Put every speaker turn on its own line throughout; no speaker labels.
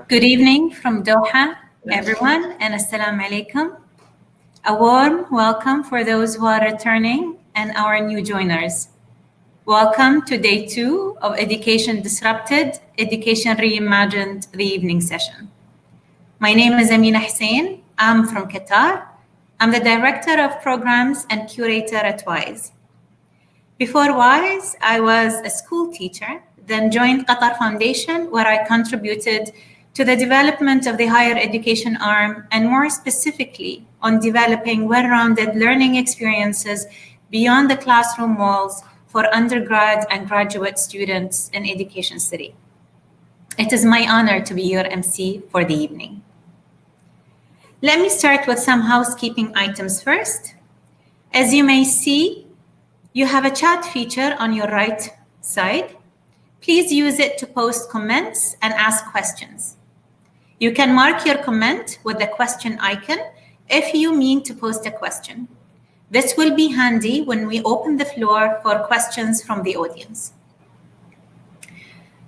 Good evening from Doha, everyone, and Assalamu alaikum. A warm welcome for those who are returning and our new joiners. Welcome to day 2 of Education Disrupted, Education Reimagined, the evening session. My name is Amina Hussein. I'm from Qatar. I'm the Director of Programs and Curator at WISE. Before WISE, I was a school teacher, then joined Qatar Foundation, where I contributed to the development of the higher education arm, and more specifically on developing well-rounded learning experiences beyond the classroom walls for undergrad and graduate students in Education City. It is my honor to be your MC for the evening. Let me start with some housekeeping items first. As you may see, you have a chat feature on your right side. Please use it to post comments and ask questions. You can mark your comment with the question icon if you mean to post a question. This will be handy when we open the floor for questions from the audience.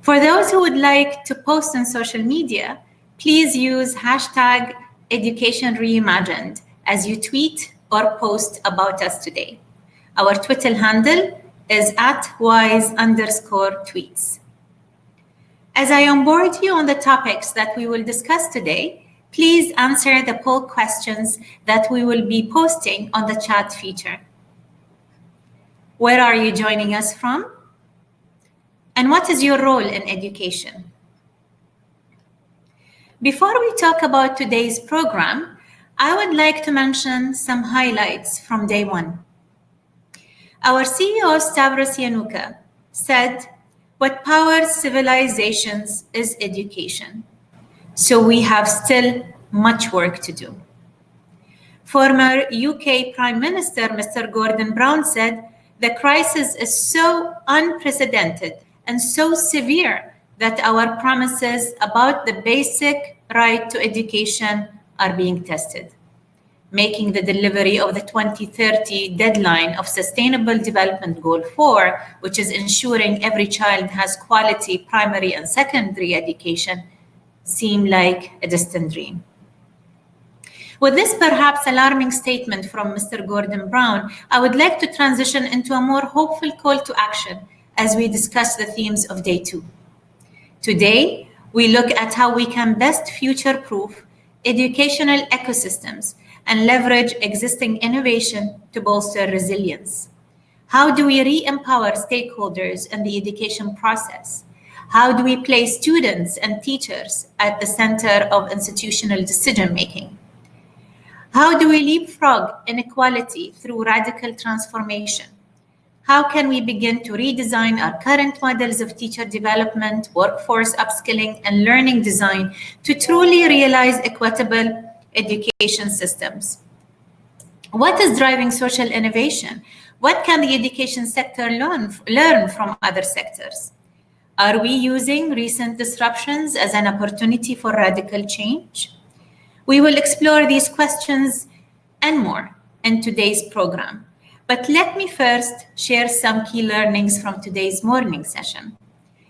For those who would like to post on social media, please use hashtag Education Reimagined as you tweet or post about us today. Our Twitter handle is @wise_tweets. As I onboard you on the topics that we will discuss today, please answer the poll questions that we will be posting on the chat feature. Where are you joining us from? And what is your role in education? Before we talk about today's program, I would like to mention some highlights from day 1. Our CEO, Stavros Renuka, said, "What powers civilizations is education." So we have still much work to do. Former UK Prime Minister, Mr. Gordon Brown said, "The crisis is so unprecedented and so severe that our promises about the basic right to education are being tested, making the delivery of the 2030 deadline of Sustainable Development Goal 4, which is ensuring every child has quality primary and secondary education, seem like a distant dream." With this perhaps alarming statement from Mr. Gordon Brown, I would like to transition into a more hopeful call to action as we discuss the themes of day 2. Today, we look at how we can best future-proof educational ecosystems and leverage existing innovation to bolster resilience. How do we re-empower stakeholders in the education process? How do we place students and teachers at the center of institutional decision-making? How do we leapfrog inequality through radical transformation? How can we begin to redesign our current models of teacher development, workforce upskilling, and learning design to truly realize equitable education systems? What is driving social innovation? What can the education sector learn from other sectors? Are we using recent disruptions as an opportunity for radical change? We will explore these questions and more in today's program. But let me first share some key learnings from today's morning session.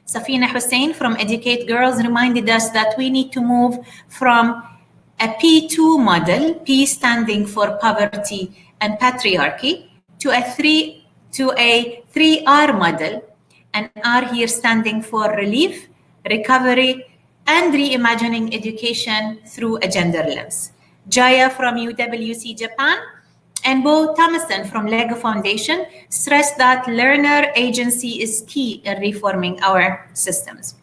Safina Hussein from Educate Girls reminded us that we need to move from a P2 model, P standing for poverty and patriarchy, to a 3R model, and R here standing for relief, recovery, and reimagining education through a gender lens. Jaya from UWC Japan and Bo Thomason from Lego Foundation stressed that learner agency is key in reforming our systems.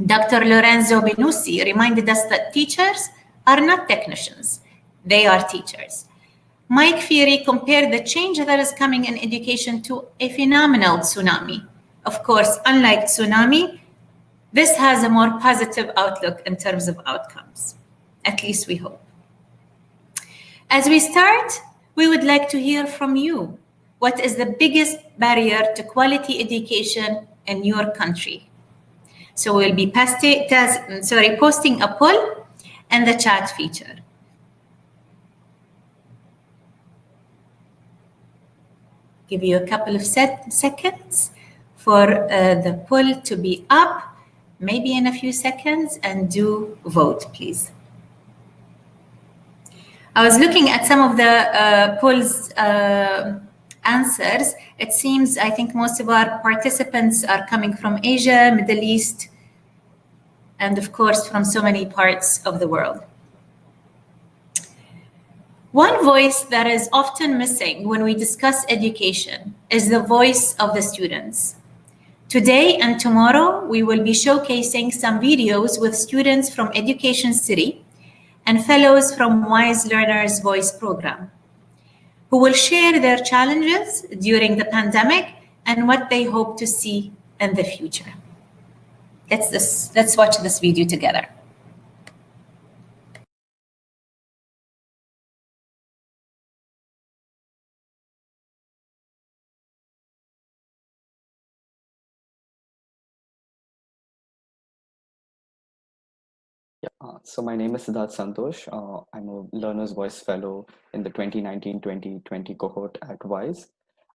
Dr. Lorenzo Benussi reminded us that teachers are not technicians, they are teachers. Mike Fury compared the change that is coming in education to a phenomenal tsunami. Of course, unlike tsunami, this has a more positive outlook in terms of outcomes. At least we hope. As we start, we would like to hear from you. What is the biggest barrier to quality education in your country? So we'll be posting a poll in the chat feature. Give you a couple of seconds for the poll to be up. maybe in a few seconds, and do vote, please. I was looking at some of the polls answers. It seems, I think most of our participants are coming from Asia, Middle East, and of course from so many parts of the world. One voice that is often missing when we discuss education is the voice of the students. Today and tomorrow, we will be showcasing some videos with students from Education City and fellows from Wise Learners Voice program, who will share their challenges during the pandemic and what they hope to see in the future. Let's watch this video together.
So my name is Siddharth Santosh. I'm a Learner's Voice Fellow in the 2019-2020 cohort at WISE.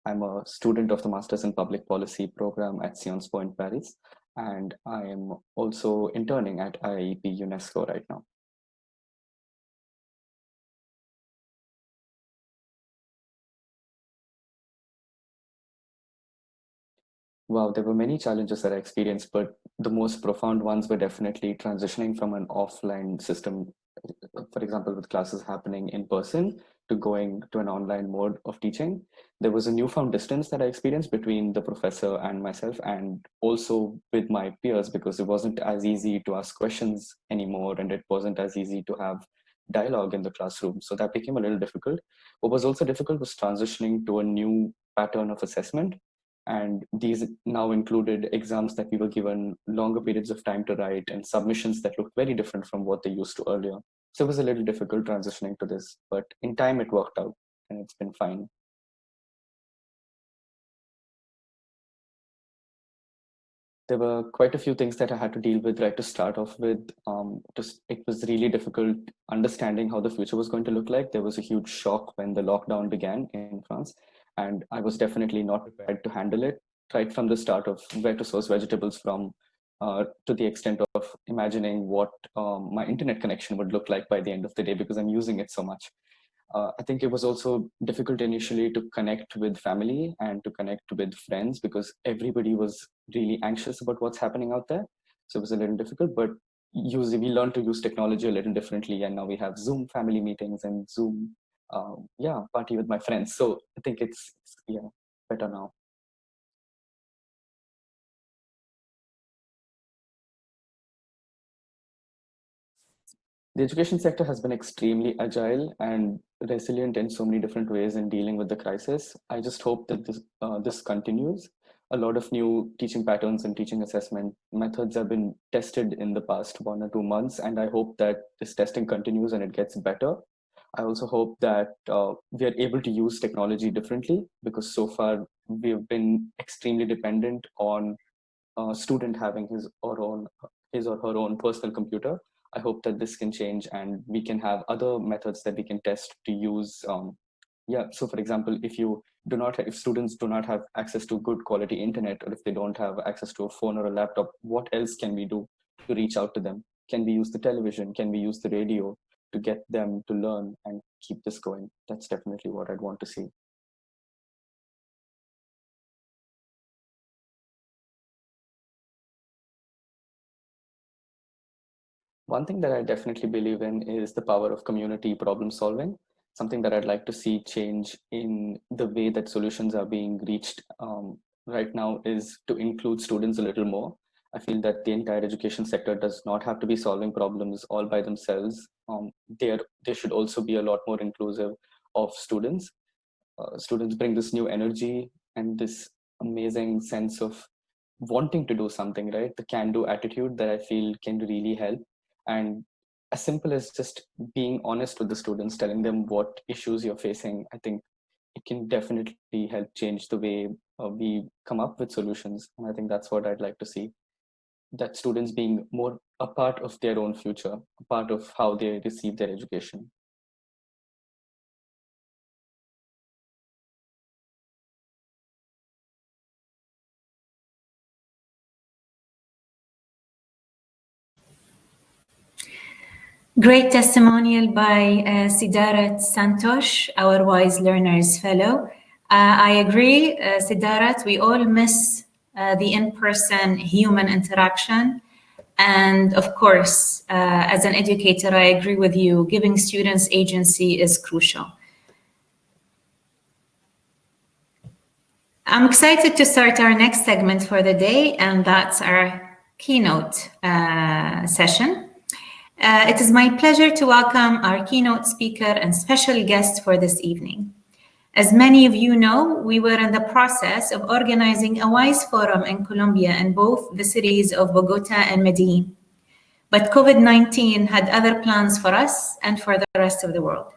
I'm a student of the Masters in Public Policy program at Sciences Po in Paris, and I am also interning at IIEP UNESCO right now. Wow, there were many challenges that I experienced, but the most profound ones were definitely transitioning from an offline system, for example, with classes happening in person, to going to an online mode of teaching. There was a newfound distance that I experienced between the professor and myself, and also with my peers, because it wasn't as easy to ask questions anymore, and it wasn't as easy to have dialogue in the classroom. So that became a little difficult. What was also difficult was transitioning to a new pattern of assessment, and these now included exams that we were given longer periods of time to write and submissions that looked very different from what they used to earlier. So it was a little difficult transitioning to this, but in time it worked out and it's been fine. There were quite a few things that I had to deal with right to start off with. It was really difficult understanding how the future was going to look like. There was a huge shock when the lockdown began in France, and I was definitely not prepared to handle it right from the start, of where to source vegetables from, to the extent of imagining what my internet connection would look like by the end of the day, because I'm using it so much. I think it was also difficult initially to connect with family and to connect with friends, because everybody was really anxious about what's happening out there. So it was a little difficult, but we learned to use technology a little differently. And now we have Zoom family meetings and Zoom, party with my friends. So I think it's better now. The education sector has been extremely agile and resilient in so many different ways in dealing with the crisis. I just hope that this continues. A lot of new teaching patterns and teaching assessment methods have been tested in the past 1 or 2 months, and I hope that this testing continues and it gets better. I also hope that we are able to use technology differently, because so far we've been extremely dependent on a student having his or her own personal computer. I hope that this can change and we can have other methods that we can test to use. So for example, if students do not have access to good quality internet, or if they don't have access to a phone or a laptop, what else can we do to reach out to them? Can we use the television? Can we use the radio to get them to learn and keep this going? That's definitely what I'd want to see. One thing that I definitely believe in is the power of community problem solving. Something that I'd like to see change in the way that solutions are being reached right now is to include students a little more. I feel that the entire education sector does not have to be solving problems all by themselves. They should also be a lot more inclusive of students. Students bring this new energy and this amazing sense of wanting to do something, right? The can do attitude that I feel can really help. And as simple as just being honest with the students, telling them what issues you're facing, I think it can definitely help change the way we come up with solutions. And I think that's what I'd like to see, that students being more a part of their own future, a part of how they receive their education.
Great testimonial by Sidarat Santosh, our Wise Learners Fellow. I agree, Sidarat, we all miss the in-person human interaction. And of course, as an educator, I agree with you, giving students agency is crucial. I'm excited to start our next segment for the day, and that's our keynote session. It is my pleasure to welcome our keynote speaker and special guest for this evening. As many of you know, we were in the process of organizing a WISE forum in Colombia in both the cities of Bogota and Medellin. But COVID-19 had other plans for us and for the rest of the world.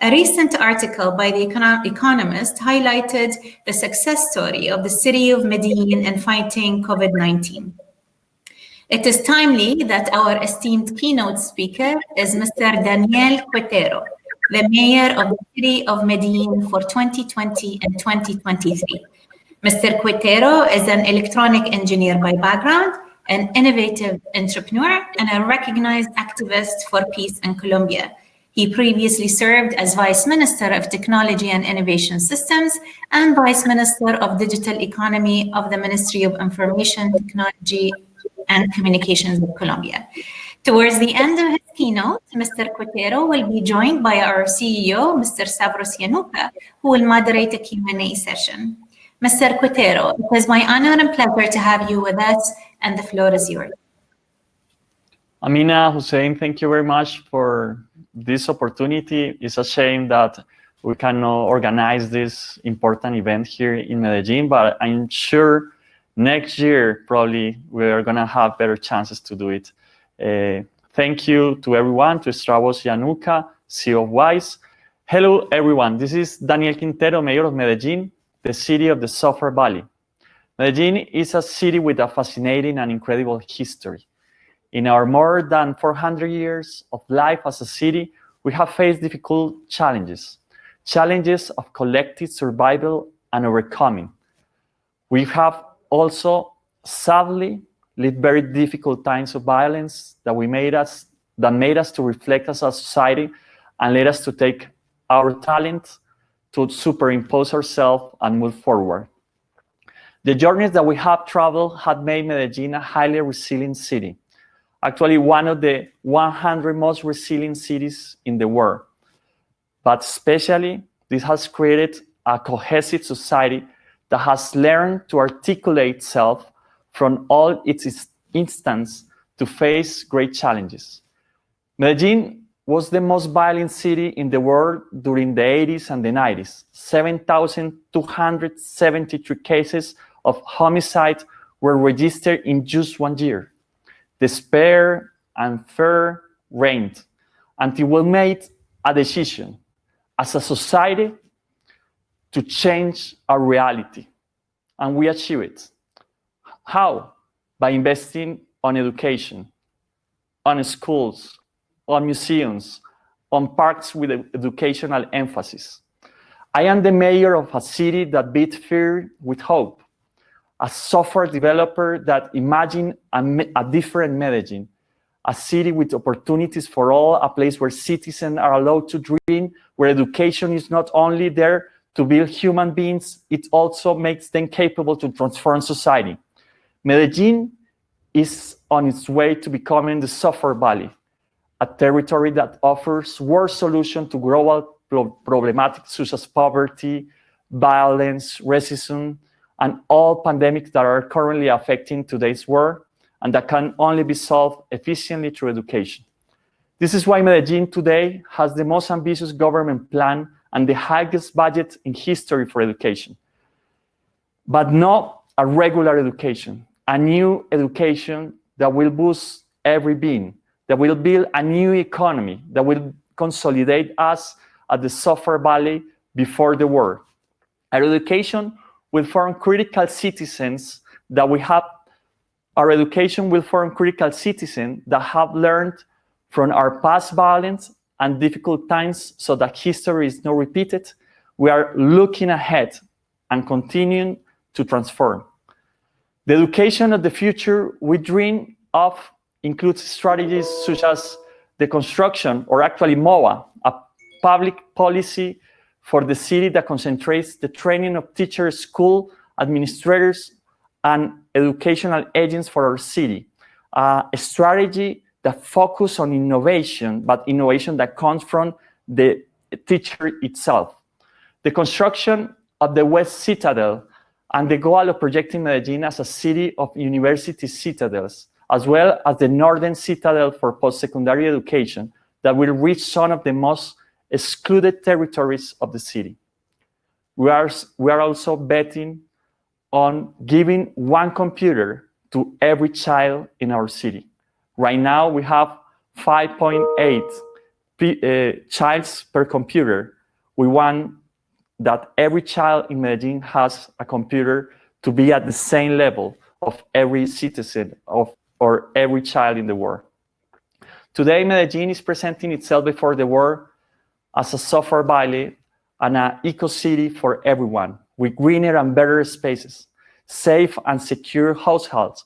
A recent article by The Economist highlighted the success story of the city of Medellin in fighting COVID-19. It is timely that our esteemed keynote speaker is Mr. Daniel Quintero, the mayor of the city of Medellin for 2020 and 2023. Mr. Quintero is an electronic engineer by background, an innovative entrepreneur, and a recognized activist for peace in Colombia. He previously served as Vice Minister of Technology and Innovation Systems and Vice Minister of Digital Economy of the Ministry of Information Technology and Communications of Colombia. Towards the end of his keynote, Mr. Quintero will be joined by our CEO, Mr. Stavros Renuka, who will moderate a Q&A session. Mr. Quintero, it was my honor and pleasure to have you with us, and the floor is yours.
Amina, Hussein, thank you very much for this opportunity. It's a shame that we cannot organize this important event here in Medellin, but I'm sure next year, probably, we're going to have better chances to do it. Thank you to everyone, to Stavros Renuka, CEO of WISE. Hello, everyone. This is Daniel Quintero, Mayor of Medellin, the city of the Software Valley. Medellin is a city with a fascinating and incredible history. In our more than 400 years of life as a city, we have faced difficult challenges of collective survival and overcoming. We have also, sadly, lived very difficult times of violence that made us to reflect as a society and led us to take our talent to superimpose ourselves and move forward. The journeys that we have traveled have made Medellin a highly resilient city, actually one of the 100 most resilient cities in the world. But especially, this has created a cohesive society that has learned to articulate itself from all its instance to face great challenges. Medellin was the most violent city in the world during the 80s and the 90s. 7,273 cases of homicide were registered in just 1 year. Despair and fear reigned until we made a decision as a society to change our reality, and we achieved it. How? By investing on education, on schools, on museums, on parks with educational emphasis. I am the mayor of a city that beat fear with hope, a software developer that imagined a different Medellin, a city with opportunities for all, a place where citizens are allowed to dream, where education is not only there to build human beings, it also makes them capable to transform society. Medellin is on its way to becoming the Software Valley, a territory that offers world solutions to global problematics such as poverty, violence, racism, and all pandemics that are currently affecting today's world and that can only be solved efficiently through education. This is why Medellin today has the most ambitious government plan and the highest budget in history for education. But not a regular education, a new education that will boost every being, that will build a new economy, that will consolidate us at the Software Valley before the world. Our education will form critical citizens that we have. Our education will form critical citizens that have learned from our past violence and difficult times so that history is not repeated. We are looking ahead and continuing to transform. The education of the future we dream of includes strategies such as the construction, or actually MOA, a public policy for the city that concentrates the training of teachers, school administrators, and educational agents for our city. A strategy that focuses on innovation, but innovation that comes from the teacher itself. The construction of the West Citadel and the goal of projecting Medellin as a city of university citadels, as well as the Northern Citadel for post-secondary education that will reach some of the most excluded territories of the city. We are also betting on giving one computer to every child in our city. Right now, we have 5.8 childs per computer. We want that every child in Medellin has a computer to be at the same level of every citizen or every child in the world. Today, Medellin is presenting itself before the world as a software valley and an eco-city for everyone, with greener and better spaces, safe and secure households,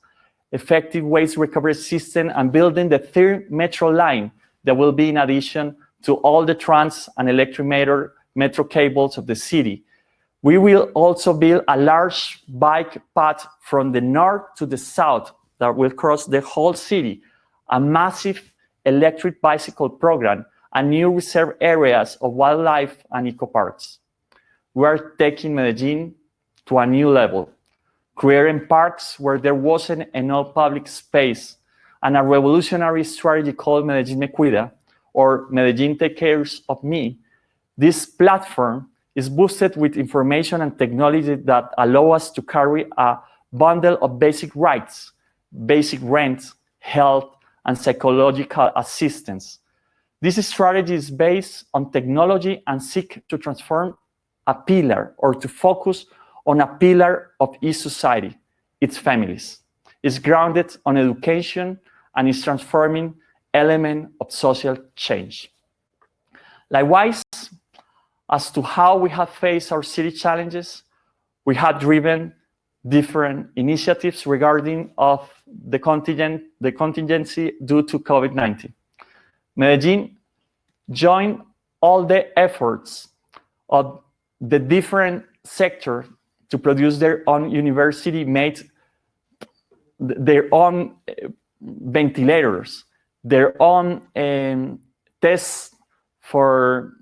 effective waste recovery system, and building the third metro line that will be in addition to all the trans and electric metro cables of the city. We will also build a large bike path from the north to the south that will cross the whole city, a massive electric bicycle program, and new reserve areas of wildlife and eco parks. We are taking Medellin to a new level, creating parks where there wasn't enough public space, and a revolutionary strategy called Medellin Me Cuida, or Medellin Take Care of Me. This platform is boosted with information and technology that allow us to carry a bundle of basic rights, basic rent, health, and psychological assistance. This strategy is based on technology and seek to transform a pillar, or to focus on a pillar of each society, its families. It's grounded on education and is transforming element of social change. Likewise, as to how we have faced our city challenges, we have driven different initiatives regarding of the contingency due to COVID-19. Medellin joined all the efforts of the different sectors to produce their own university-made, their own ventilators, their own tests for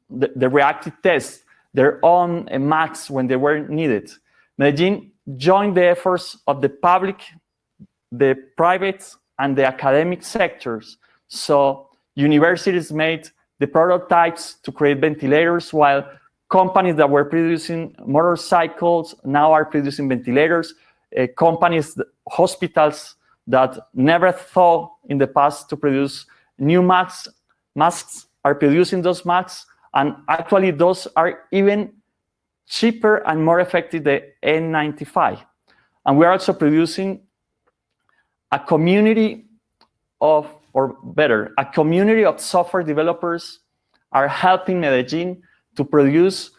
the reactive tests, their own masks when they were needed. Medellin joined the efforts of the public, the private, and the academic sectors. So universities made the prototypes to create ventilators, while companies that were producing motorcycles now are producing ventilators. Companies, hospitals that never thought in the past to produce new masks are producing those masks, and actually those are even cheaper and more effective than N95. And we're also producing a community of, or better, a community of software developers are helping Medellin to produce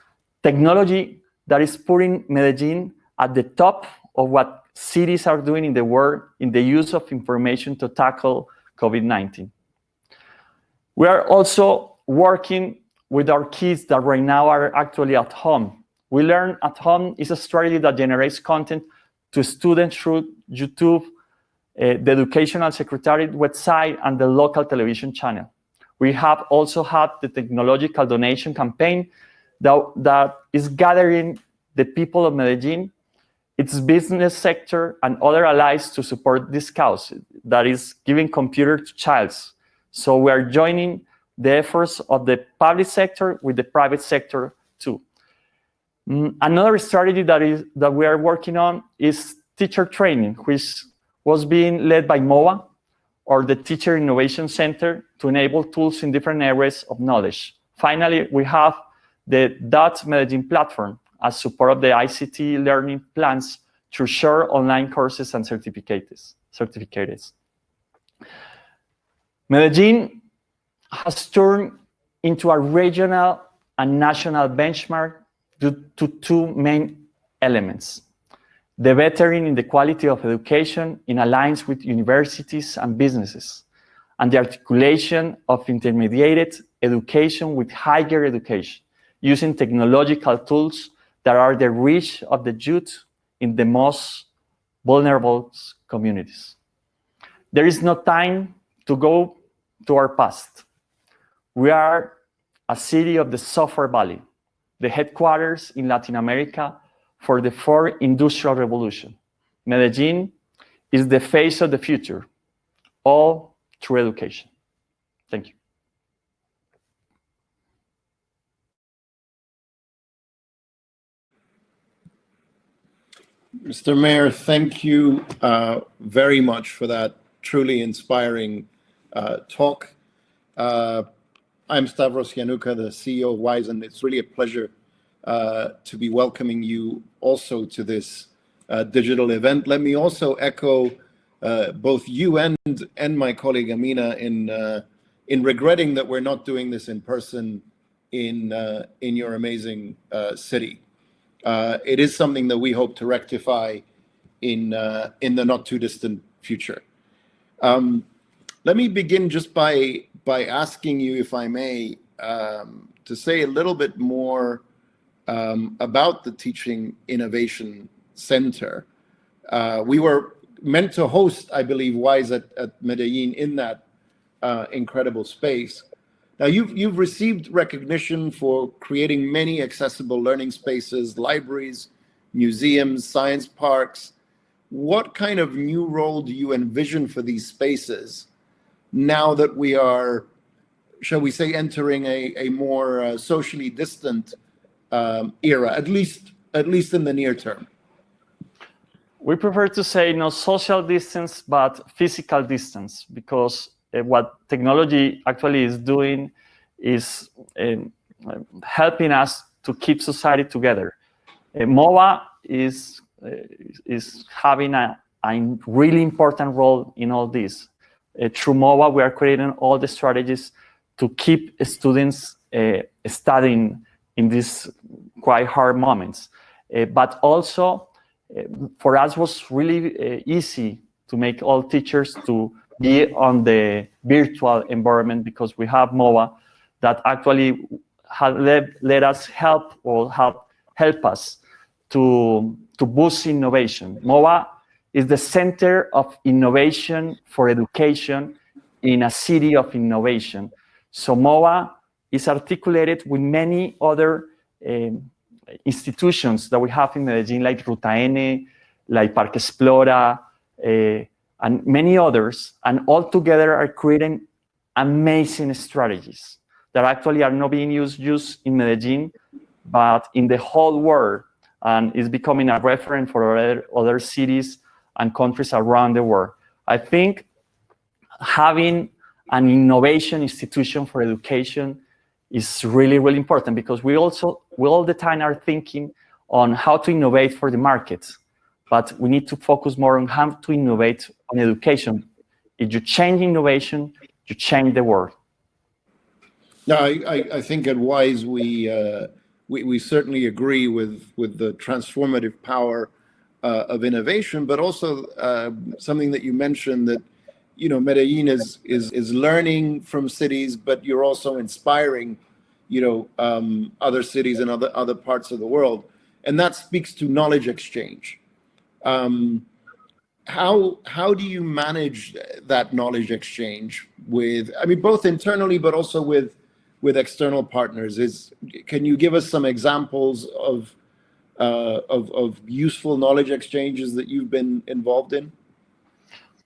technology that is putting Medellin at the top of what cities are doing in the world in the use of information to tackle COVID-19. We are also working with our kids that right now are actually at home. We Learn at Home is a strategy that generates content to students through YouTube, the Educational Secretariat website, and the local television channel. We have also had the technological donation campaign that is gathering the people of Medellin, its business sector, and other allies to support this cause, that is giving computers to childs. So we are joining the efforts of the public sector with the private sector too. Another strategy that we are working on is teacher training, which was being led by MOA, or the Teacher Innovation Center, to enable tools in different areas of knowledge. Finally, we have the Medellin platform as support of the ICT learning plans through short online courses and certificates. Medellin has turned into a regional and national benchmark due to two main elements: the bettering in the quality of education in alliance with universities and businesses, and the articulation of intermediate education with higher education, using technological tools that are the reach of the youth in the most vulnerable communities. There is no time to go to our past. We are a city of the Software Valley, the headquarters in Latin America for the fourth industrial revolution. Medellin is the face of the future, all through education. Thank you.
Mr. Mayor, thank you very much for that truly inspiring talk. I'm Stavros Renuka, the CEO of WISE, and it's really a pleasure to be welcoming you also to this digital event. Let me also echo both you and my colleague Amina in regretting that we're not doing this in person in your amazing city. It is something that we hope to rectify in the not too distant future. Let me begin just by asking you, if I may, to say a little bit more about the Teaching Innovation Center. We were meant to host, I believe, WISE at Medellin in that incredible space. Now, you've received recognition for creating many accessible learning spaces, libraries, museums, science parks. What kind of new role do you envision for these spaces now that we are, shall we say, entering a more socially distant era, at least in the near term?
We prefer to say no social distance, but physical distance, because what technology actually is doing is helping us to keep society together. MOA is having a really important role in all this. Through MOA, we are creating all the strategies to keep students studying in these quite hard moments. But also, for us was really easy to make all teachers to be on the virtual environment, because we have MOA that actually let us help us to boost innovation. MOA is the center of innovation for education in a city of innovation. So MOA is articulated with many other institutions that we have in Medellin, like Ruta N, like Parque Explora, and many others, and all together are creating amazing strategies that actually are not being used in Medellin, but in the whole world, and is becoming a reference for other cities and countries around the world. I think having an innovation institution for education is really, really important, because we all the time are thinking on how to innovate for the market, but we need to focus more on how to innovate on education. If you change innovation, you change the world.
No, I think at WISE we certainly agree with the transformative power of innovation, but also something that you mentioned, that Medellin is learning from cities, but you're also inspiring other cities and other parts of the world, and that speaks to knowledge exchange. How do you manage that knowledge exchange both internally but also with external partners? Can you give us some examples of useful knowledge exchanges that you've been involved in?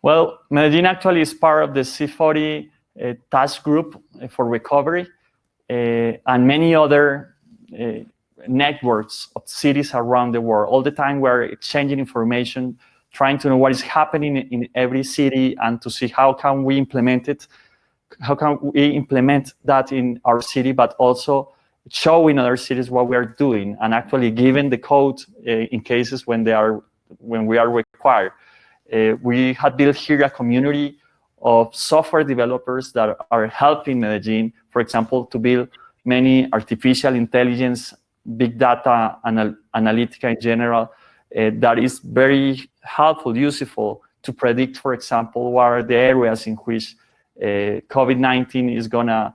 Well, Medellin actually is part of the C40 task group for recovery, and many other networks of cities around the world. All the time we're exchanging information, trying to know what is happening in every city and to see how can we implement it. How can we implement that in our city, but also showing other cities what we are doing, and actually giving the code in cases when we are required. We have built here a community of software developers that are helping Medellin, for example, to build many artificial intelligence, big data, analytica in general, that is very helpful, useful to predict, for example, what are the areas in which COVID-19 is gonna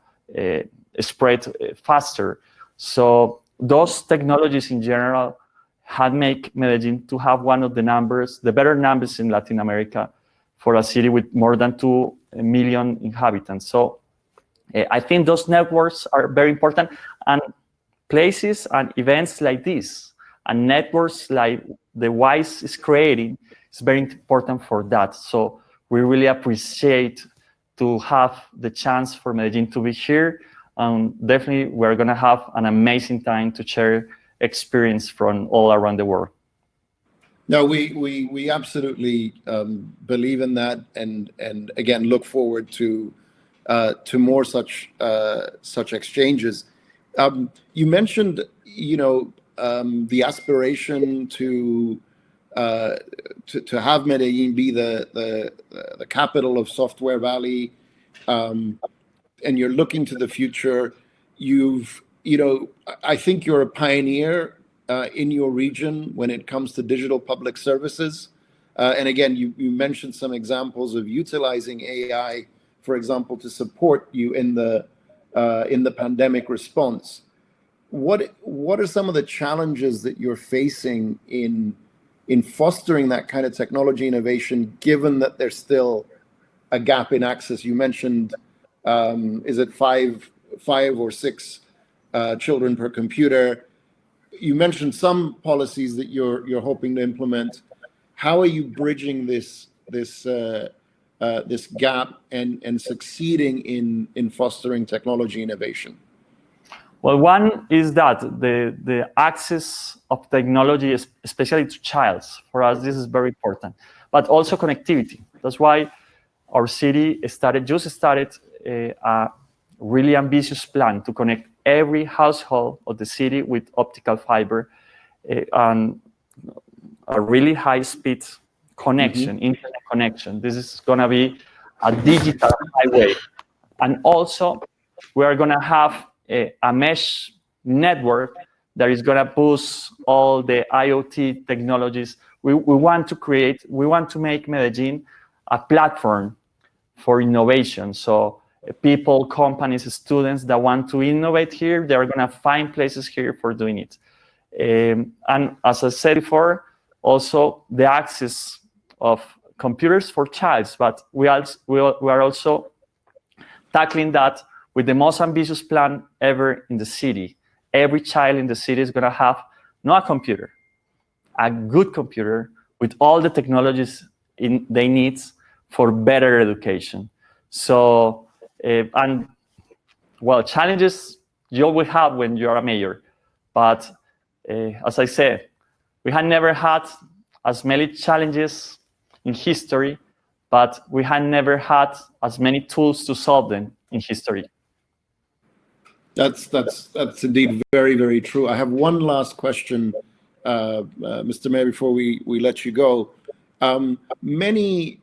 spread faster. So those technologies in general had made Medellin to have one of the better numbers in Latin America for a city with more than 2 million inhabitants. So I think those networks are very important, and places and events like this and networks like the WISE is creating is very important for that. So we really appreciate to have the chance for Medellin to be here. Definitely, we're going to have an amazing time to share experience from all around the world.
No, we absolutely believe in that, and again look forward to more such exchanges. You mentioned, the aspiration to have Medellin be the capital of Software Valley, and you're looking to the future. I think you're a pioneer in your region when it comes to digital public services. And again, you mentioned some examples of utilizing AI, for example, to support you in the pandemic response. What are some of the challenges that you're facing in fostering that kind of technology innovation, given that there's still a gap in access? You mentioned, is it five or six children per computer? You mentioned some policies that you're hoping to implement. How are you bridging this gap and succeeding in fostering technology innovation?
Well, one is that the access of technology, especially to childs, for us, this is very important, but also connectivity. That's why our city just started a really ambitious plan to connect every household of the city with optical fiber and a really high-speed connection, internet connection. This is going to be a digital highway. And also, we are going to have a mesh network that is going to boost all the IoT technologies. We want to make Medellin a platform for innovation. So people, companies, students that want to innovate here, they're going to find places here for doing it. And as I said before, also the access of computers for childs, but we are also tackling that with the most ambitious plan ever in the city. Every child in the city is going to have not a computer, a good computer with all the technologies they need for better education. So, challenges you always have when you're a mayor. But as I said, we had never had as many challenges in history, but we had never had as many tools to solve them in history.
That's indeed very, very true. I have one last question, Mr. Mayor, before we let you go. Many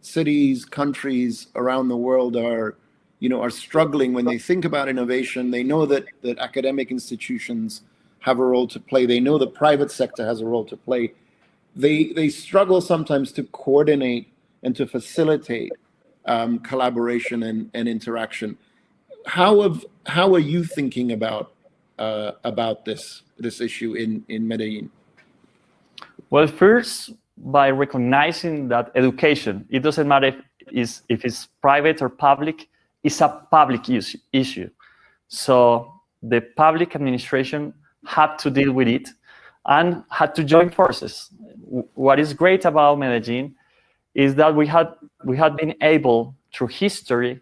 cities, countries around the world are struggling when they think about innovation. They know that academic institutions have a role to play. They know the private sector has a role to play. They struggle sometimes to coordinate and to facilitate collaboration and interaction. How are you thinking about this issue in Medellin?
Well, first, by recognizing that education, it doesn't matter if it's private or public, it's a public issue. So the public administration had to deal with it and had to join forces. What is great about Medellin is that we had been able, through history,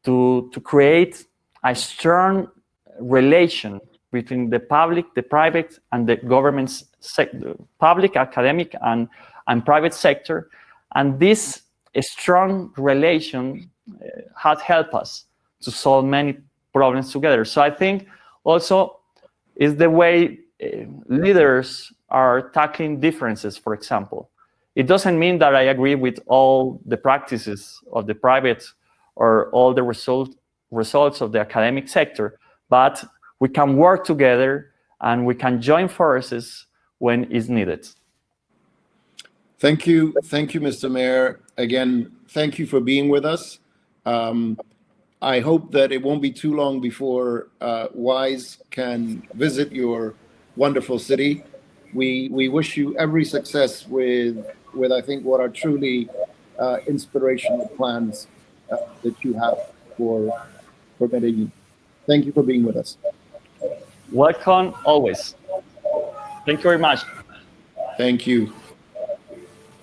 to create a strong relation between the public, the private, and the government sector, public, academic, and private sector. And this strong relation had helped us to solve many problems together. So I think also is the way leaders are tackling differences, for example. It doesn't mean that I agree with all the practices of the private or all the results of the academic sector, but we can work together and we can join forces when it's needed.
Thank you, Mr. Mayor. Again, thank you for being with us. I hope that it won't be too long before WISE can visit your wonderful city. We wish you every success with I think what are truly inspirational plans that you have for Medellin. Thank you for being with us.
Welcome always. Thank you very much.
Thank you.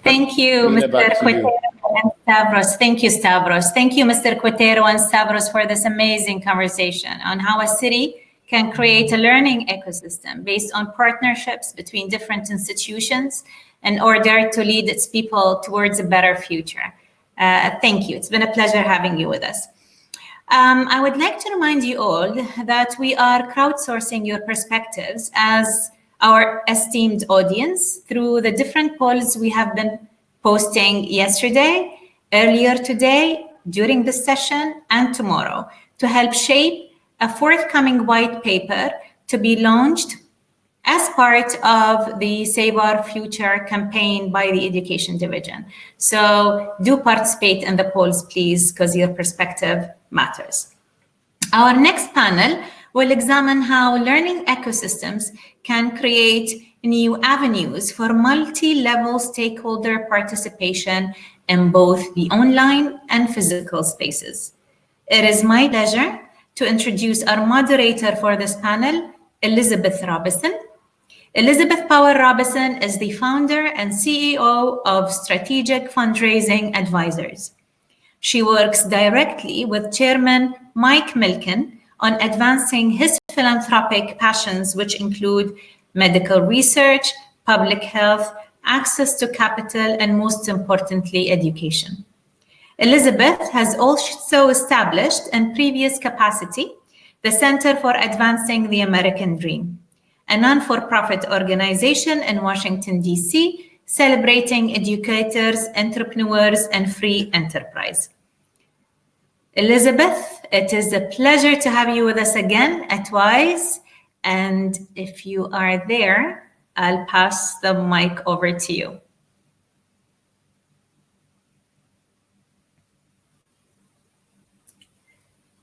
Thank you,
Lina,
Mr.
back to you.
Quintero and Stavros. Thank you, Stavros. Thank you, Mr. Quintero and Stavros, for this amazing conversation on how a city can create a learning ecosystem based on partnerships between different institutions in order to lead its people towards a better future. Thank you. It's been a pleasure having you with us. I would like to remind you all that we are crowdsourcing your perspectives as our esteemed audience through the different polls we have been posting yesterday, earlier today, during this session, and tomorrow to help shape a forthcoming white paper to be launched as part of the Save Our Future campaign by the Education Division. So do participate in the polls, please, because your perspective matters. Our next panel will examine how learning ecosystems can create new avenues for multi-level stakeholder participation in both the online and physical spaces. It is my pleasure to introduce our moderator for this panel, Elizabeth Robison. Elizabeth Power Robison is the founder and CEO of Strategic Fundraising Advisors. She works directly with Chairman Mike Milken on advancing his philanthropic passions, which include medical research, public health, access to capital, and most importantly, education. Elizabeth has also established in previous capacity the Center for Advancing the American Dream, a non-for-profit organization in Washington, D.C., celebrating educators, entrepreneurs, and free enterprise. Elizabeth, it is a pleasure to have you with us again at WISE. And if you are there, I'll pass the mic over to you.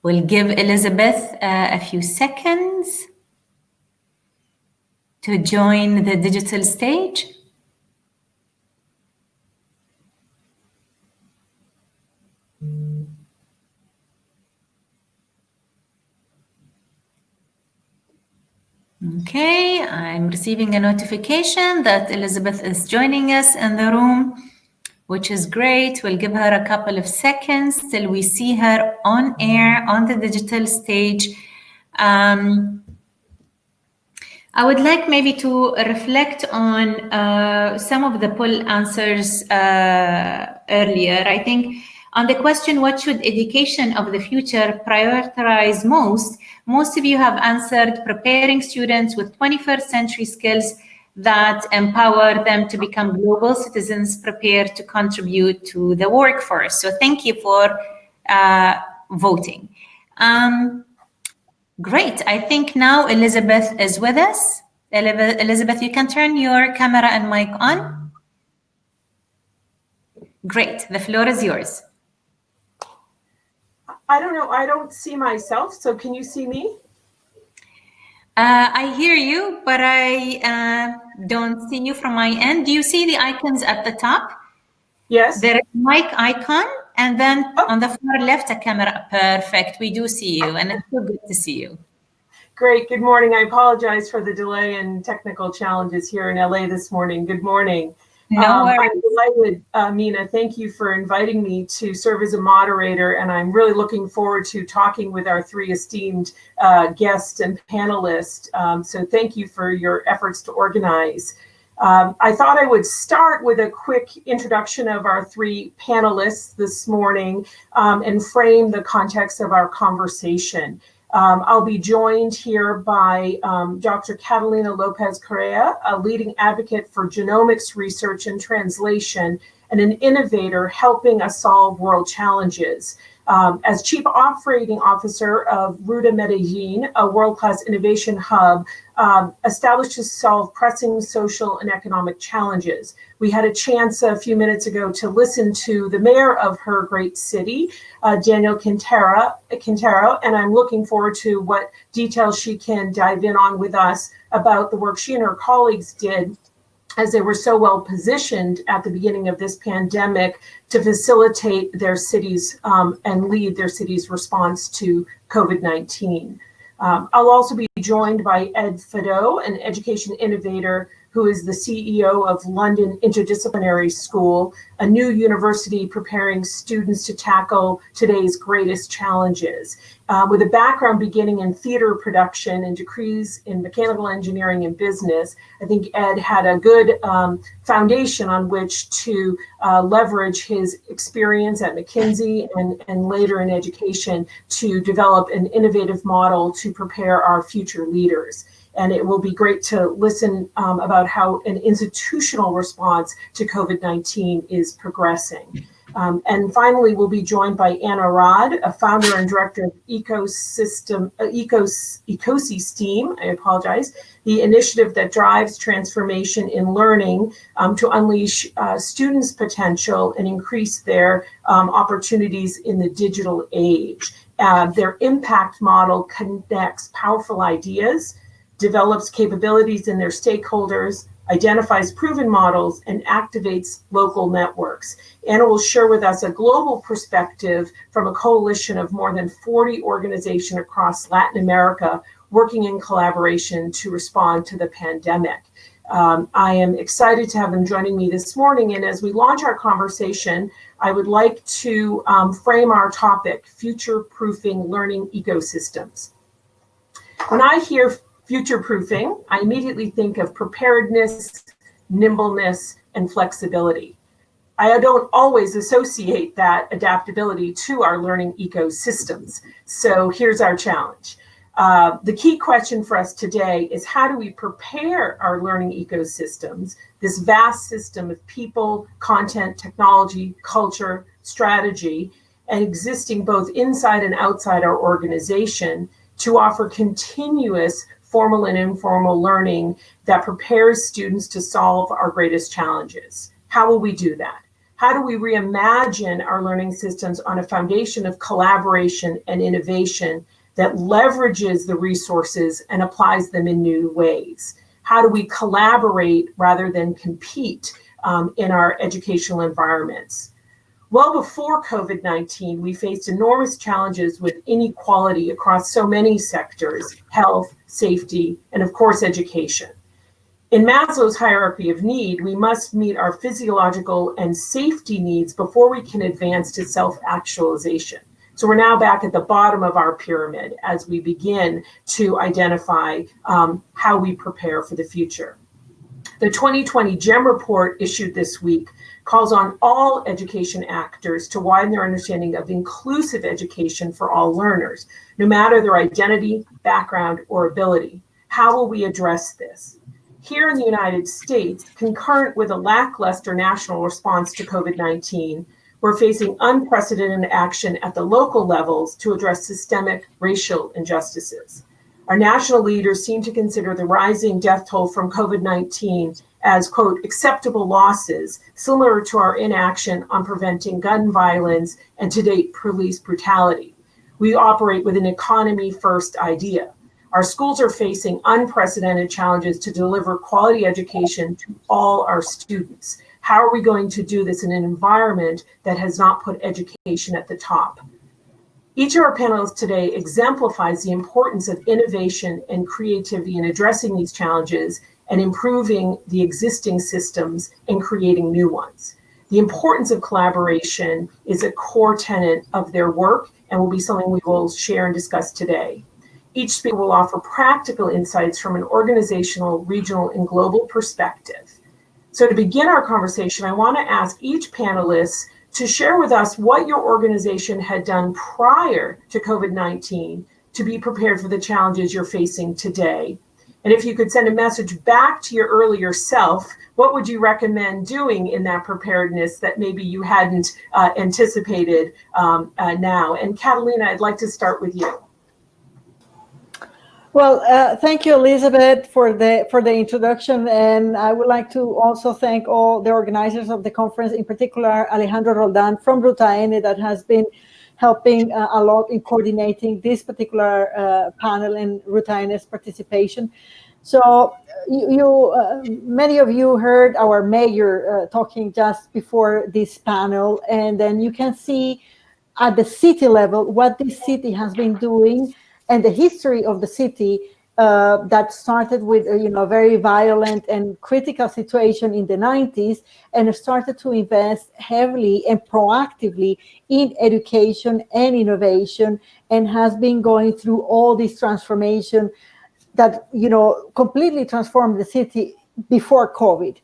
We'll give Elizabeth a few seconds to join the digital stage. Okay, I'm receiving a notification that Elizabeth is joining us in the room, which is great. We'll give her a couple of seconds till we see her on air on the digital stage. I would like maybe to reflect on some of the poll answers earlier. I think on the question, what should education of the future prioritize most of you have answered preparing students with 21st century skills that empower them to become global citizens prepared to contribute to the workforce. So thank you for voting. Great. I think now Elizabeth is with us. Elizabeth, you can turn your camera and mic on. Great. The floor is yours.
I don't know. I don't see myself. So can you see me?
I hear you, but I don't see you from my end. Do you see the icons at the top?
Yes.
There is a mic icon, and then on the far left, a camera. Perfect. We do see you, and it's so good to see you.
Great. Good morning. I apologize for the delay and technical challenges here in LA this morning. Good morning.
No worries.
I'm delighted, Mina. Thank you for inviting me to serve as a moderator, and I'm really looking forward to talking with our three esteemed guests and panelists. So thank you for your efforts to organize. I thought I would start with a quick introduction of our three panelists this morning and frame the context of our conversation. I'll be joined here by Dr. Catalina Lopez Correa, a leading advocate for genomics research and translation and an innovator helping us solve world challenges. As Chief Operating Officer of Reimagined, a world-class innovation hub established to solve pressing social and economic challenges. We had a chance a few minutes ago to listen to the mayor of her great city, Daniel Quintero, and I'm looking forward to what details she can dive in on with us about the work she and her colleagues did, as they were so well positioned at the beginning of this pandemic to facilitate their cities and lead their city's response to COVID-19. I'll also be joined by Ed Fado, an education innovator who is the CEO of London Interdisciplinary School, a new university preparing students to tackle today's greatest challenges. With a background beginning in theater production and degrees in mechanical engineering and business, I think Ed had a good foundation on which to leverage his experience at McKinsey and later in education to develop an innovative model to prepare our future leaders. And it will be great to listen about how an institutional response to COVID-19 is progressing. And finally, we'll be joined by Anna Rodr, a founder and director of Ecosystem, Ecosystem, I apologize, the initiative that drives transformation in learning to unleash students' potential and increase their opportunities in the digital age. Their impact model connects powerful ideas, develops capabilities in their stakeholders, identifies proven models, and activates local networks. Anna will share with us a global perspective from a coalition of more than 40 organizations across Latin America working in collaboration to respond to the pandemic. I am excited to have them joining me this morning, and as we launch our conversation, I would like to frame our topic, future-proofing learning ecosystems. When I hear future-proofing, I immediately think of preparedness, nimbleness, and flexibility. I don't always associate that adaptability to our learning ecosystems. So here's our challenge. The key question for us today is, how do we prepare our learning ecosystems, this vast system of people, content, technology, culture, strategy, and existing both inside and outside our organization, to offer continuous formal and informal learning that prepares students to solve our greatest challenges? How will we do that? How do we reimagine our learning systems on a foundation of collaboration and innovation that leverages the resources and applies them in new ways? How do we collaborate rather than compete in our educational environments? Well, before COVID-19, we faced enormous challenges with inequality across so many sectors: health, safety, and of course, education. In Maslow's hierarchy of need, we must meet our physiological and safety needs before we can advance to self-actualization. So we're now back at the bottom of our pyramid as we begin to identify how we prepare for the future. The 2020 GEM report issued this week calls on all education actors to widen their understanding of inclusive education for all learners, no matter their identity, background, or ability. How will we address this? Here in the United States, concurrent with a lackluster national response to COVID-19, we're facing unprecedented action at the local levels to address systemic racial injustices. Our national leaders seem to consider the rising death toll from COVID-19 as, quote, acceptable losses, similar to our inaction on preventing gun violence and to date police brutality. We operate with an economy-first idea. Our schools are facing unprecedented challenges to deliver quality education to all our students. How are we going to do this in an environment that has not put education at the top? Each of our panelists today exemplifies the importance of innovation and creativity in addressing these challenges and improving the existing systems and creating new ones. The importance of collaboration is a core tenet of their work and will be something we will share and discuss today. Each speaker will offer practical insights from an organizational, regional, and global perspective. So to begin our conversation, I want to ask each panelist to share with us what your organization had done prior to COVID-19 to be prepared for the challenges you're facing today. And if you could send a message back to your earlier self, what would you recommend doing in that preparedness that maybe you hadn't anticipated now? And Catalina, I'd like to start with you.
Well, thank you, Elizabeth, for the introduction, and I would like to also thank all the organizers of the conference, in particular Alejandro Roldan from Ruta N, that has been helping a lot in coordinating this particular panel and Ruta N's participation. So many of you heard our mayor talking just before this panel, and then you can see at the city level what this city has been doing and the history of the city that started with a very violent and critical situation in the 90s, and started to invest heavily and proactively in education and innovation, and has been going through all this transformation that completely transformed the city before COVID.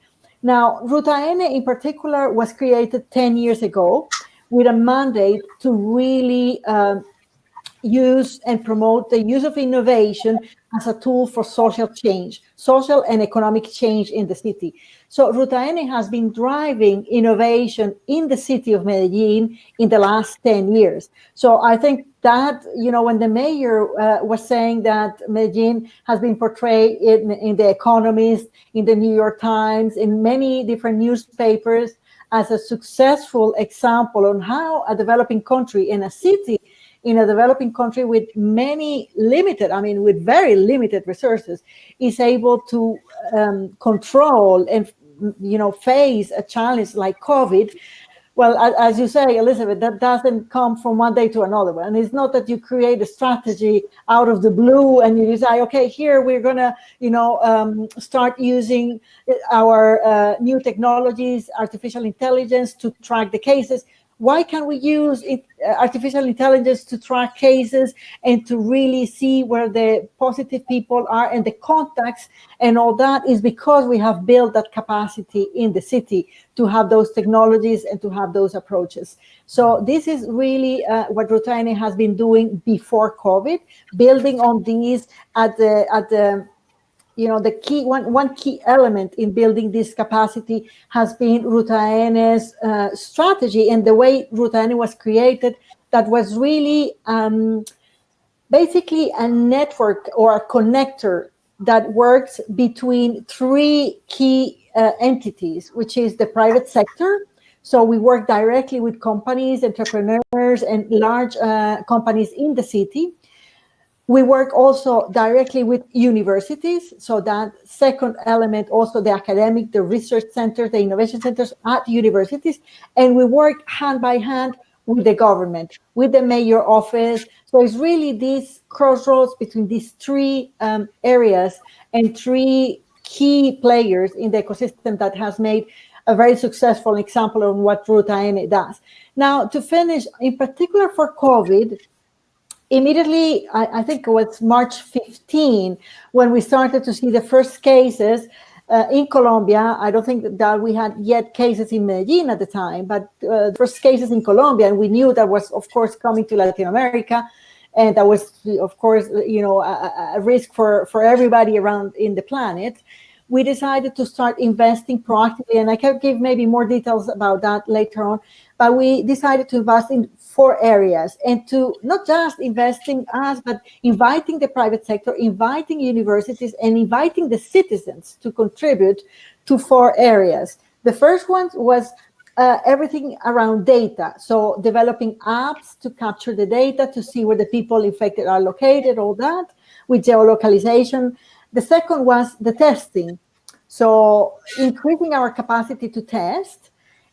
Now, Ruta N in particular was created 10 years ago with a mandate to really use and promote the use of innovation as a tool for social change, social and economic change in the city. So Ruta N has been driving innovation in the city of Medellin in the last 10 years. So I think that, when the mayor was saying that Medellin has been portrayed in The Economist, in the New York Times, in many different newspapers as a successful example on how a developing country and a city in a developing country with with very limited resources, is able to control and face a challenge like COVID. Well, as you say, Elizabeth, that doesn't come from one day to another. And it's not that you create a strategy out of the blue and you decide, okay, here we're gonna, start using our new technologies, artificial intelligence, to track the cases. Why can't we use artificial intelligence to track cases and to really see where the positive people are and the contacts and all that? Is because we have built that capacity in the city to have those technologies and to have those approaches. So this is really what Ruta N has been doing before COVID, building on these at the the key one key element in building this capacity has been Ruta N's strategy, and the way Ruta N was created, that was really basically a network or a connector that works between three key entities, which is the private sector. So we work directly with companies, entrepreneurs, and large companies in the city. We work also directly with universities. So that second element, also the academic, the research centers, the innovation centers at universities. And we work hand by hand with the government, with the mayor office. So it's really this crossroads between these three areas and three key players in the ecosystem that has made a very successful example of what Ruta N does. Now, to finish, in particular for COVID, immediately, I think it was March 15, when we started to see the first cases in Colombia. I don't think that we had yet cases in Medellin at the time, but the first cases in Colombia, and we knew that was, of course, coming to Latin America, and that was, of course, a risk for everybody around in the planet. We decided to start investing proactively, and I can give maybe more details about that later on, but we decided to invest in 4 areas, and to not just investing us, but inviting the private sector, inviting universities, and inviting the citizens to contribute to 4 areas. The first one was everything around data. So developing apps to capture the data, to see where the people infected are located, all that, with geolocalization. The second was the testing. So increasing our capacity to test.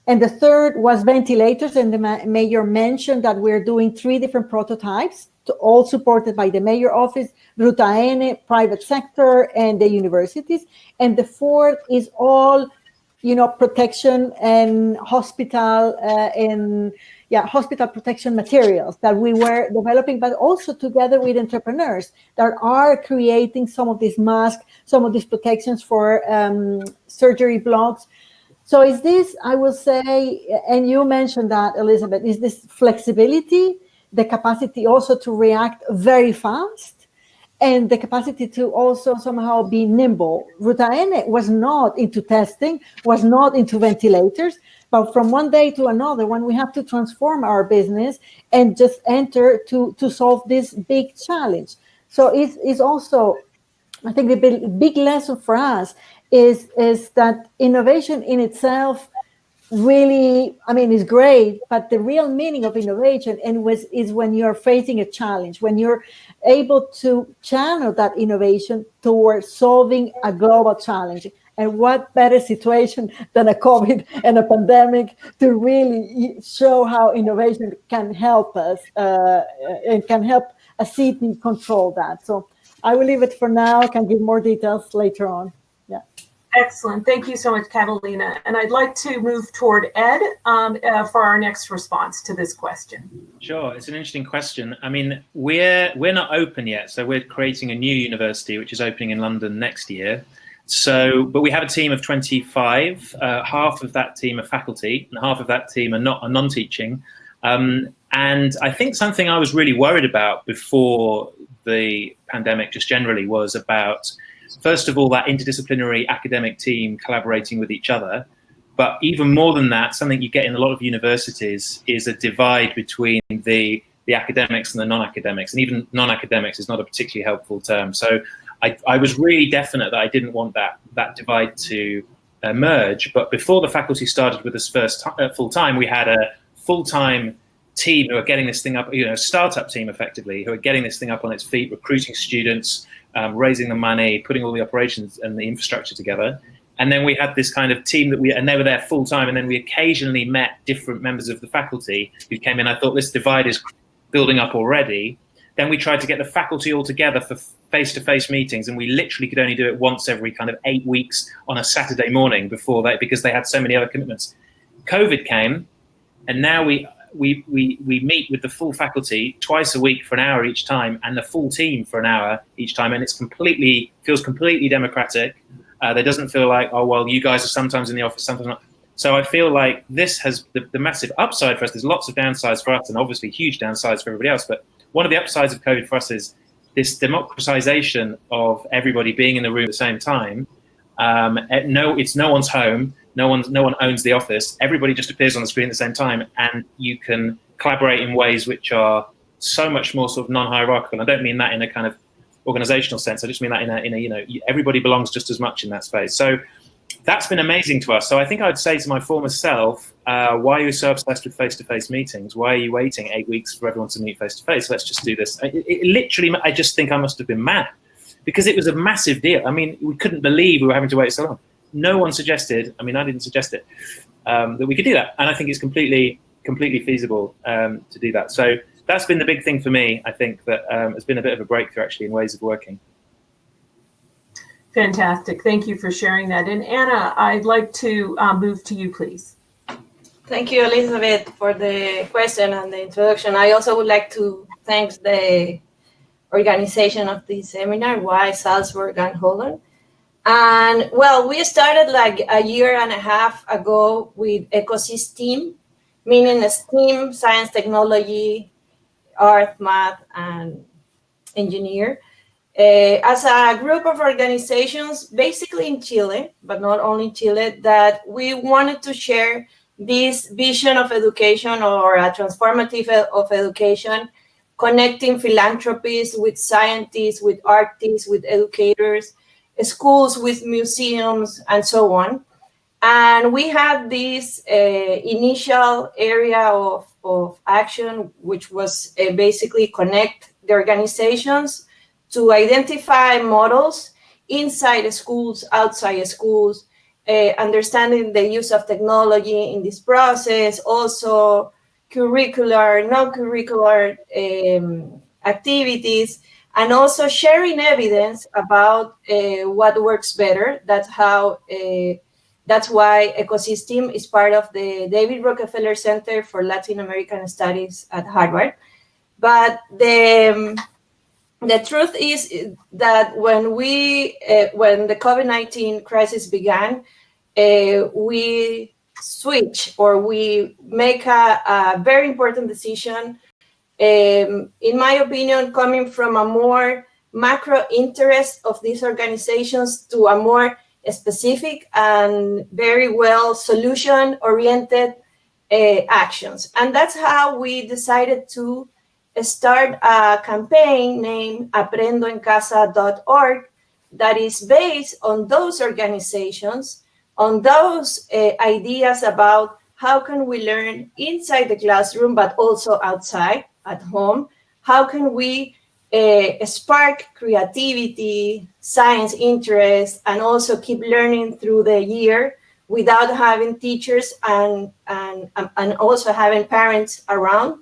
And the third was ventilators, and the mayor mentioned that we're doing 3 different prototypes, all supported by the mayor office, Ruta N, private sector, and the universities. And the fourth is all, protection and hospital hospital protection materials that we were developing, but also together with entrepreneurs that are creating some of these masks, some of these protections for surgery blocks. So is this, I will say, and you mentioned that, Elizabeth, is this flexibility, the capacity also to react very fast, and the capacity to also somehow be nimble. Ruta N was not into testing, was not into ventilators, but from one day to another, when we have to transform our business and just enter to solve this big challenge. So it's also, I think the big lesson for us is that innovation in itself really, I mean, is great, but the real meaning of innovation is when you're facing a challenge, when you're able to channel that innovation towards solving a global challenge. And what better situation than a COVID and a pandemic to really show how innovation can help us and can help a city control that. So I will leave it for now. I can give more details later on. Yeah.
Excellent. Thank you so much, Catalina. And I'd like to move toward Ed for our next response to this question.
Sure. It's an interesting question. I mean, we're not open yet. So we're creating a new university, which is opening in London next year. So, but we have a team of 25. Half of that team are faculty and half of that team are non-teaching. And I think something I was really worried about before the pandemic just generally was about, first of all, that interdisciplinary academic team collaborating with each other. But even more than that, something you get in a lot of universities is a divide between the academics and the non-academics. And even non-academics is not a particularly helpful term. So I was really definite that I didn't want that divide to emerge. But before the faculty started with us first full-time, we had a full-time team who are getting this thing up, a startup team effectively, who are getting this thing up on its feet, recruiting students, raising the money, putting all the operations and the infrastructure together. And then we had this kind of team and they were there full time. And then we occasionally met different members of the faculty who came in. I thought this divide is building up already. Then we tried to get the faculty all together for face-to-face meetings. And we literally could only do it once every kind of 8 weeks on a Saturday morning because they had so many other commitments. COVID came, and now we meet with the full faculty twice a week for an hour each time, and the full team for an hour each time, and feels completely democratic. There doesn't feel like, oh well, you guys are sometimes in the office, sometimes not. So I feel like this has the massive upside for us. There's lots of downsides for us, and obviously huge downsides for everybody else. But one of the upsides of COVID for us is this democratization of everybody being in the room at the same time. It's no one's home. No one owns the office. Everybody just appears on the screen at the same time, and you can collaborate in ways which are so much more sort of non-hierarchical. I don't mean that in a kind of organizational sense. I just mean that in a everybody belongs just as much in that space. So that's been amazing to us. So I think I'd say to my former self, why are you so obsessed with face-to-face meetings? Why are you waiting 8 weeks for everyone to meet face-to-face? Let's just do this. Literally, I just think I must have been mad, because it was a massive deal. I mean, we couldn't believe we were having to wait so long. No one suggested, I didn't suggest it, that we could do that. And I think it's completely feasible to do that. So that's been the big thing for me. I think that has been a bit of a breakthrough actually in ways of working.
Fantastic. Thank you for sharing that. And Anna, I'd like to move to you, please.
Thank you, Elizabeth, for the question and the introduction. I also would like to thank the organization of this seminar, Why Salzburg and Holland. And well, we started like a year and a half ago with ecosystem, meaning STEAM, science, technology, art, math, and engineer. As a group of organizations, basically in Chile, but not only Chile, that we wanted to share this vision of education, or a transformative of education, connecting philanthropies with scientists, with artists, with educators, schools with museums, and so on. And we had this initial area of action, which was basically connect the organizations to identify models inside schools, outside schools, understanding the use of technology in this process, also curricular, non-curricular activities, and also sharing evidence about what works better. That's why ecosystem is part of the David Rockefeller Center for Latin American Studies at Harvard. But the truth is that when the COVID-19 crisis began, we switch, or we make a very important decision, in my opinion, coming from a more macro interest of these organizations to a more specific and very well solution-oriented actions. And that's how we decided to start a campaign named aprendoencasa.org that is based on those organizations, on those ideas about how can we learn inside the classroom, but also outside at home. How can we spark creativity, science interest, and also keep learning through the year without having teachers and also having parents around.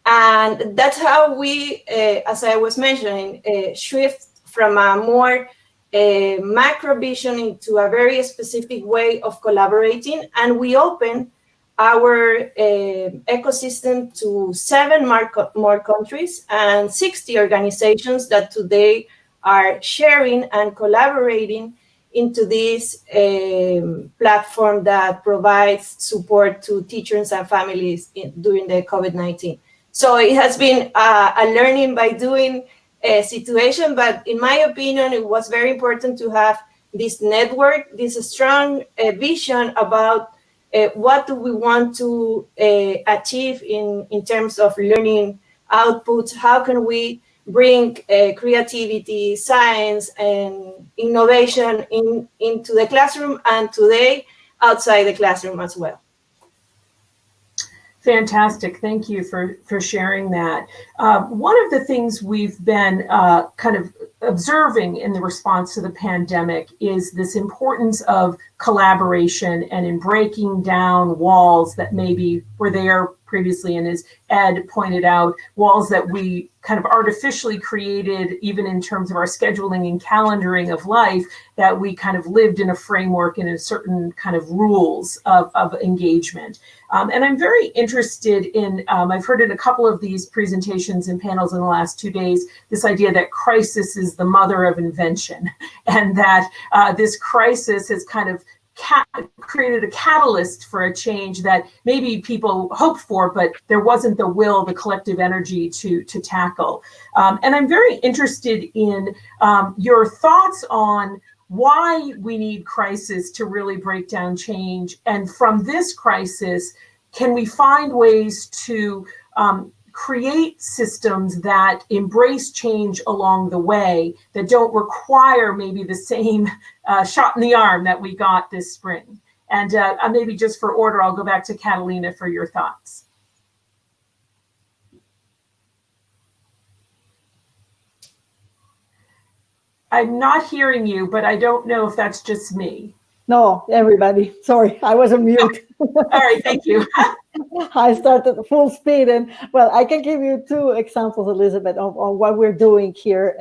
And that's how we, as I was mentioning, shift from a more macro vision into a very specific way of collaborating. And we open our ecosystem to 7 more countries and 60 organizations that today are sharing and collaborating into this platform that provides support to teachers and families during the COVID-19. So it has been a learning by doing situation, but in my opinion, it was very important to have this network, this strong vision about what do we want to achieve in terms of learning outputs? How can we bring creativity, science, and innovation into the classroom, and today outside the classroom as well?
Fantastic. Thank you for sharing that. One of the things we've been kind of observing in the response to the pandemic is this importance of collaboration and in breaking down walls that maybe were there previously, and as Ed pointed out, walls that we kind of artificially created, even in terms of our scheduling and calendaring of life, that we kind of lived in a framework and in certain kind of rules of engagement. And I'm very interested in, I've heard in a couple of these presentations and panels in the last 2 days, this idea that crisis is the mother of invention, and that this crisis has kind of created a catalyst for a change that maybe people hoped for, but there wasn't the will, the collective energy to tackle. And I'm very interested in your thoughts on why we need crisis to really break down change. And from this crisis, can we find ways to create systems that embrace change along the way, that don't require maybe the same shot in the arm that we got this spring? And maybe just for order, I'll go back to Catalina for your thoughts. I'm not hearing you, but I don't know if that's just me.
No, everybody. Sorry, I was on mute.
All right, thank you.
I started full speed, and well, I can give you 2 examples, Elizabeth, of what we're doing here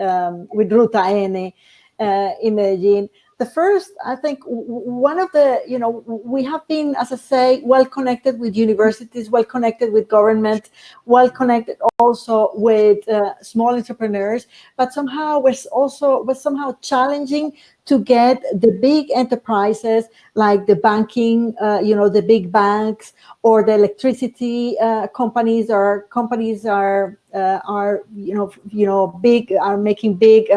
with Ruta N in Medellin. The first, I think, one of the, we have been, as I say, well connected with universities, well connected with government, well connected also with small entrepreneurs, but somehow was somehow challenging to get the big enterprises like the banking, the big banks, or the electricity companies are big, are making big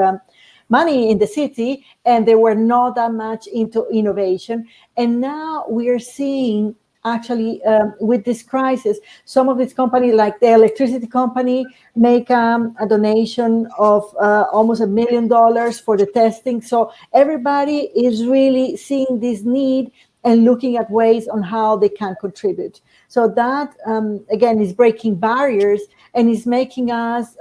money in the city, and they were not that much into innovation. And now we are seeing, actually, with this crisis, some of these companies, like the electricity company, make a donation of almost $1 million for the testing. So everybody is really seeing this need and looking at ways on how they can contribute. So that, again, is breaking barriers and is making us,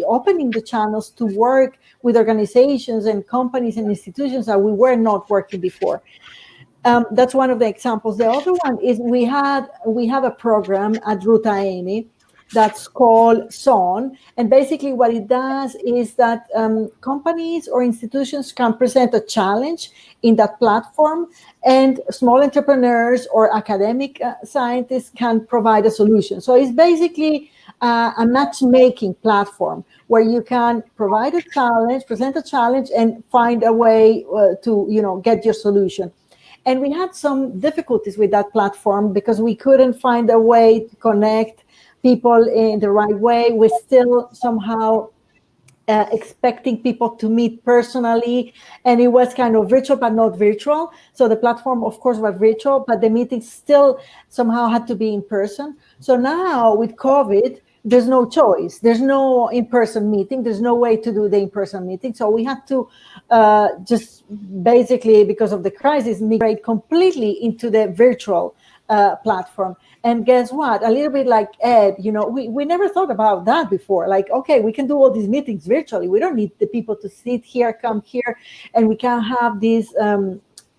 opening the channels to work with organizations and companies and institutions that we were not working before. That's one of the examples. The other one is we have a program at Ruta N that's called SON. And basically what it does is that companies or institutions can present a challenge in that platform, and small entrepreneurs or academic scientists can provide a solution. So it's basically a matchmaking platform where you can provide a challenge, present a challenge, and find a way to get your solution. And we had some difficulties with that platform because we couldn't find a way to connect people in the right way. We still somehow expecting people to meet personally, and it was kind of virtual but not virtual. So the platform, of course, was virtual, but the meetings still somehow had to be in person. So now with COVID, there's no choice. There's no in-person meeting. There's no way to do the in-person meeting. So we had to just basically, because of the crisis, migrate completely into the virtual platform. And guess what? A little bit like Ed, we never thought about that before. Like, okay, we can do all these meetings virtually. We don't need the people to sit here, come here, and we can have these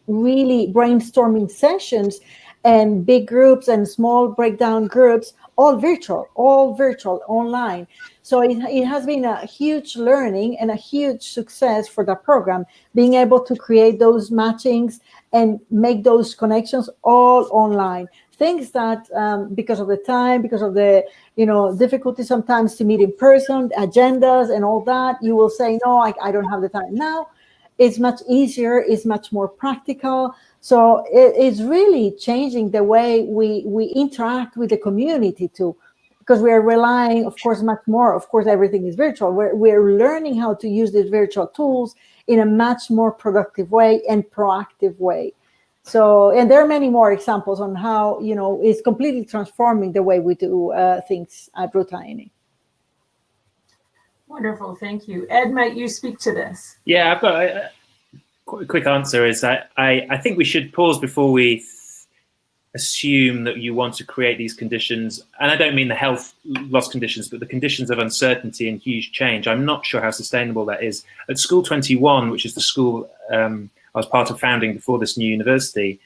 really brainstorming sessions and big groups and small breakdown groups, all virtual, online. So it has been a huge learning and a huge success for the program, being able to create those matchings and make those connections all online. Things that because of the time, because of the difficulty sometimes to meet in person, agendas and all that, you will say, no, I don't have the time. Now it's much easier, it's much more practical. So it's really changing the way we interact with the community too, because we are relying, of course, much more. Of course, everything is virtual. We're learning how to use these virtual tools in a much more productive way and proactive way. So, and there are many more examples on how, it's completely transforming the way we do things at Ruta.
Wonderful, thank you. Ed, might you speak to this?
Yeah, I've got a quick answer is that I think we should pause before we assume that you want to create these conditions. And I don't mean the health loss conditions, but the conditions of uncertainty and huge change. I'm not sure how sustainable that is. At School 21, which is the school I was part of founding before this new university,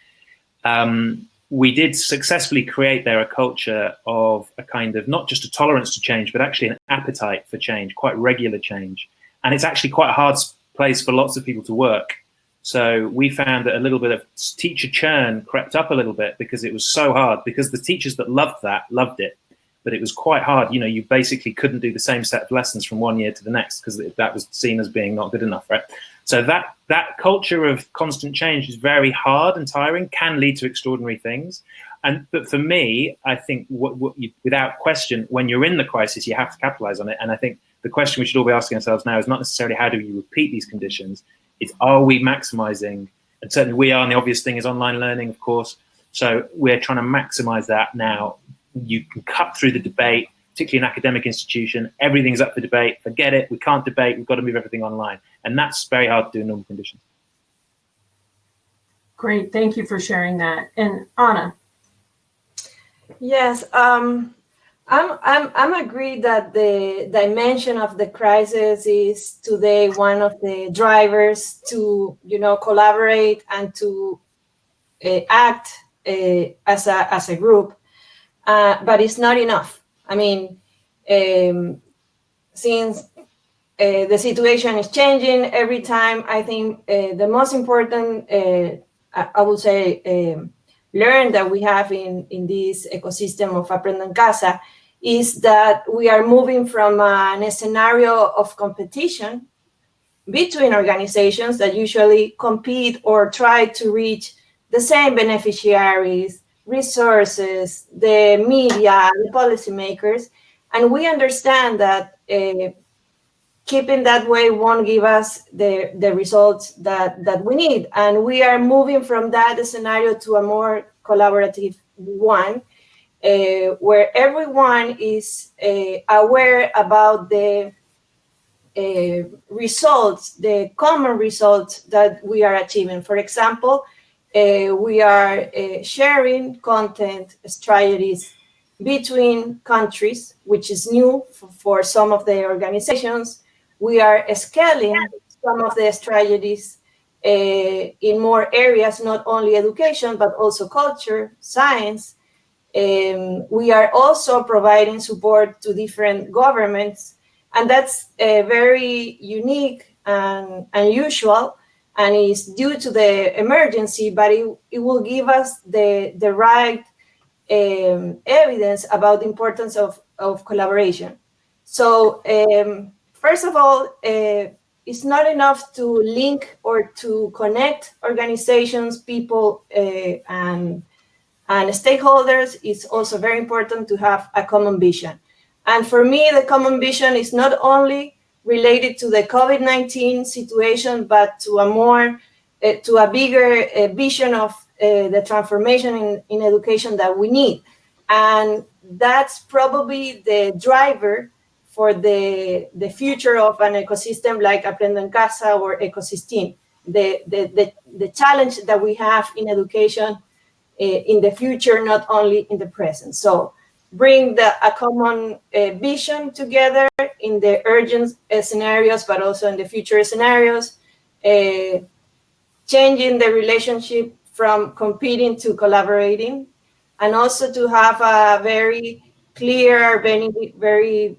we did successfully create there a culture of a kind of not just a tolerance to change, but actually an appetite for change, quite regular change. And it's actually quite a hard place for lots of people to work. So we found that a little bit of teacher churn crept up a little bit because it was so hard, because the teachers that loved it, but it was quite hard. You basically couldn't do the same set of lessons from one year to the next because that was seen as being not good enough, right? So that culture of constant change is very hard and tiring, can lead to extraordinary things. But for me, I think without question, when you're in the crisis, you have to capitalize on it. And I think the question we should all be asking ourselves now is not necessarily how do you repeat these conditions, it's are we maximizing, and certainly we are, and the obvious thing is online learning, of course. So we're trying to maximize that now. You can cut through the debate, particularly in an academic institution. Everything's up for debate. Forget it. We can't debate. We've got to move everything online. And that's very hard to do in normal conditions.
Great. Thank you for sharing that. And Anna.
Yes, I'm agreed that the dimension of the crisis is today one of the drivers to collaborate and to act as a group, but it's not enough. I mean, since the situation is changing every time, I think the most important, I would say, learn that we have in this ecosystem of Aprendo en Casa is that we are moving from a scenario of competition between organizations that usually compete or try to reach the same beneficiaries, resources, the media, the policymakers. And we understand that keeping that way won't give us the results that we need. And we are moving from that scenario to a more collaborative one, where everyone is aware about the results, the common results that we are achieving. For example, we are sharing content strategies between countries, which is new for some of the organizations. We are scaling some of the strategies in more areas, not only education, but also culture, science. We are also providing support to different governments, and that's very unique and unusual, and is due to the emergency, but it will give us the right evidence about the importance of collaboration. So first of all, it's not enough to link or to connect organizations, people, and stakeholders. It's also very important to have a common vision. And for me, the common vision is not only related to the COVID-19 situation, but to a more, to a bigger vision of the transformation in education that we need. And that's probably the driver for the future of an ecosystem like Aprendo en Casa or Ecosystem. The challenge that we have in education in the future, not only in the present. So bring a common vision together in the urgent scenarios, but also in the future scenarios, changing the relationship from competing to collaborating, and also to have a very clear, very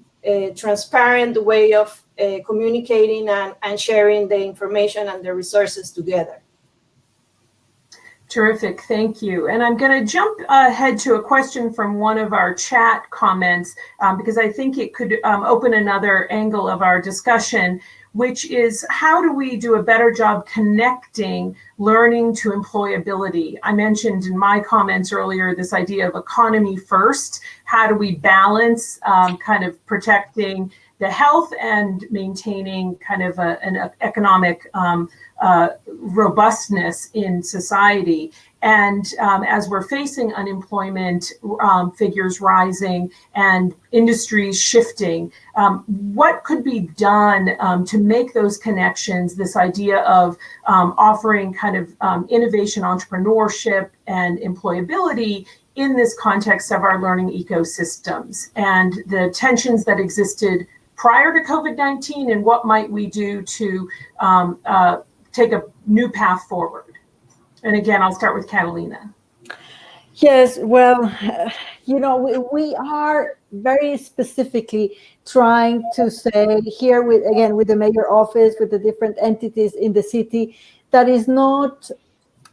transparent way of communicating and sharing the information and the resources together.
Terrific, thank you. And I'm going to jump ahead to a question from one of our chat comments because I think it could open another angle of our discussion, which is how do we do a better job connecting learning to employability? I mentioned in my comments earlier this idea of economy first. How do we balance kind of protecting the health and maintaining kind of an economic robustness in society? And as we're facing unemployment figures rising and industries shifting, what could be done to make those connections, this idea of offering kind of innovation, entrepreneurship, and employability in this context of our learning ecosystems and the tensions that existed prior to COVID-19, and what might we do to take a new path forward? And again, I'll start with Catalina.
Yes, well, you know, we are very specifically trying to say here with the mayor office, with the different entities in the city, that is not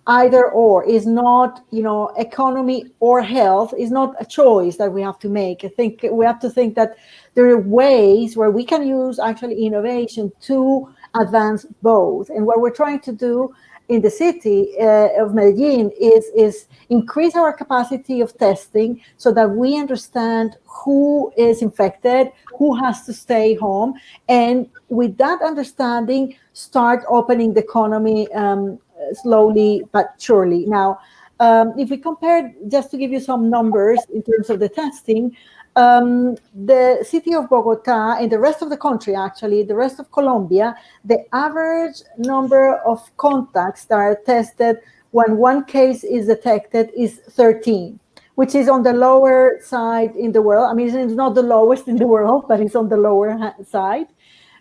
either or, is not, you know, economy or health, is not a choice that we have to make. I think we have to think that there are ways where we can use actually innovation to advance both. And what we're trying to do in the city of Medellin is increase our capacity of testing so that we understand who is infected, who has to stay home, and with that understanding, start opening the economy slowly but surely. Now, if we compare, just to give you some numbers in terms of the testing, the city of Bogota and the rest of the country, actually, the rest of Colombia, the average number of contacts that are tested when one case is detected is 13, which is on the lower side in the world. I mean, it's not the lowest in the world, but it's on the lower side.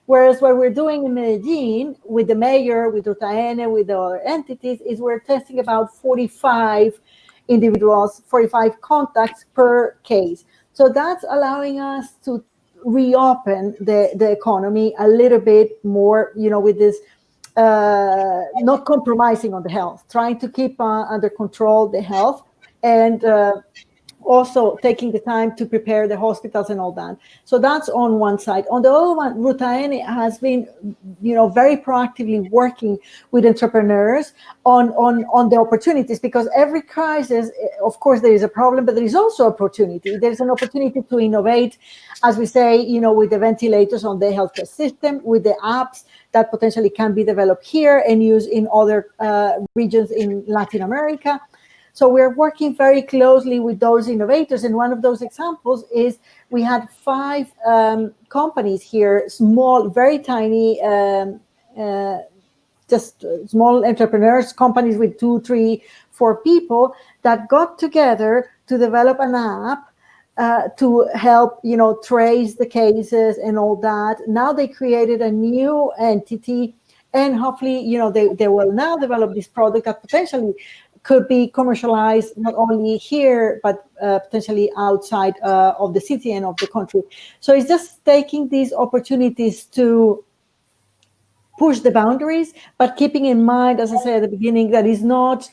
Whereas what we're doing in Medellin with the mayor, with Rodr, with the other entities, is we're testing about 45 individuals, 45 contacts per case. So that's allowing us to reopen the economy a little bit more, you know, with this, not compromising on the health, trying to keep under control the health, and also taking the time to prepare the hospitals and all that. So that's on one side. On the other one, Rodr has been, you know, very proactively working with entrepreneurs on the opportunities, because every crisis, of course, there is a problem, but there is also opportunity. There's an opportunity to innovate, as we say, you know, with the ventilators on the healthcare system, with the apps that potentially can be developed here and used in other regions in Latin America. So we're working very closely with those innovators. And one of those examples is we had 5 companies here, small, very tiny, just small entrepreneurs, companies with 2, 3, 4 people that got together to develop an app to help, you know, trace the cases and all that. Now they created a new entity, and hopefully, you know, they will now develop this product that potentially could be commercialized not only here, but potentially outside of the city and of the country. So it's just taking these opportunities to push the boundaries, but keeping in mind, as I said at the beginning, that is not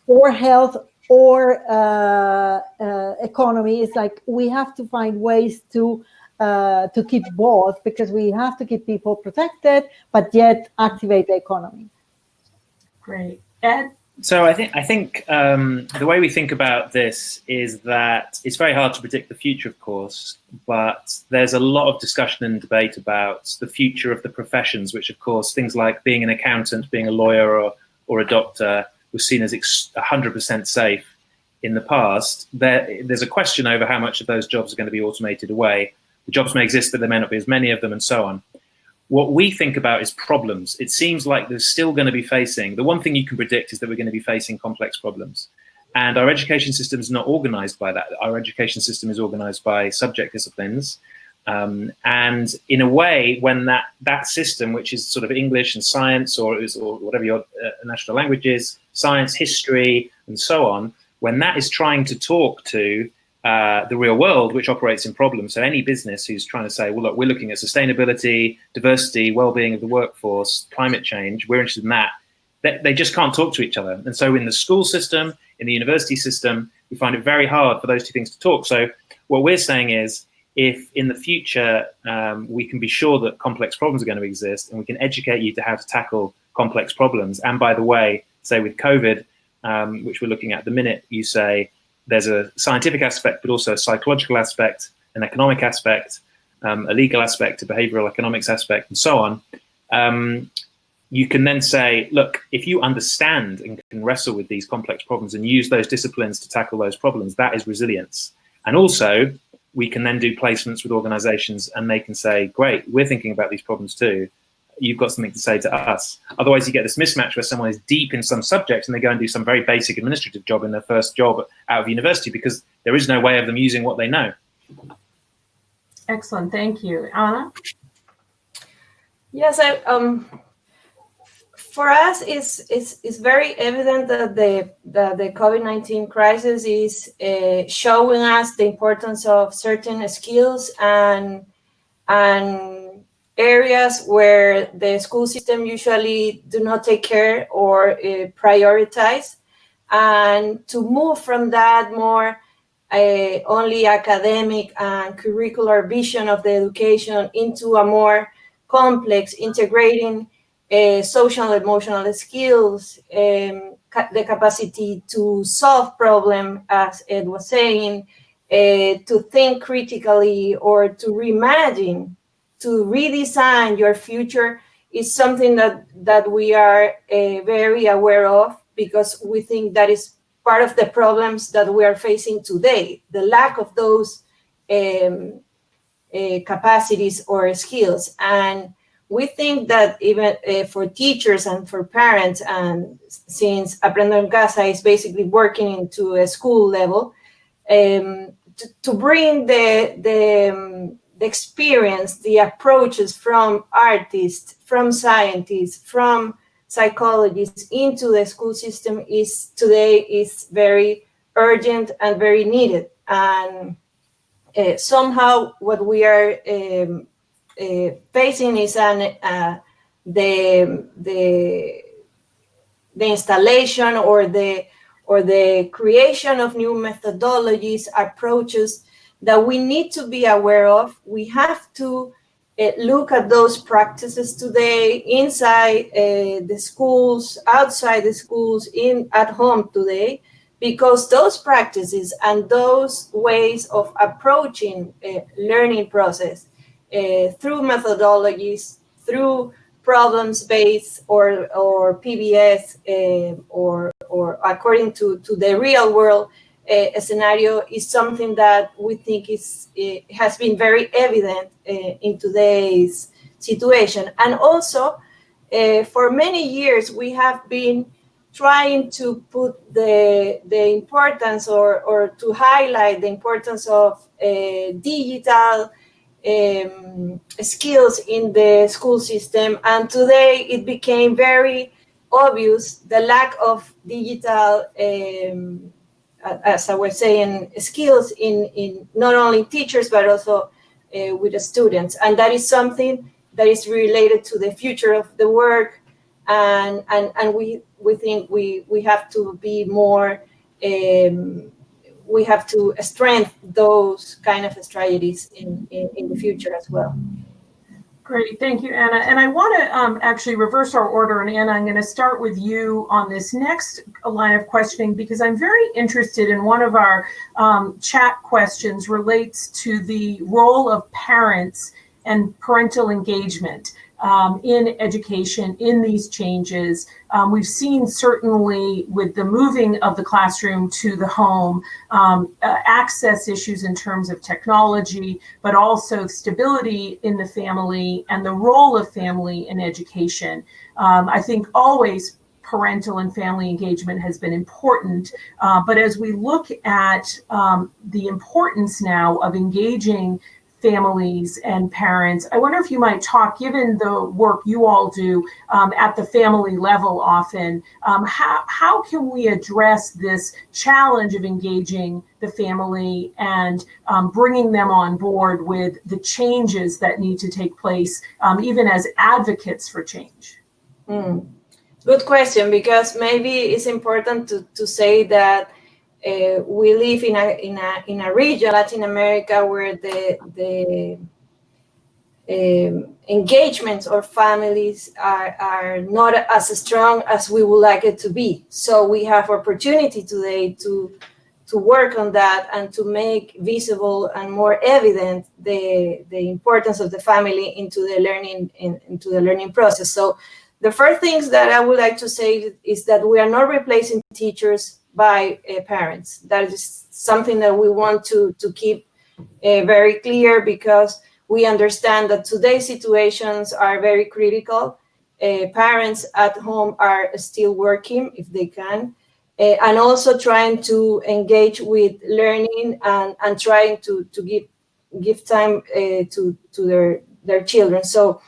or health or economy. It's like we have to find ways to keep both, because we have to keep people protected, but yet activate the economy.
Great. Ed?
So I think the way we think about this is that it's very hard to predict the future, of course, but there's a lot of discussion and debate about the future of the professions, which, of course, things like being an accountant, being a lawyer, or a doctor was seen as 100% safe in the past. There's a question over how much of those jobs are going to be automated away. The jobs may exist, but there may not be as many of them, and so on. What we think about is problems. It seems like there's still going to be facing, the one thing you can predict is that we're going to be facing complex problems. And our education system is not organized by that. Our education system is organized by subject disciplines. And in a way, when that system, which is sort of English and science, or whatever your national language is, science, history, and so on, when that is trying to talk to the real world, which operates in problems. So any business who's trying to say, well, look, we're looking at sustainability, diversity, well-being of the workforce, climate change, we're interested in that, they just can't talk to each other. And so in the school system, in the university system, we find it very hard for those two things to talk. So what we're saying is, if in the future we can be sure that complex problems are going to exist, and we can educate you to how to tackle complex problems, and by the way, say with COVID, which we're looking at the minute, you say, there's a scientific aspect, but also a psychological aspect, an economic aspect, a legal aspect, a behavioral economics aspect, and so on. You can then say, look, if you understand and can wrestle with these complex problems and use those disciplines to tackle those problems, that is resilience. And also, we can then do placements with organizations and they can say, great, we're thinking about these problems too. You've got something to say to us. Otherwise, you get this mismatch where someone is deep in some subject and they go and do some very basic administrative job in their first job out of university because there is no way of them using what they know.
Excellent, thank you. Anna?
Yes, for us, it's very evident that the COVID-19 crisis is showing us the importance of certain skills and areas where the school system usually do not take care or prioritize, and to move from that more only academic and curricular vision of the education into a more complex, integrating social and emotional skills, the capacity to solve problems, as Ed was saying, to think critically or to reimagine, to redesign your future is something that we are very aware of, because we think that is part of the problems that we are facing today, the lack of those capacities or skills. And we think that even for teachers and for parents, and since Aprendo en Casa is basically working into a school level, to bring the experience, the approaches from artists, from scientists, from psychologists into the school system today is very urgent and very needed. And somehow what we are facing is the installation or the creation of new methodologies, approaches that we need to be aware of. We have to look at those practices today inside the schools, outside the schools, at home today, because those practices and those ways of approaching learning process through methodologies, through problems-based or PBS or according to the real world scenario is something that we think has been very evident in today's situation. And also, for many years, we have been trying to put the importance or to highlight the importance of digital skills in the school system. And today it became very obvious the lack of digital as I was saying, skills in not only teachers, but also with the students. And that is something that is related to the future of the work. And we think we have to be more, we have to strengthen those kind of strategies in the future as well.
Great, thank you, Anna. And I want to actually reverse our order. And Anna, I'm going to start with you on this next line of questioning, because I'm very interested in one of our chat questions relates to the role of parents and parental engagement in education, in these changes. We've seen certainly with the moving of the classroom to the home, access issues in terms of technology, but also stability in the family and the role of family in education. I think always parental and family engagement has been important, but as we look at the importance now of engaging families and parents, I wonder if you might talk, given the work you all do at the family level often, how can we address this challenge of engaging the family and bringing them on board with the changes that need to take place, even as advocates for change?
Good question, because maybe it's important to say that we live in a region, Latin America, where the engagements or families are not as strong as we would like it to be. So we have opportunity today to work on that and to make visible and more evident the importance of the family into the learning process. So the first things that I would like to say is that we are not replacing teachers by parents. That is something that we want to keep very clear, because we understand that today's situations are very critical. Parents at home are still working if they can, and also trying to engage with learning and trying to give time to their children. So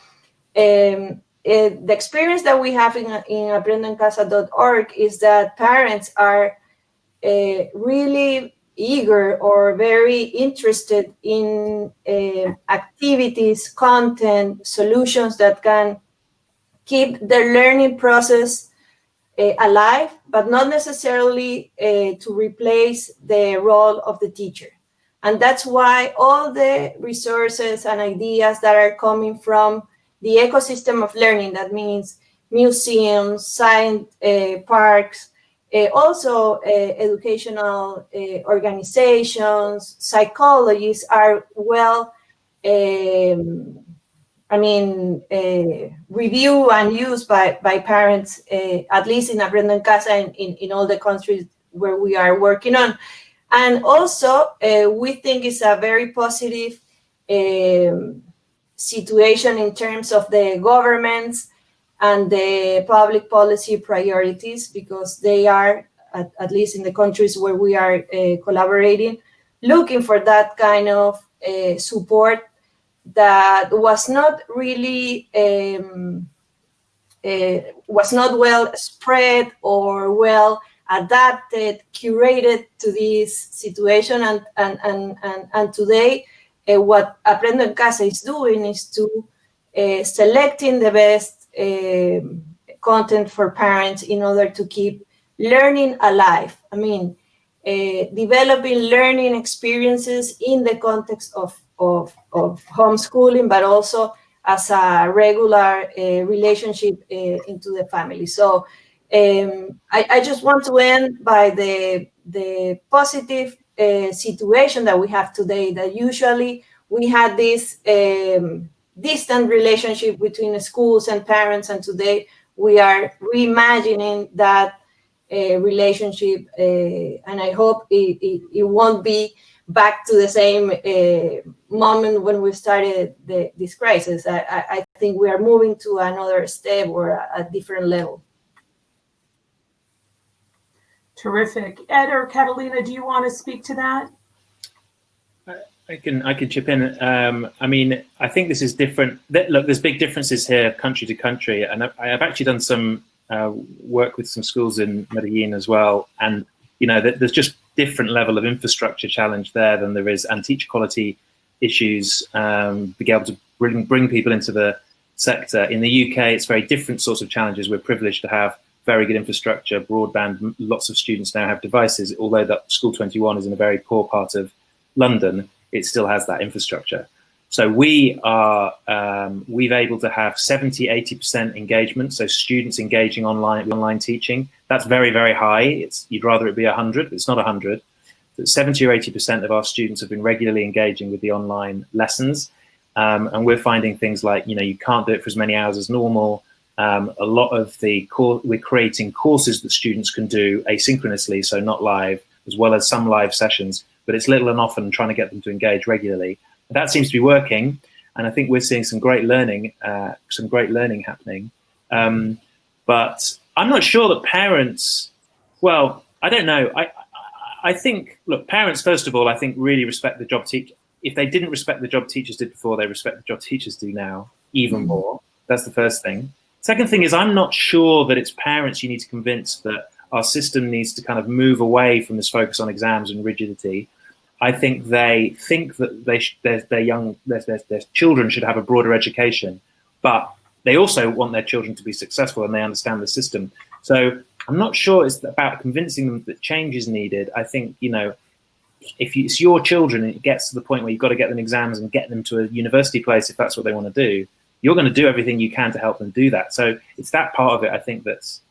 the experience that we have in aprendoencasa.org is that parents are really eager or very interested in activities, content, solutions that can keep the learning process alive, but not necessarily to replace the role of the teacher. And that's why all the resources and ideas that are coming from the ecosystem of learning, that means museums, science parks, also educational organizations, psychologists are well, reviewed and used by parents, at least in Aprendo en Casa and in all the countries where we are working on. And also, we think it's a very positive situation in terms of the governments and the public policy priorities, because they are, at least in the countries where we are collaborating, looking for that kind of support that was not really, was not well spread or well adapted, curated to this situation. And today, what Aprendo en Casa is doing is to selecting the best content for parents in order to keep learning alive. Developing learning experiences in the context of homeschooling, but also as a regular relationship into the family. So I just want to end by the positive situation that we have today, that usually we had this distant relationship between the schools and parents, and today we are reimagining that relationship, and I hope it won't be back to the same moment when we started this crisis. I think we are moving to another step or a different level.
Terrific. Ed or Catalina, do you want to speak to that?
I can chip in. I think this is different. Look, there's big differences here, country to country, and I've actually done some work with some schools in Medellin as well. And there's just different level of infrastructure challenge there than there is, and teacher quality issues. Being able to bring people into the sector. In the UK, it's very different sorts of challenges. We're privileged to have very good infrastructure, broadband. Lots of students now have devices. Although that School 21 is in a very poor part of London, it still has that infrastructure. So we are we've able to have 70-80% engagement. So students engaging online teaching. That's very, very high. You'd rather it be 100. It's not 100. But 70 or 80% of our students have been regularly engaging with the online lessons, and we're finding things like, you can't do it for as many hours as normal. A lot of we're creating courses that students can do asynchronously, so not live, as well as some live sessions. But it's little and often trying to get them to engage regularly. That seems to be working, and I think we're seeing some great learning happening. But I'm not sure that parents. Well, I don't know. I think, look, parents, first of all, I think really respect the job teacher. If they didn't respect the job teachers did before, they respect the job teachers do now even more. That's the first thing. Second thing is, I'm not sure that it's parents you need to convince that our system needs to kind of move away from this focus on exams and rigidity. I think they think that their children should have a broader education, but they also want their children to be successful and they understand the system. So I'm not sure it's about convincing them that change is needed. I think, if it's your children and it gets to the point where you've got to get them exams and get them to a university place, if that's what they want to do, you're going to do everything you can to help them do that. So it's that part of it, I think, that's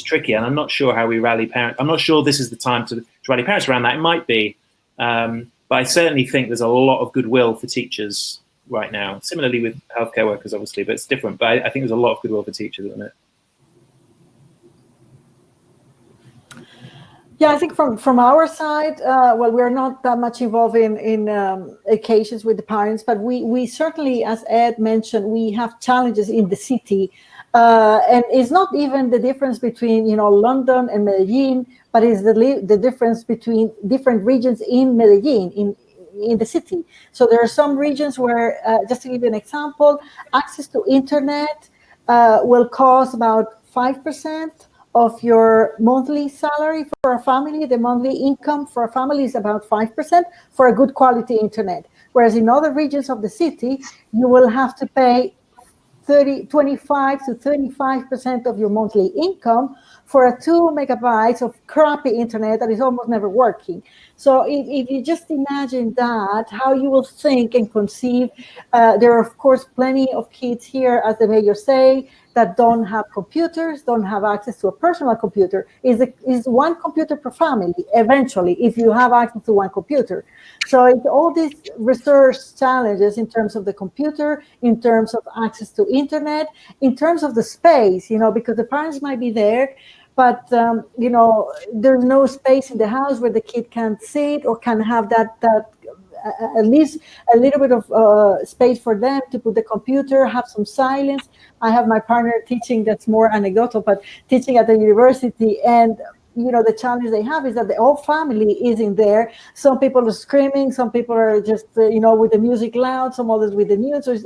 tricky. And I'm not sure how we rally parents. I'm not sure this is the time to rally parents around that. It might be. But I certainly think there's a lot of goodwill for teachers right now. Similarly with healthcare workers, obviously, but it's different. But I think there's a lot of goodwill for teachers at the minute.
Yeah, I think from our side, well, we're not that much involved in occasions with the parents, but we certainly, as Ed mentioned, we have challenges in the city. And it's not even the difference between, London and Medellin, but it's the difference between different regions in Medellin, in the city. So there are some regions where, just to give you an example, access to internet will cost about 5% of your monthly salary for a family. The monthly income for a family is about 5% for a good quality internet. Whereas in other regions of the city, you will have to pay 25 to 35% of your monthly income for a 2 megabytes of crappy internet that is almost never working. So if you just imagine that, how you will think and conceive, there are, of course, plenty of kids here, as the mayor say, that don't have computers, don't have access to a personal computer. Is one computer per family, eventually, if you have access to one computer. So it's all these research challenges in terms of the computer, in terms of access to internet, in terms of the space, because the parents might be there, but there's no space in the house where the kid can sit or can have that at least a little bit of space for them to put the computer, have some silence. I have my partner teaching, that's more anecdotal, but teaching at the university, and the challenge they have is that the whole family is in there. Some people are screaming, some people are just with the music loud, some others with the news. So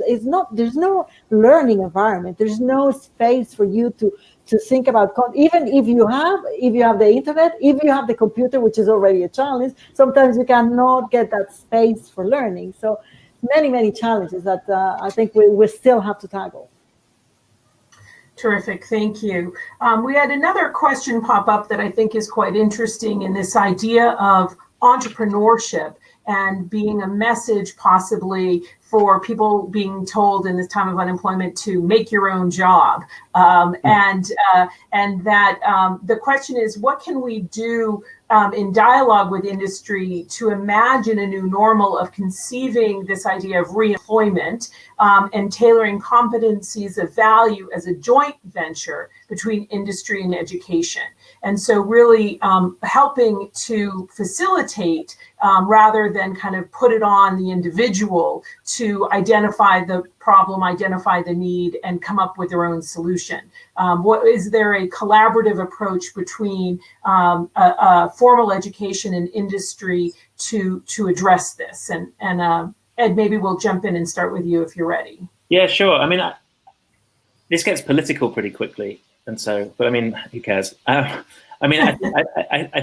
there's no learning environment. There's no space for you to think about, even if you have the internet, if you have the computer, which is already a challenge, sometimes you cannot get that space for learning. So many challenges that I think we still have to tackle.
Terrific, thank you. We had another question pop up that I think is quite interesting in this idea of entrepreneurship and being a message possibly for people being told in this time of unemployment to make your own job. And that the question is, what can we do in dialogue with industry to imagine a new normal of conceiving this idea of re-employment and tailoring competencies of value as a joint venture between industry and education? And so really helping to facilitate rather than kind of put it on the individual to identify the problem, identify the need, and come up with their own solution. Is there a collaborative approach between formal education and industry to address this? And Ed, maybe we'll jump in and start with you if you're ready.
Yeah, sure. I mean, this gets political pretty quickly. And so, but I mean, who cares? I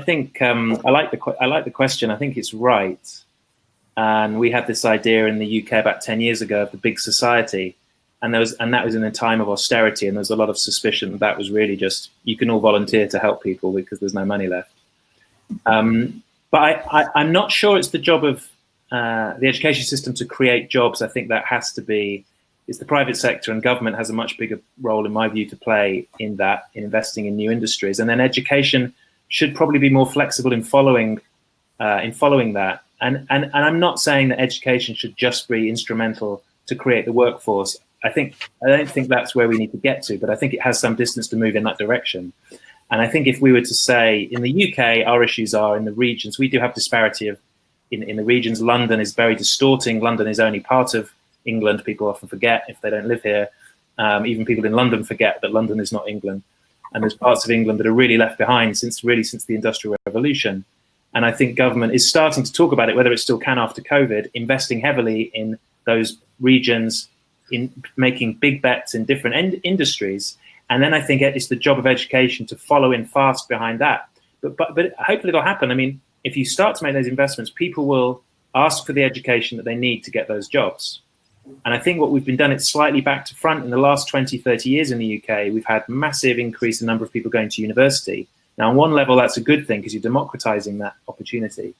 think I like the question. I think it's right. And we had this idea in the UK about 10 years ago of the big society, and that was in a time of austerity, and there was a lot of suspicion that was really just you can all volunteer to help people because there's no money left. But I'm not sure it's the job of the education system to create jobs, I think that has to be, it's the private sector, and government has a much bigger role, in my view, to play in that, in investing in new industries. And then education should probably be more flexible in following that. And I'm not saying that education should just be instrumental to create the workforce. I don't think that's where we need to get to, but I think it has some distance to move in that direction. And I think if we were to say, in the UK, our issues are in the regions. We do have disparity in the regions. London is very distorting. London is only part of England. People often forget if they don't live here. Even people in London forget that London is not England. And there's parts of England that are really left behind since the Industrial Revolution. And I think government is starting to talk about it, whether it still can after COVID, investing heavily in those regions, in making big bets in different industries. And then I think it's the job of education to follow in fast behind that. But hopefully it'll happen. I mean, if you start to make those investments, people will ask for the education that they need to get those jobs. And I think what we've been done, it's slightly back to front in the last 20, 30 years in the UK. We've had massive increase in the number of people going to university. Now, on one level, that's a good thing because you're democratizing that opportunity.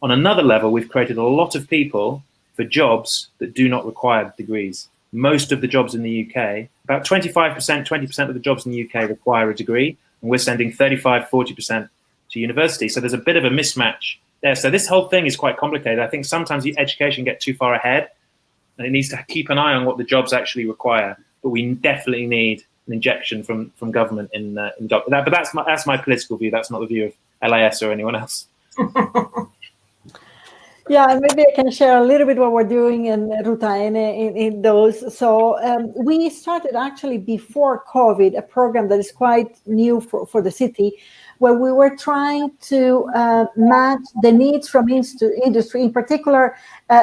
On another level, we've created a lot of people for jobs that do not require degrees. Most of the jobs in the UK, about 25%, 20% of the jobs in the UK require a degree, and we're sending 35, 40% to university. So there's a bit of a mismatch there. So this whole thing is quite complicated. I think sometimes the education gets too far ahead, and it needs to keep an eye on what the jobs actually require. But we definitely need an injection from government in that. But that's my political view. That's not the view of LIS or anyone else.
Yeah, and maybe I can share a little bit what we're doing in Ruta N in those. So we started actually before COVID a program that is quite new for the city, where we were trying to match the needs from industry, in particular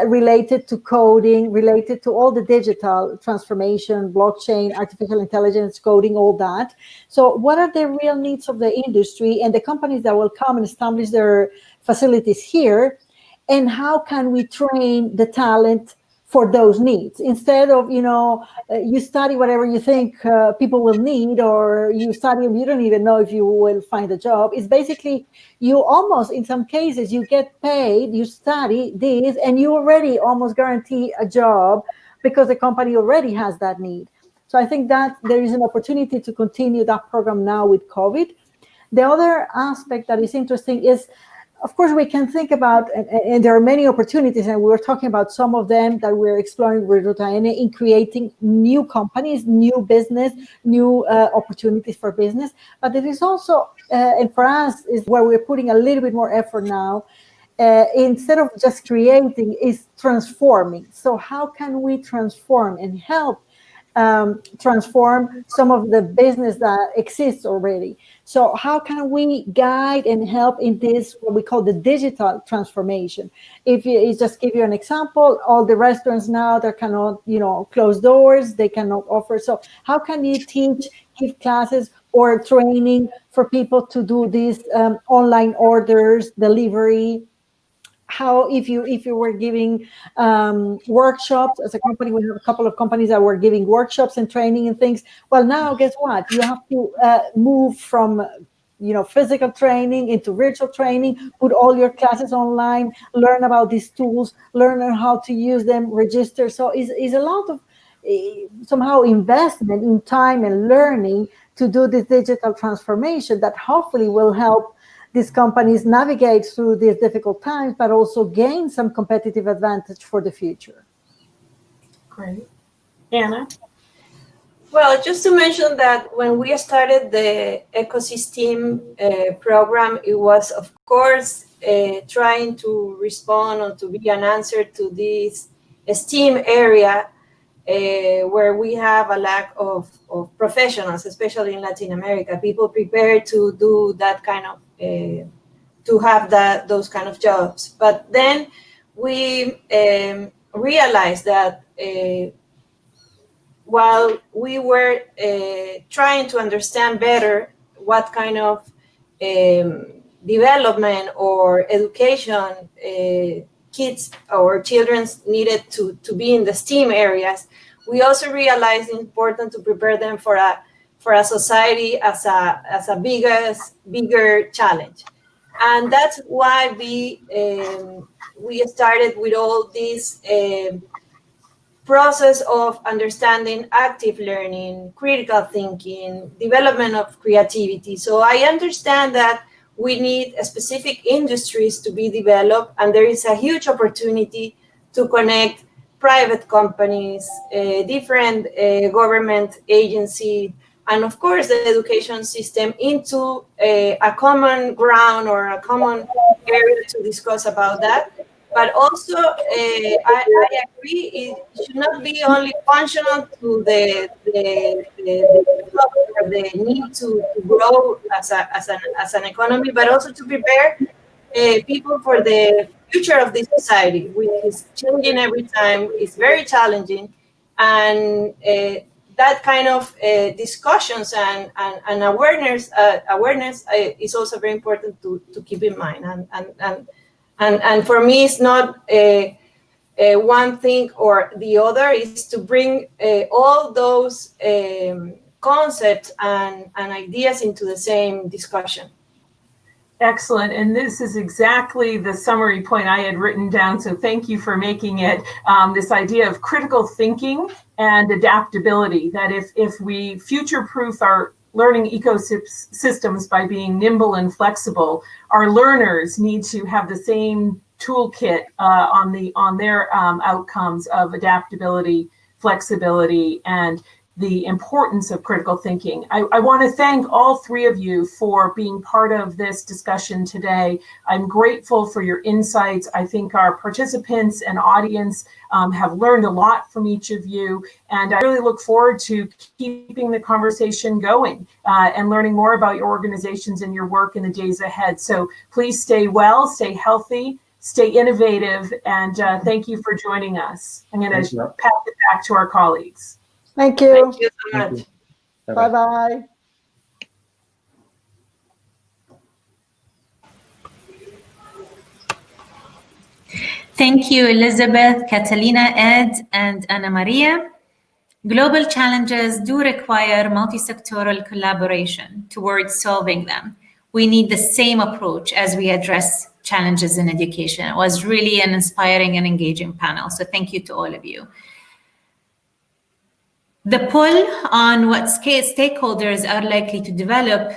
related to coding, related to all the digital transformation, blockchain, artificial intelligence, coding, all that. So what are the real needs of the industry and the companies that will come and establish their facilities here? And how can we train the talent for those needs? Instead of, you study whatever you think people will need, or you study and you don't even know if you will find a job. It's basically, you almost, in some cases, you get paid, you study this, and you already almost guarantee a job because the company already has that need. So I think that there is an opportunity to continue that program now with COVID. The other aspect that is interesting is, of course, we can think about, and there are many opportunities, and we were talking about some of them that we're exploring with Ruta N in creating new companies, new business, new opportunities for business. But there is also, and for us, is where we're putting a little bit more effort now, instead of just creating, is transforming. So how can we transform and help transform some of the business that exists already? So how can we guide and help in this, what we call the digital transformation? If you just give you an example, all the restaurants now, they cannot, close doors, they cannot offer. So how can you give classes or training for people to do these online orders, delivery? How, if you were giving workshops as a company, we have a couple of companies that were giving workshops and training and things. Well, now guess what? You have to move from physical training into virtual training, put all your classes online, learn about these tools, learn how to use them, register. So it's a lot of somehow investment in time and learning to do this digital transformation that hopefully will help these companies navigate through these difficult times, but also gain some competitive advantage for the future.
Great. Anna?
Well, just to mention that when we started the ecosystem program, it was, of course, trying to respond or to be an answer to this STEAM area where we have a lack of professionals, especially in Latin America, people prepared to do that kind of to have those kind of jobs. But then we realized that while we were trying to understand better what kind of development or education kids or children needed to be in the STEAM areas, we also realized it's important to prepare them for a society as a bigger challenge. And that's why we started with all this process of understanding active learning, critical thinking, development of creativity. So I understand that we need specific industries to be developed, and there is a huge opportunity to connect private companies, different government agencies, and of course the education system into a common ground or a common area to discuss about that. But also, I agree, it should not be only functional to the need to grow as an economy, but also to prepare people for the future of this society, which is changing every time. It's very challenging. And that kind of discussions and awareness is also very important to keep in mind. And for me, it's not one thing or the other. Is to bring all those concepts and ideas into the same discussion.
Excellent. And this is exactly the summary point I had written down. So thank you for making it this idea of critical thinking and adaptability, that if we future-proof our learning ecosystems by being nimble and flexible, our learners need to have the same toolkit on their outcomes of adaptability, flexibility, and the importance of critical thinking. I want to thank all three of you for being part of this discussion today. I'm grateful for your insights. I think our participants and audience have learned a lot from each of you, and I really look forward to keeping the conversation going and learning more about your organizations and your work in the days ahead. So please stay well, stay healthy, stay innovative, and thank you for joining us. I'm going to pass it back to our colleagues.
Thank you.
Thank you so much.
Bye-bye.
Thank you, Elizabeth, Catalina, Ed, and Ana Maria. Global challenges do require multi-sectoral collaboration towards solving them. We need the same approach as we address challenges in education. It was really an inspiring and engaging panel, so thank you to all of you. The pull on what stakeholders are likely to develop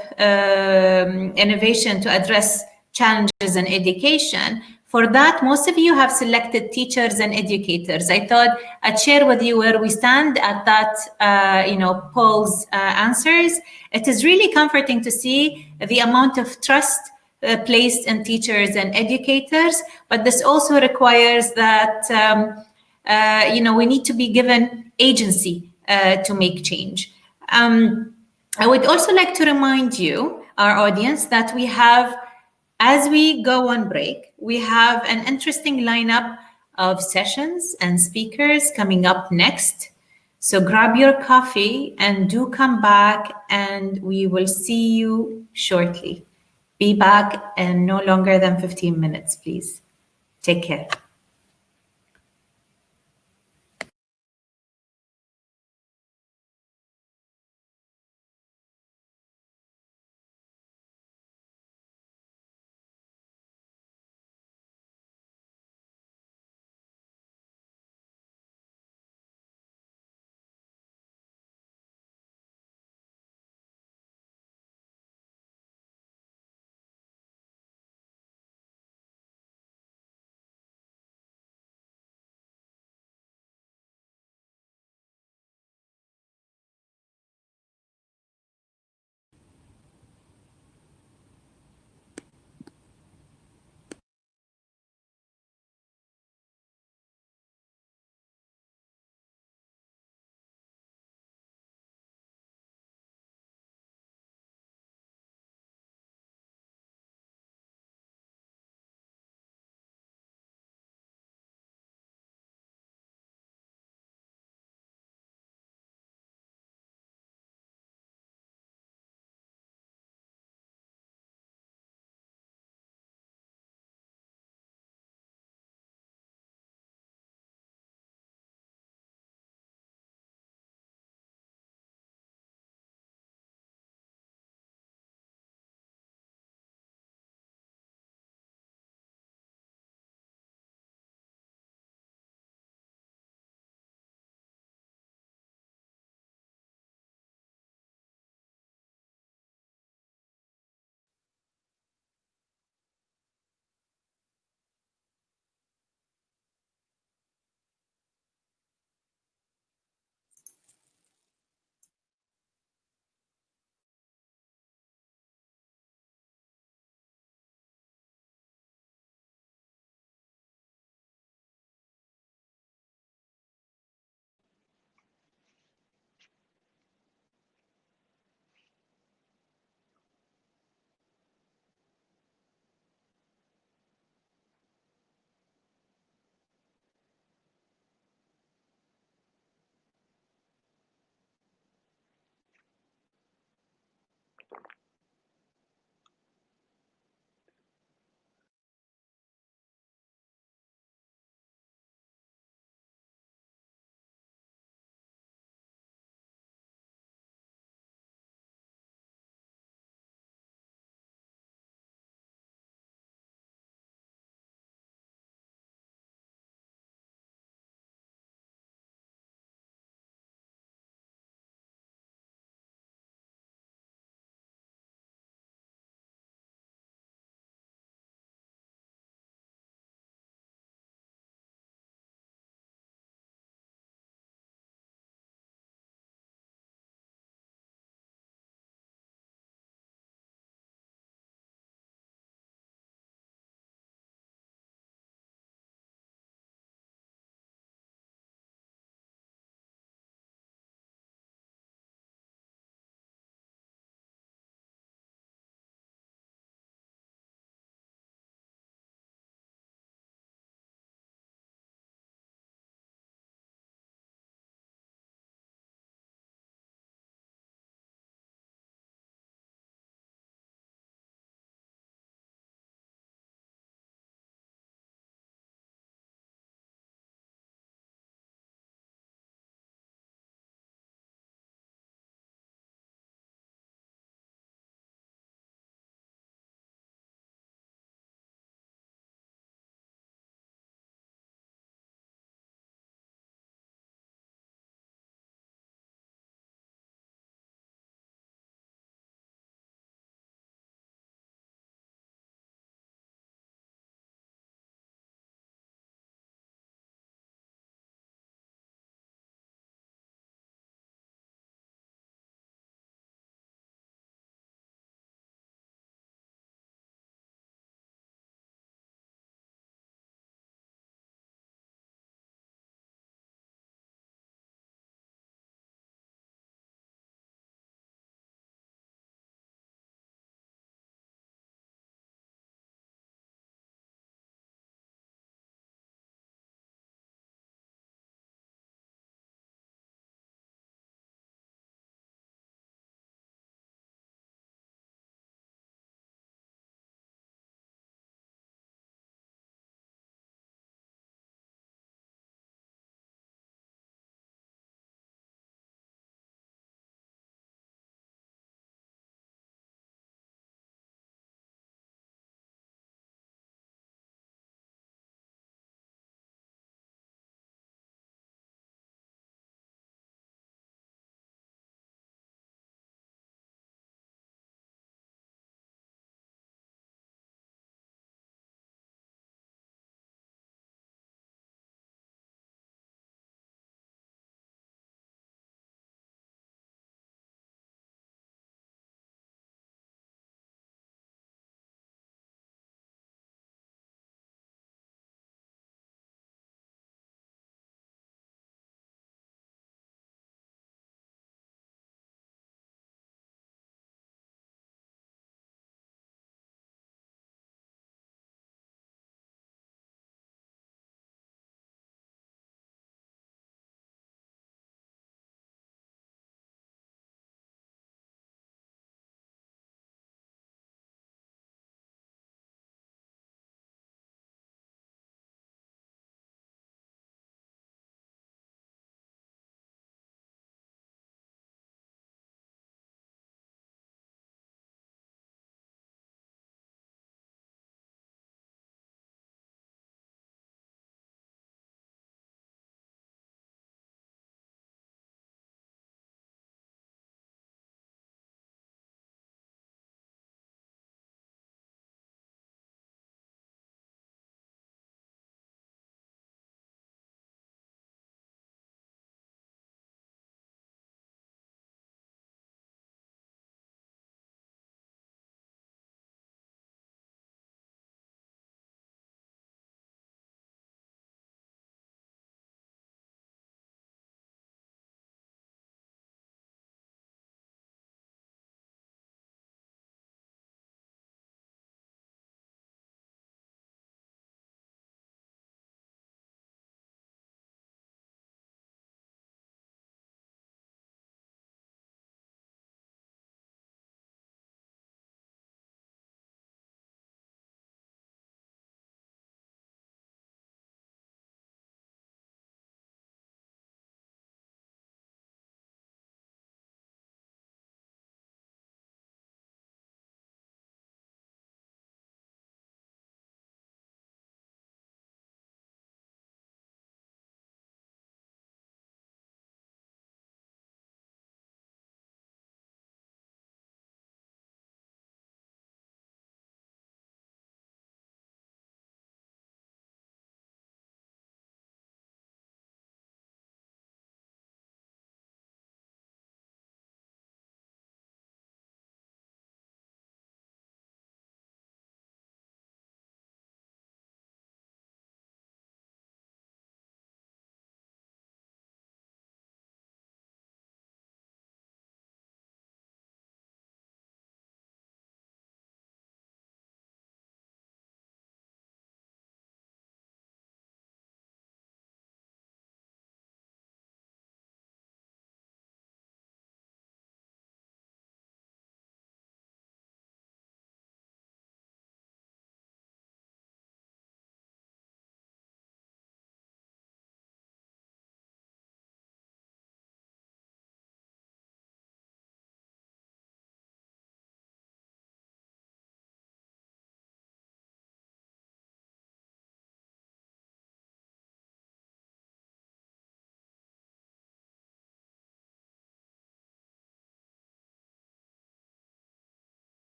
innovation to address challenges in education. For that, most of you have selected teachers and educators. I thought I'd share with you where we stand at that, poll's answers. It is really comforting to see the amount of trust placed in teachers and educators, but this also requires that, we need to be given agency to make change. I would also like to remind you, our audience, that we have, as we go on break, we have an interesting lineup of sessions and speakers coming up next. So grab your coffee and do come back, and we will see you shortly. Be back in no longer than 15 minutes, please. Take care.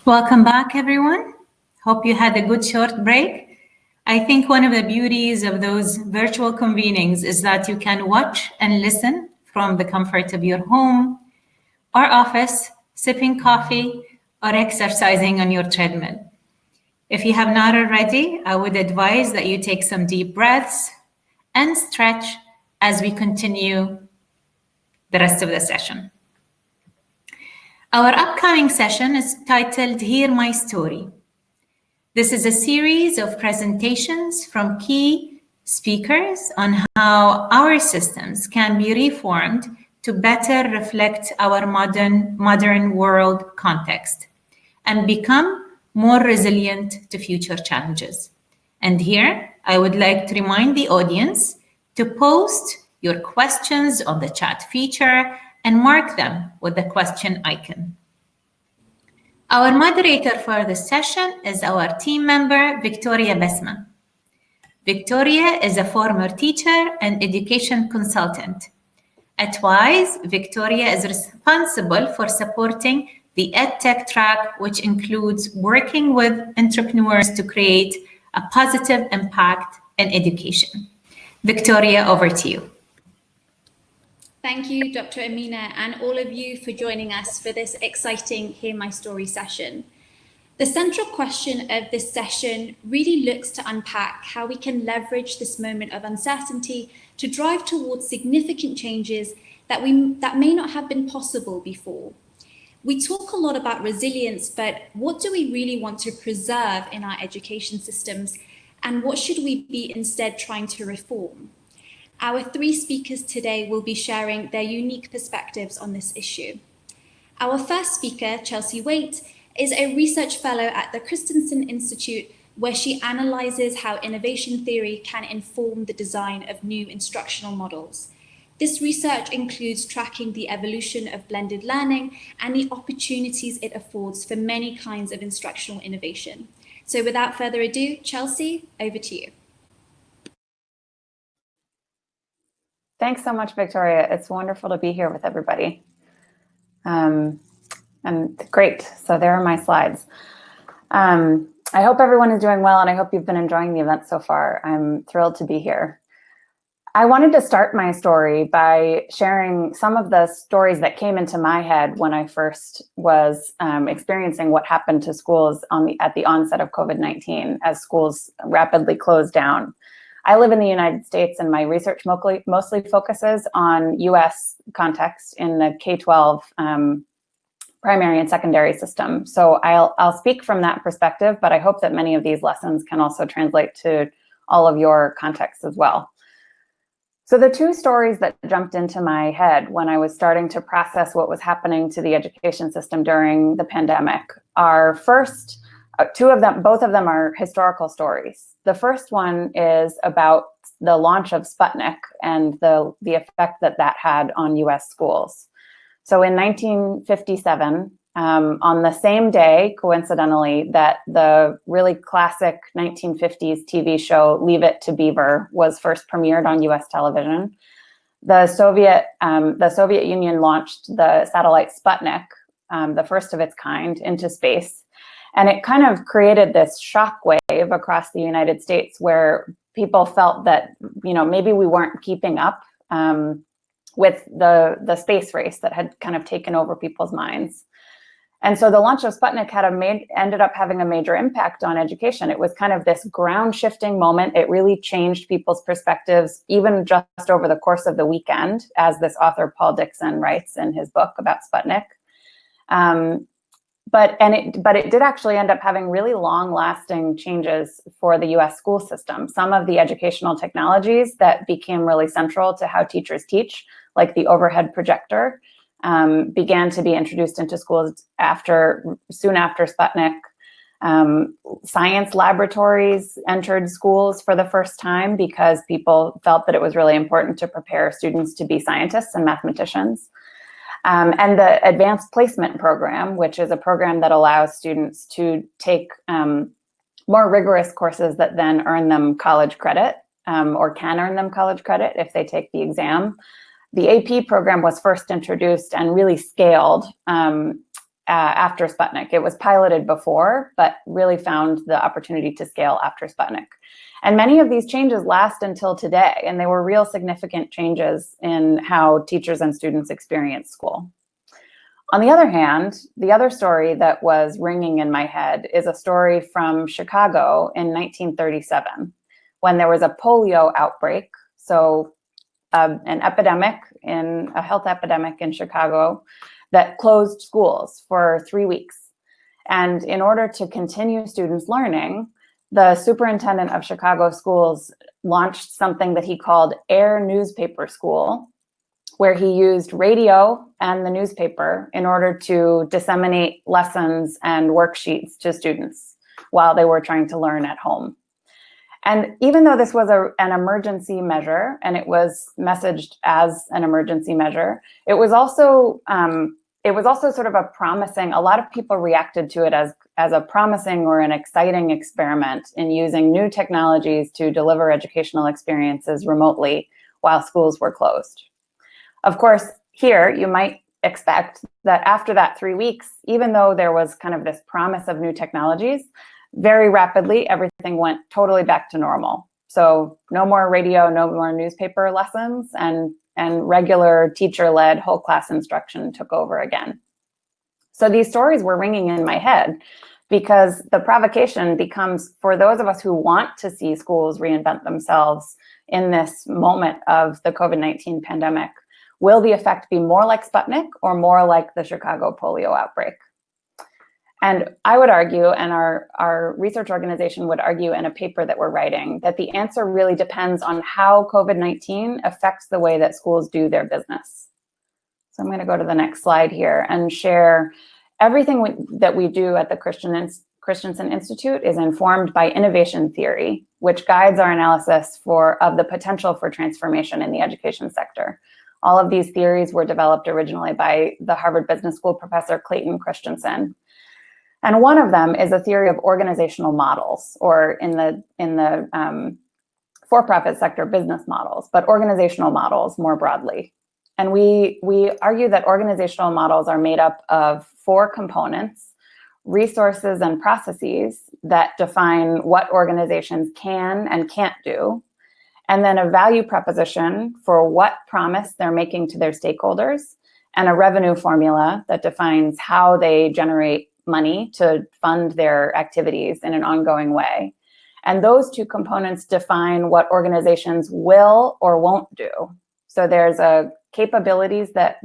Welcome back, everyone. Hope you had a good short break. I think one of the beauties of those virtual convenings is that you can watch and listen from the comfort of your home or office, sipping coffee or exercising on your treadmill. If you have not already, I would advise that you take some deep breaths and stretch as we continue the rest of the session. Our upcoming session is titled Hear My Story. This is a series of presentations from key speakers on how our systems can be reformed to better reflect our modern world context and become more resilient to future challenges. And here, I would like to remind the audience to post your questions on the chat feature and mark them with the question icon. Our moderator for this session is our team member, Victoria Besma. Victoria is a former teacher and education consultant. At WISE, Victoria is responsible for supporting the EdTech track, which includes working with entrepreneurs to create a positive impact in education. Victoria, over to you.
Thank you, Dr. Amina, and all of you for joining us for this exciting Hear My Story session. The central question of this session really looks to unpack how we can leverage this moment of uncertainty to drive towards significant changes that may not have been possible before. We talk a lot about resilience, but what do we really want to preserve in our education systems, and what should we be instead trying to reform? Our three speakers today will be sharing their unique perspectives on this issue. Our first speaker, Chelsea Waite, is a research fellow at the Christensen Institute, where she analyzes how innovation theory can inform the design of new instructional models. This research includes tracking the evolution of blended learning and the opportunities it affords for many kinds of instructional innovation. So without further ado, Chelsea, over to you.
Thanks so much, Victoria. It's wonderful to be here with everybody. And great, so there are my slides. I hope everyone is doing well, and I hope you've been enjoying the event so far. I'm thrilled to be here. I wanted to start my story by sharing some of the stories that came into my head when I first was experiencing what happened to schools at the onset of COVID-19 as schools rapidly closed down. I live in the United States, and my research mostly focuses on US context in the K-12 primary and secondary system. So I'll speak from that perspective, but I hope that many of these lessons can also translate to all of your contexts as well. So the two stories that jumped into my head when I was starting to process what was happening to the education system during the pandemic are first, both of them are historical stories. The first one is about the launch of Sputnik and the effect that had on US schools. So in 1957, on the same day, coincidentally, that the really classic 1950s TV show Leave It to Beaver was first premiered on US television, the Soviet Union launched the satellite Sputnik, the first of its kind, into space. And it kind of created this shockwave across the United States where people felt that, maybe we weren't keeping up with the space race that had kind of taken over people's minds. And so the launch of Sputnik ended up having a major impact on education. It was kind of this ground shifting moment. It really changed people's perspectives, even just over the course of the weekend, as this author Paul Dixon writes in his book about Sputnik. But it did actually end up having really long-lasting changes for the US school system. Some of the educational technologies that became really central to how teachers teach, like the overhead projector, began to be introduced into schools soon after Sputnik. Science laboratories entered schools for the first time because people felt that it was really important to prepare students to be scientists and mathematicians. And the Advanced Placement Program, which is a program that allows students to take more rigorous courses that then earn them college credit, or can earn them college credit if they take the exam. The AP program was first introduced and really scaled after Sputnik. It was piloted before, but really found the opportunity to scale after Sputnik. And many of these changes last until today, and they were real significant changes in how teachers and students experience school. On the other hand, the other story that was ringing in my head is a story from Chicago in 1937, when there was a polio outbreak. So a health epidemic in Chicago that closed schools for 3 weeks. And in order to continue students learning, the superintendent of Chicago schools launched something that he called Air Newspaper School, where he used radio and the newspaper in order to disseminate lessons and worksheets to students while they were trying to learn at home. And even though this was an emergency measure, and it was messaged as an emergency measure, it was also sort of a lot of people reacted to it as a promising or an exciting experiment in using new technologies to deliver educational experiences remotely while schools were closed. Of course, here you might expect that after that 3 weeks, even though there was kind of this promise of new technologies, very rapidly, everything went totally back to normal. So no more radio, no more newspaper lessons, and regular teacher-led whole class instruction took over again. So these stories were ringing in my head because the provocation becomes, for those of us who want to see schools reinvent themselves in this moment of the COVID-19 pandemic, will the effect be more like Sputnik or more like the Chicago polio outbreak? And I would argue, and our research organization would argue in a paper that we're writing, that the answer really depends on how COVID-19 affects the way that schools do their business. So I'm going to go to the next slide here and share everything that we do at the Christensen Institute is informed by innovation theory, which guides our analysis of the potential for transformation in the education sector. All of these theories were developed originally by the Harvard Business School professor Clayton Christensen. And one of them is a theory of organizational models, or in the for-profit sector, business models, but organizational models more broadly. And we argue that organizational models are made up of 4 components: resources and processes that define what organizations can and can't do, and then a value proposition for what promise they're making to their stakeholders, and a revenue formula that defines how they generate money to fund their activities in an ongoing way. And those 2 components define what organizations will or won't do. So there's capabilities that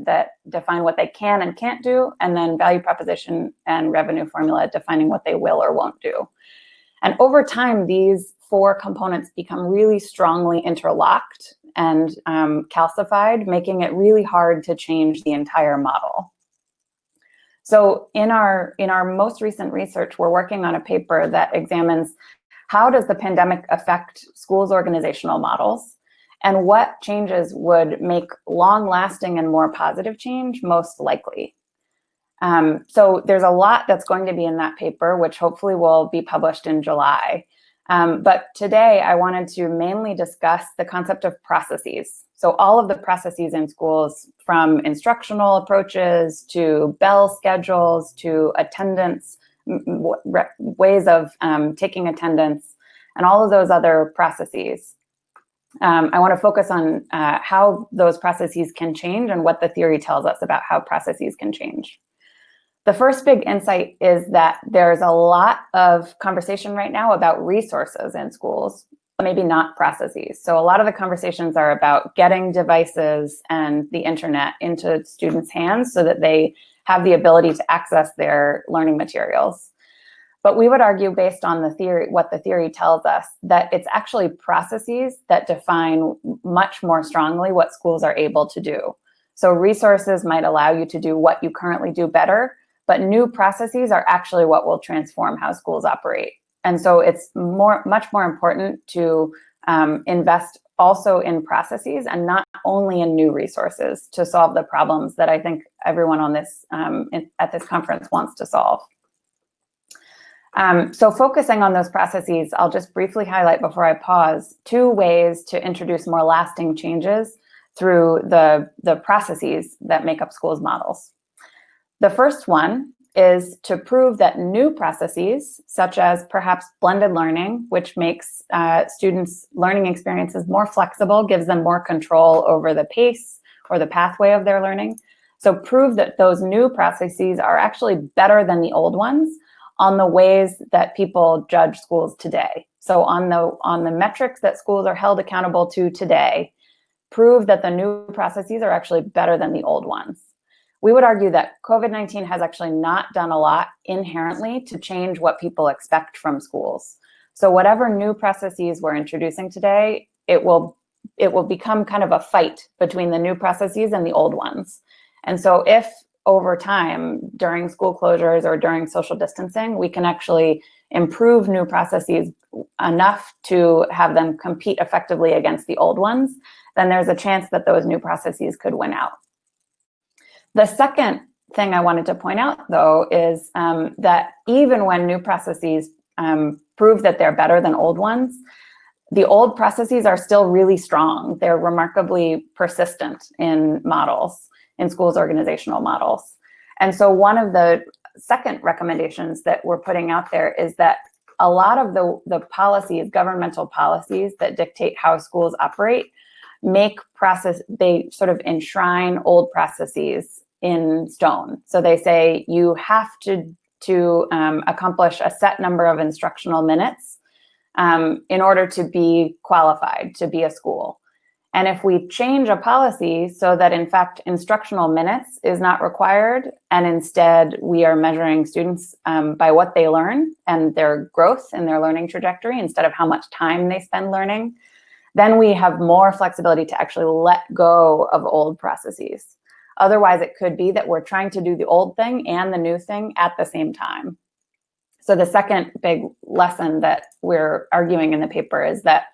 define what they can and can't do, and then value proposition and revenue formula defining what they will or won't do. And over time, these 4 components become really strongly interlocked and calcified, making it really hard to change the entire model. So in our most recent research, we're working on a paper that examines how does the pandemic affect schools' organizational models, and what changes would make long-lasting and more positive change most likely. So there's a lot that's going to be in that paper, which hopefully will be published in July. But today I wanted to mainly discuss the concept of processes. So all of the processes in schools, from instructional approaches to bell schedules to attendance, ways of taking attendance, and all of those other processes. I want to focus on how those processes can change and what the theory tells us about how processes can change. The first big insight is that there's a lot of conversation right now about resources in schools, maybe not processes. So a lot of the conversations are about getting devices and the internet into students' hands so that they have the ability to access their learning materials. But we would argue, based on the theory, what the theory tells us, that it's actually processes that define much more strongly what schools are able to do. So resources might allow you to do what you currently do better, but new processes are actually what will transform how schools operate. And so it's much more important to invest also in processes and not only in new resources to solve the problems that I think everyone on this at this conference wants to solve. So focusing on those processes, I'll just briefly highlight before I pause 2 ways to introduce more lasting changes through the processes that make up schools' models. The first one is to prove that new processes, such as perhaps blended learning, which makes students' learning experiences more flexible, gives them more control over the pace or the pathway of their learning. So prove that those new processes are actually better than the old ones on the ways that people judge schools today. So on the metrics that schools are held accountable to today, prove that the new processes are actually better than the old ones. We would argue that COVID-19 has actually not done a lot inherently to change what people expect from schools. So whatever new processes we're introducing today, it will become kind of a fight between the new processes and the old ones. And so if over time, during school closures or during social distancing, we can actually improve new processes enough to have them compete effectively against the old ones, then there's a chance that those new processes could win out. The second thing I wanted to point out, though, is that even when new processes prove that they're better than old ones, the old processes are still really strong. They're remarkably persistent in models, in schools' organizational models. And so one of the second recommendations that we're putting out there is that a lot of the policies, governmental policies that dictate how schools operate, they sort of enshrine old processes in stone. So they say you have to accomplish a set number of instructional minutes in order to be qualified to be a school. And if we change a policy so that in fact instructional minutes is not required, and instead we are measuring students by what they learn and their growth in their learning trajectory instead of how much time they spend learning, then we have more flexibility to actually let go of old processes. Otherwise, it could be that we're trying to do the old thing and the new thing at the same time. So the second big lesson that we're arguing in the paper is that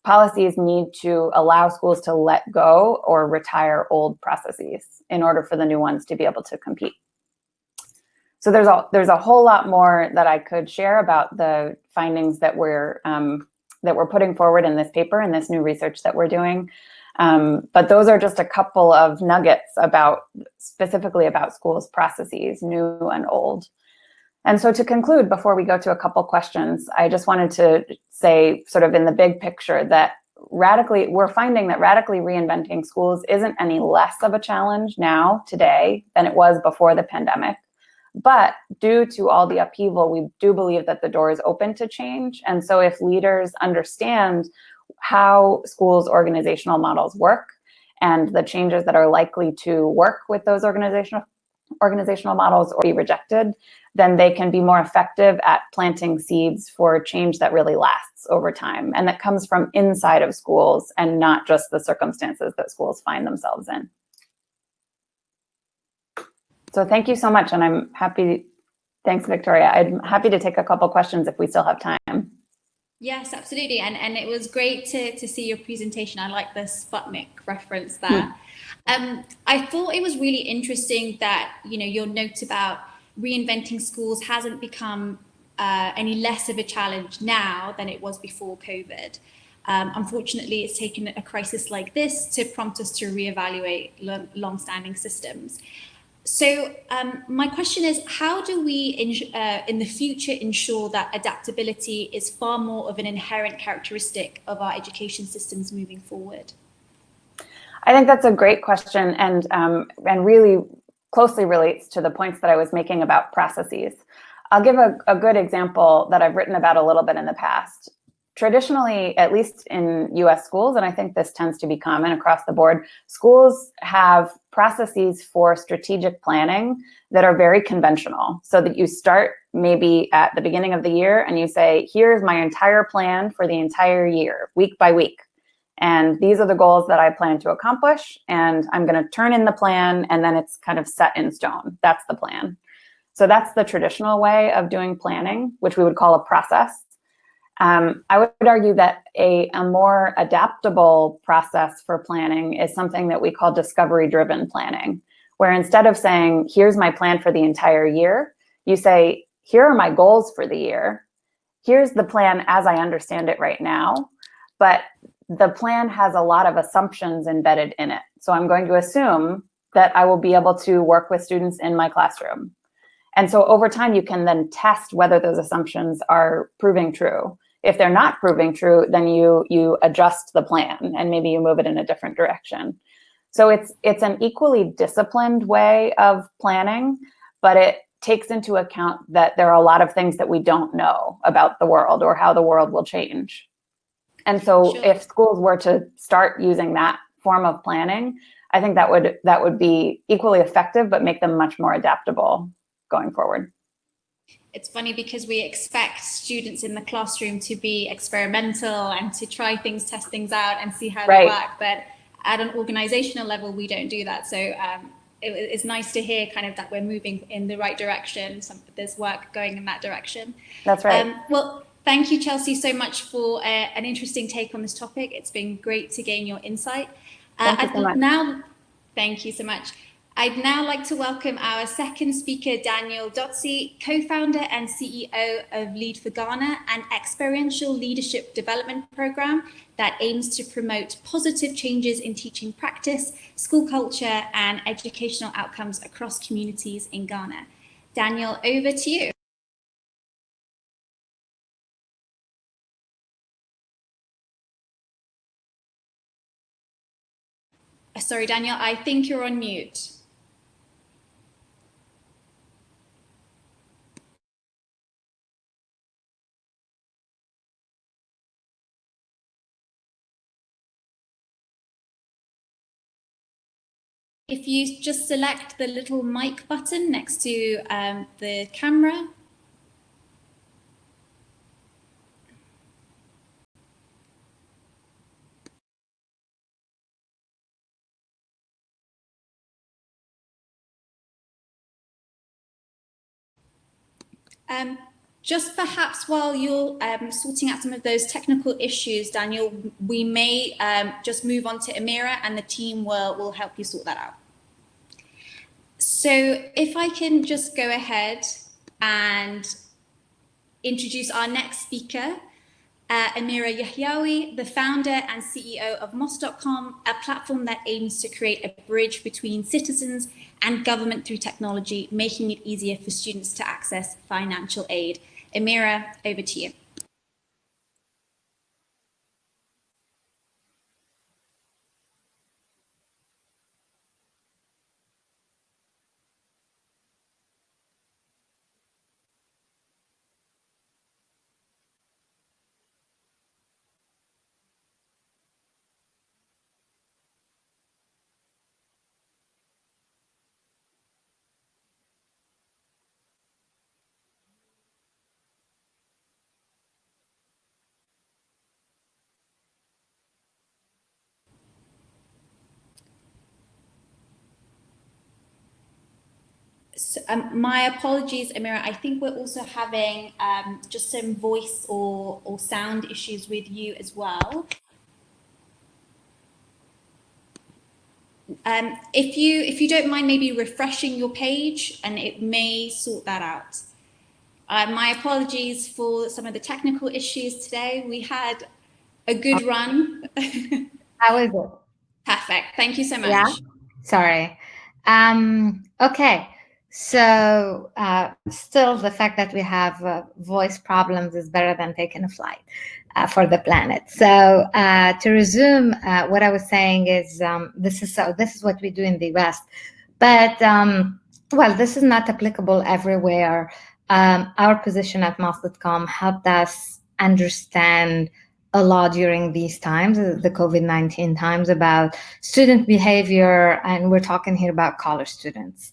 policies need to allow schools to let go or retire old processes in order for the new ones to be able to compete. So there's a whole lot more that I could share about the findings that we're putting forward in this paper and this new research that we're doing. But those are just a couple of nuggets specifically about schools' processes, new and old. And so to conclude, before we go to a couple questions, I just wanted to say, sort of in the big picture, that we're finding that radically reinventing schools isn't any less of a challenge now, today, than it was before the pandemic. But due to all the upheaval, we do believe that the door is open to change. And so if leaders understand how schools' organizational models work and the changes that are likely to work with those organizational models or be rejected, then they can be more effective at planting seeds for change that really lasts over time and that comes from inside of schools and not just the circumstances that schools find themselves in. So thank you so much, and I'm happy. Thanks, Victoria. I'm happy to take a couple questions if we still have time.
Yes, absolutely. And it was great to see your presentation. I like the Sputnik reference there. I thought it was really interesting that, your note about reinventing schools hasn't become any less of a challenge now than it was before COVID. Unfortunately, it's taken a crisis like this to prompt us to reevaluate long-standing systems. So my question is, how do we in the future ensure that adaptability is far more of an inherent characteristic of our education systems moving forward?
I think that's a great question, and really closely relates to the points that I was making about processes. I'll give a good example that I've written about a little bit in the past. Traditionally, at least in US schools, and I think this tends to be common across the board, schools have processes for strategic planning that are very conventional. So that you start maybe at the beginning of the year and you say, here's my entire plan for the entire year, week by week. And these are the goals that I plan to accomplish, and I'm going to turn in the plan, and then it's kind of set in stone. That's the plan. So that's the traditional way of doing planning, which we would call a process. I would argue that a more adaptable process for planning is something that we call discovery-driven planning, where instead of saying, here's my plan for the entire year, you say, here are my goals for the year. Here's the plan as I understand it right now, but the plan has a lot of assumptions embedded in it. So I'm going to assume that I will be able to work with students in my classroom. And so over time, you can then test whether those assumptions are proving true. If they're not proving true, then you adjust the plan and maybe you move it in a different direction. So it's an equally disciplined way of planning, but it takes into account that there are a lot of things that we don't know about the world or how the world will change. And so
Sure.
if schools were to start using that form of planning, I think that would be equally effective, but make them much more adaptable going forward.
It's funny because we expect students in the classroom to be experimental and to try things, test things out and see how they work. But at an organizational level, we don't do that. So it's nice to hear kind of that we're moving in the right direction. There's work going in that direction.
That's right.
Well, thank you, Chelsea, so much for an interesting take on this topic. It's been great to gain your insight.
Thank you so much.
Thank you so much. I'd now like to welcome our second speaker, Daniel Dotzi, co-founder and CEO of Lead for Ghana, an experiential leadership development program that aims to promote positive changes in teaching practice, school culture, and educational outcomes across communities in Ghana. Daniel, over to you. Sorry, Daniel, I think you're on mute. If you just select the little mic button next to the camera. Just perhaps while you're sorting out some of those technical issues, Daniel, we may just move on to Amira and the team will help you sort that out. So if I can just go ahead and introduce our next speaker, Amira Yahyaoui, the founder and CEO of Moss.com, a platform that aims to create a bridge between citizens and government through technology, making it easier for students to access financial aid. Amira, over to you. So, my apologies, Amira. I think we're also having just some voice or sound issues with you as well. If you don't mind maybe refreshing your page, and it may sort that out. My apologies for some of the technical issues today. We had a good run.
How is it?
Perfect. Thank you so much.
Yeah. Sorry. Okay. So still, the fact that we have voice problems is better than taking a flight for the planet. So to resume, what I was saying is this is what we do in the West, but well, this is not applicable everywhere. Our position at Moss.com helped us understand a lot during these times, the COVID-19 times, about student behavior, and we're talking here about college students.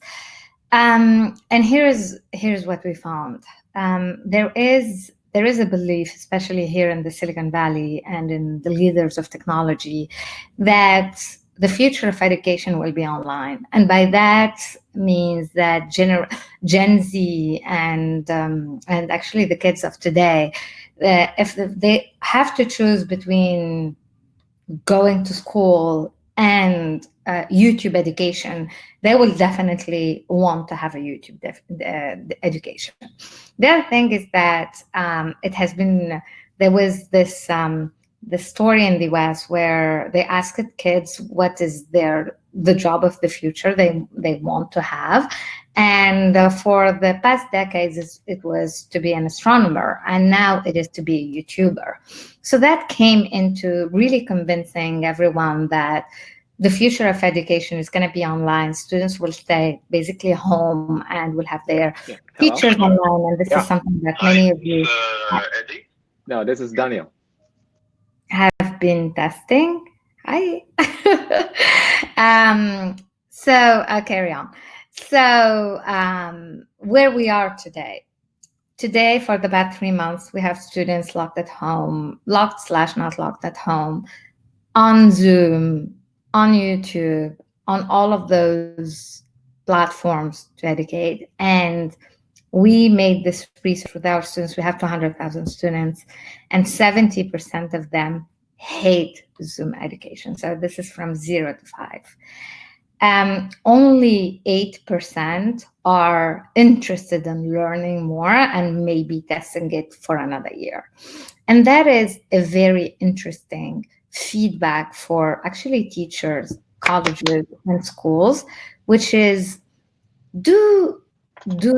And here's what we found. There is a belief, especially here in the Silicon Valley and in the leaders of technology, that the future of education will be online, and by that means that Gen Z and actually the kids of today, if they have to choose between going to school and YouTube education, they will definitely want to have a YouTube education. The other thing is that there was this story in the West where they asked kids what is their the job of the future they want to have. And for the past decades, it was to be an astronomer, and now it is to be a YouTuber. So that came into really convincing everyone that the future of education is going to be online. Students will stay basically home and will have their teachers online. And this is something that many of you
Eddie? No, this is Daniel.
Have been testing. Hi. So I'll carry on. So where we are today. Today, for the past 3 months, we have students locked at home, locked/not locked at home, on Zoom, on YouTube, on all of those platforms to educate. And we made this research with our students. We have 200,000 students, and 70% of them hate Zoom education. So this is from 0 to 5. Only 8% are interested in learning more and maybe testing it for another year. And that is a very interesting feedback for actually teachers, colleges, and schools, which is, do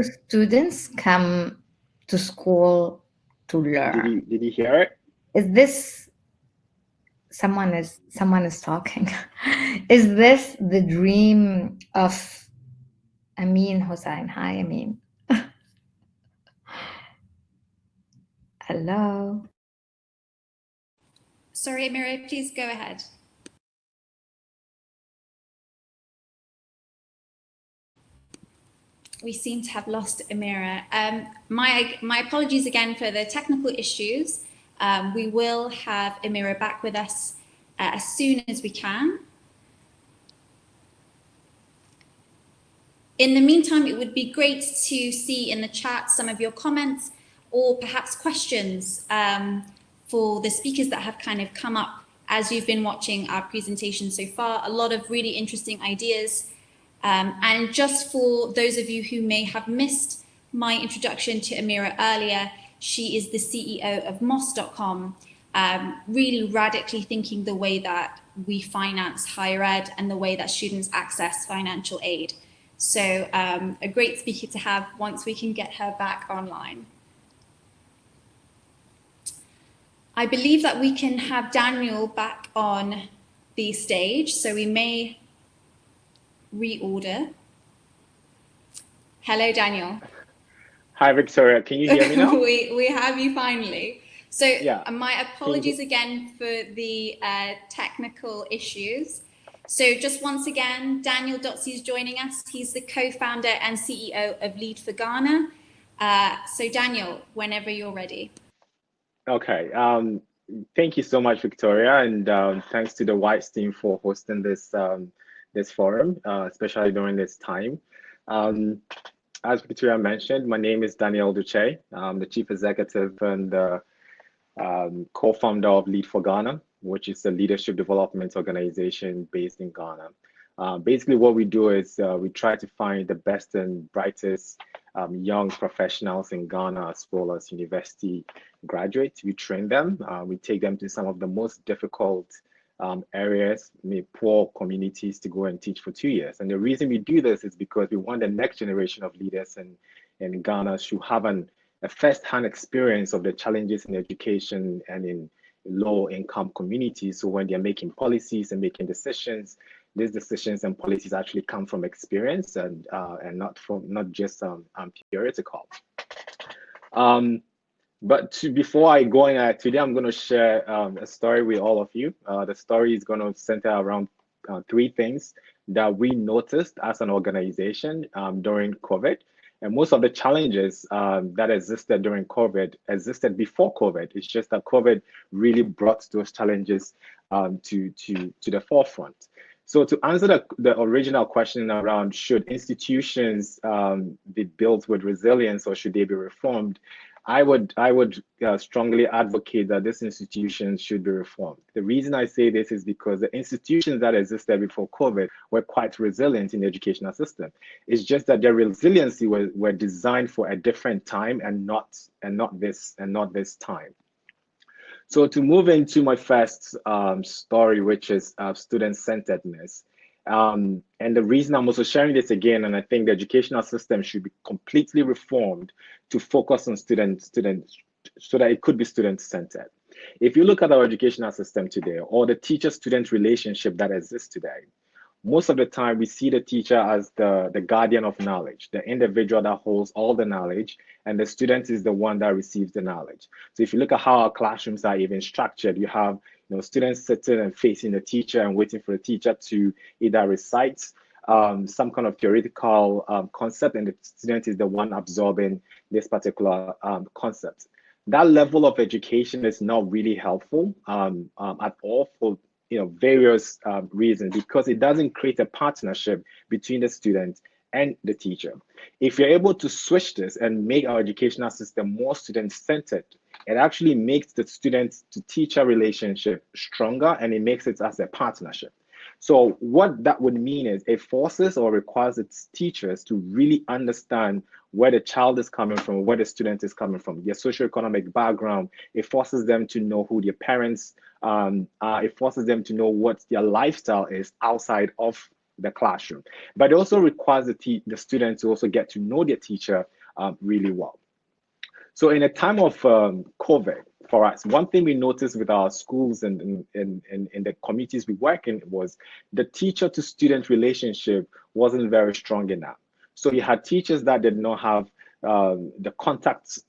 students come to school to learn?
Did you hear it?
Is this someone is talking? Is this the dream of Amin Hussain? Hi, Amin. Hello.
Sorry, Amira, please go ahead. We seem to have lost Amira. My apologies again for the technical issues. We will have Amira back with us as soon as we can. In the meantime, it would be great to see in the chat some of your comments or perhaps questions for the speakers that have kind of come up as you've been watching our presentation so far. A lot of really interesting ideas. And just for those of you who may have missed my introduction to Amira earlier, she is the CEO of Moss.com, really radically thinking the way that we finance higher ed and the way that students access financial aid. So a great speaker to have once we can get her back online. I believe that we can have Daniel back on the stage, so we may reorder. Hello, Daniel.
Hi, Victoria. Can you hear me now?
we have you finally. So
yeah.
My apologies again for the technical issues. So just once again, Daniel Dotsi is joining us. He's the co-founder and CEO of Lead for Ghana. So Daniel, whenever you're ready.
Okay. Thank you so much, Victoria, and thanks to the WISE team for hosting this this forum, especially during this time. As Victoria mentioned, my name is Daniel Duche. I'm the Chief Executive and co-founder of Lead for Ghana, which is a leadership development organization based in Ghana. Basically, what we do is we try to find the best and brightest young professionals in Ghana, as well as university graduates. We train them. We take them to some of the most difficult areas, poor communities, to go and teach for 2 years. And the reason we do this is because we want the next generation of leaders in Ghana to have a first-hand experience of the challenges in education and in low-income communities. So when they're making policies and making decisions, these decisions and policies actually come from experience and not just theoretical. But before I go in, today I'm going to share a story with all of you. The story is going to center around 3 things that we noticed as an organization during COVID. And most of the challenges that existed during COVID existed before COVID. It's just that COVID really brought those challenges to the forefront. So to answer the original question around should institutions be built with resilience or should they be reformed, I would strongly advocate that these institutions should be reformed. The reason I say this is because the institutions that existed before COVID were quite resilient in the educational system. It's just that their resiliency were designed for a different time and not this time. So to move into my first story, which is student-centeredness. And the reason I'm also sharing this again, and I think the educational system should be completely reformed to focus on students so that it could be student-centered. If you look at our educational system today, or the teacher-student relationship that exists today, most of the time we see the teacher as the guardian of knowledge, the individual that holds all the knowledge, and the student is the one that receives the knowledge. So if you look at how our classrooms are even structured, you have students sitting and facing the teacher and waiting for the teacher to either recite some kind of theoretical concept, and the student is the one absorbing this particular concept. That level of education is not really helpful at all for various reasons, because it doesn't create a partnership between the student and the teacher. If you're able to switch this and make our educational system more student-centered, it actually makes the student-to-teacher relationship stronger, and it makes it as a partnership. So what that would mean is it forces or requires its teachers to really understand where the child is coming from, where the student is coming from, their socioeconomic background. It forces them to know who their parents are. It forces them to know what their lifestyle is outside of the classroom. But it also requires the student to also get to know their teacher really well. So in a time of COVID, for us, one thing we noticed with our schools and in the communities we work in was the teacher-to-student relationship wasn't very strong enough. So you had teachers that did not have the contacts,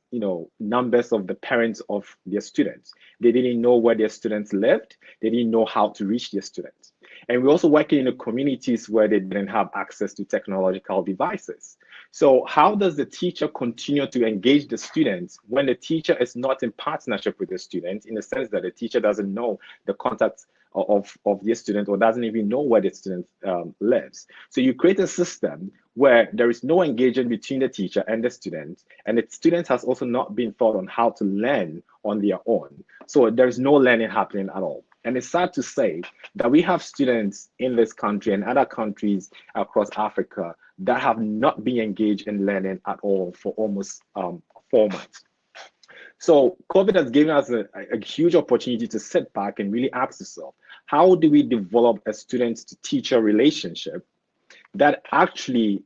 numbers of the parents of their students. They didn't know where their students lived. They didn't know how to reach their students. And we're also working in the communities where they didn't have access to technological devices. So how does the teacher continue to engage the students when the teacher is not in partnership with the student, in the sense that the teacher doesn't know the contacts of the student, or doesn't even know where the student lives? So you create a system where there is no engagement between the teacher and the student has also not been taught on how to learn on their own. So there's no learning happening at all. And it's sad to say that we have students in this country and other countries across Africa that have not been engaged in learning at all for almost 4 months. So COVID has given us a huge opportunity to sit back and really ask yourself, how do we develop a student-to-teacher relationship that actually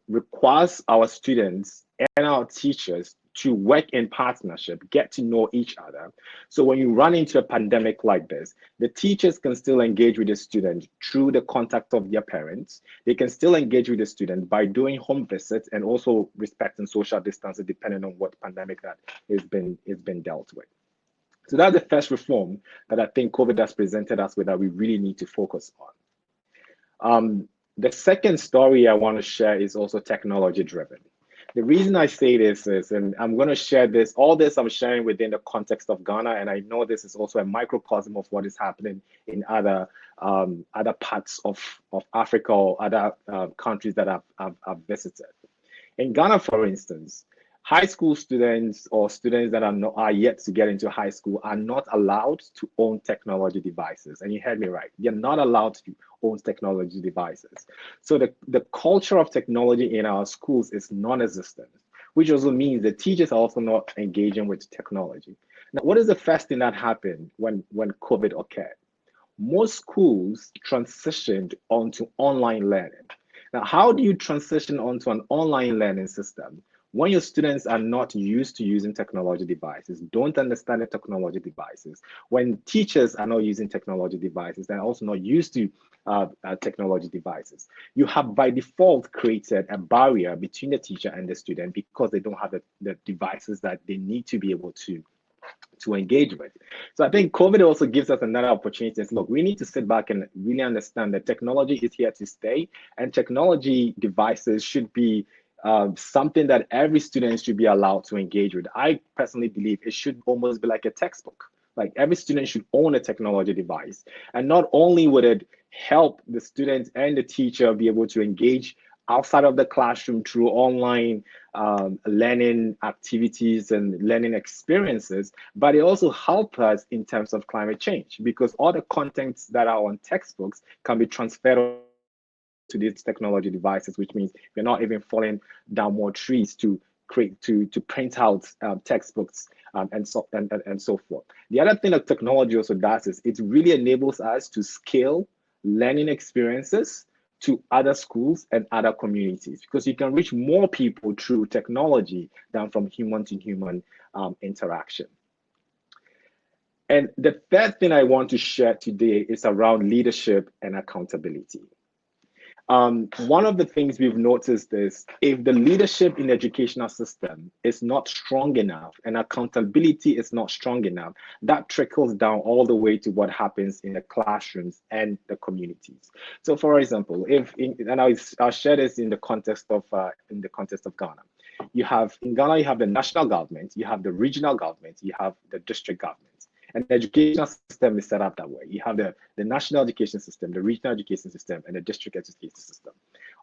requires our students and our teachers to work in partnership, get to know each other. So when you run into a pandemic like this, the teachers can still engage with the student through the contact of their parents. They can still engage with the student by doing home visits and also respecting social distancing, depending on what pandemic that is been dealt with. So that's the first reform that I think COVID has presented us with that we really need to focus on. The second story I want to share is also technology driven. The reason I say this is, and I'm going to share this, all this I'm sharing within the context of Ghana, and I know this is also a microcosm of what is happening in other parts of Africa or other countries that I've visited. In Ghana, for instance, high school students or students that are yet to get into high school are not allowed to own technology devices. And you heard me right. They're not allowed to own technology devices. So the culture of technology in our schools is non-existent, which also means the teachers are also not engaging with technology. Now, what is the first thing that happened when COVID occurred? Most schools transitioned onto online learning. Now, how do you transition onto an online learning system when your students are not used to using technology devices, don't understand the technology devices, when teachers are not using technology devices, they're also not used to technology devices? You have by default created a barrier between the teacher and the student because they don't have the devices that they need to be able to engage with. So I think COVID also gives us another opportunity. Look, we need to sit back and really understand that technology is here to stay, and technology devices should be something that every student should be allowed to engage with. I personally believe it should almost be like a textbook. Like every student should own a technology device. And not only would it help the student and the teacher be able to engage outside of the classroom through online learning activities and learning experiences, but it also helps us in terms of climate change, because all the contents that are on textbooks can be transferred to these technology devices, which means we're not even falling down more trees to print out textbooks and so forth. The other thing that technology also does is it really enables us to scale learning experiences to other schools and other communities, because you can reach more people through technology than from human to human interaction. And the third thing I want to share today is around leadership and accountability. One of the things we've noticed is if the leadership in the educational system is not strong enough and accountability is not strong enough, that trickles down all the way to what happens in the classrooms and the communities. So, for example, I'll share this in the context of Ghana. In Ghana, you have the national government, you have the regional government, you have the district government. And the educational system is set up that way. You have the national education system, the regional education system, and the district education system.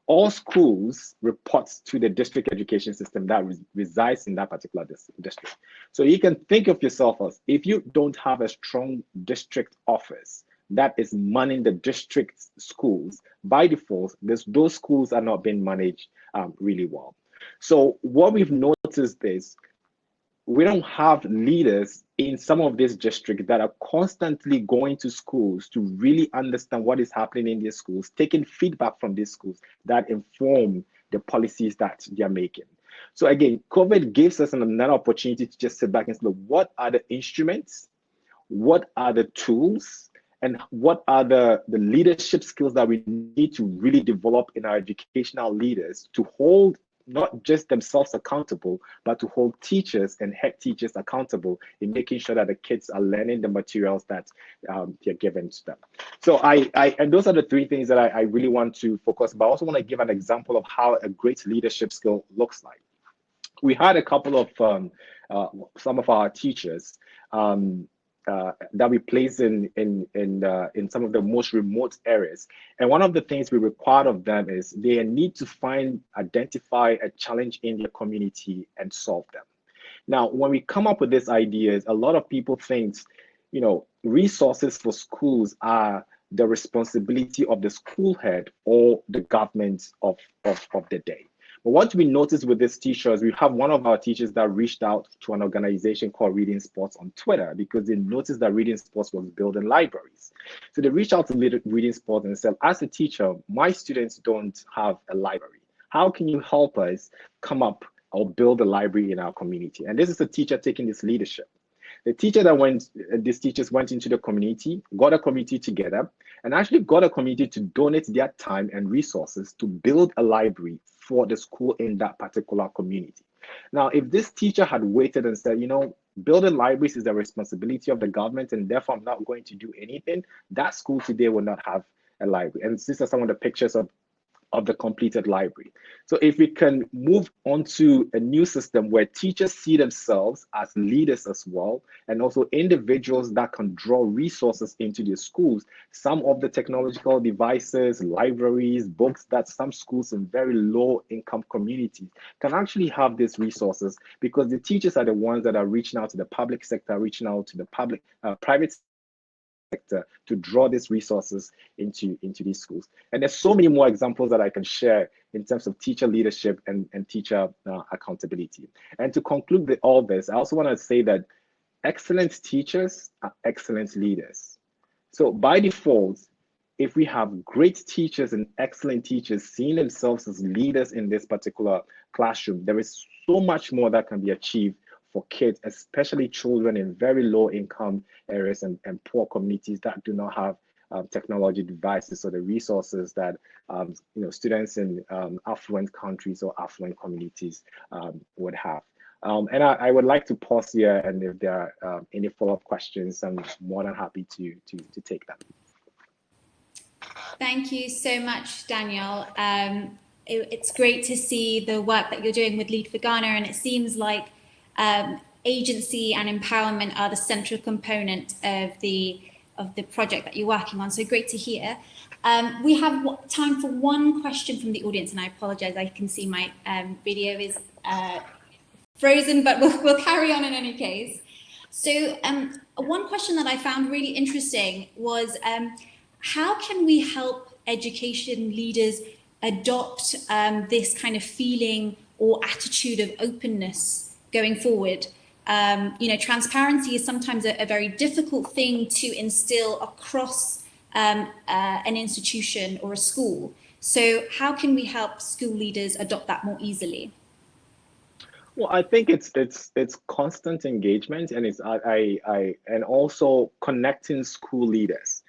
All schools report to the district education system that resides in that particular district. So you can think of yourself as, if you don't have a strong district office that is managing the district schools, by default, those schools are not being managed really well. So what we've noticed is, we don't have leaders in some of these districts that are constantly going to schools to really understand what is happening in these schools, taking feedback from these schools that inform the policies that they're making. So again, COVID gives us another opportunity to just sit back and say, what are the instruments, what are the tools, and what are the leadership skills that we need to really develop in our educational leaders to hold not just themselves accountable, but to hold teachers and head teachers accountable in making sure that the kids are learning the materials that they're given to them. So and those are the three things that I really want to focus, but I also want to give an example of how a great leadership skill looks like. We had a couple of some of our teachers that we place in some of the most remote areas. And one of the things we require of them is they need to identify a challenge in their community and solve them. Now, when we come up with these ideas, a lot of people think, resources for schools are the responsibility of the school head or the government of the day. But what we noticed with this teacher is we have one of our teachers that reached out to an organization called Reading Sports on Twitter because they noticed that Reading Sports was building libraries. So they reached out to Reading Sports and said, as a teacher, my students don't have a library. How can you help us come up or build a library in our community? And this is a teacher taking this leadership. These teachers went into the community, got a community together, and actually got a community to donate their time and resources to build a library for the school in that particular community. Now, if this teacher had waited and said, building libraries is the responsibility of the government, and therefore I'm not going to do anything, that school today will not have a library. And these are some of the pictures of the completed library. So if we can move on to a new system where teachers see themselves as leaders as well, and also individuals that can draw resources into their schools, some of the technological devices, libraries, books that some schools in very low income communities can actually have these resources, because the teachers are the ones that are reaching out to the public sector, reaching out to the private sector to draw these resources into these schools. And there's so many more examples that I can share in terms of teacher leadership and teacher accountability. And to conclude all this, I also want to say that excellent teachers are excellent leaders. So by default, if we have great teachers and excellent teachers seeing themselves as leaders in this particular classroom, there is so much more that can be achieved for kids, especially children in very low income areas and poor communities that do not have technology devices or the resources that students in affluent countries or affluent communities would have. And I would like to pause here, and if there are any follow-up questions, I'm more than happy to take them.
Thank you so much, Daniel. It's great to see the work that you're doing with Lead for Ghana, and it seems like agency and empowerment are the central component of the project that you're working on. So great to hear. We have time for one question from the audience, and I apologize, I can see my video is frozen, but we'll carry on in any case. So one question that I found really interesting was how can we help education leaders adopt this kind of feeling or attitude of openness going forward? Transparency is sometimes a very difficult thing to instill across an institution or a school. So how can we help school leaders adopt that more easily?
Well, I think it's constant engagement, and and also connecting school leaders.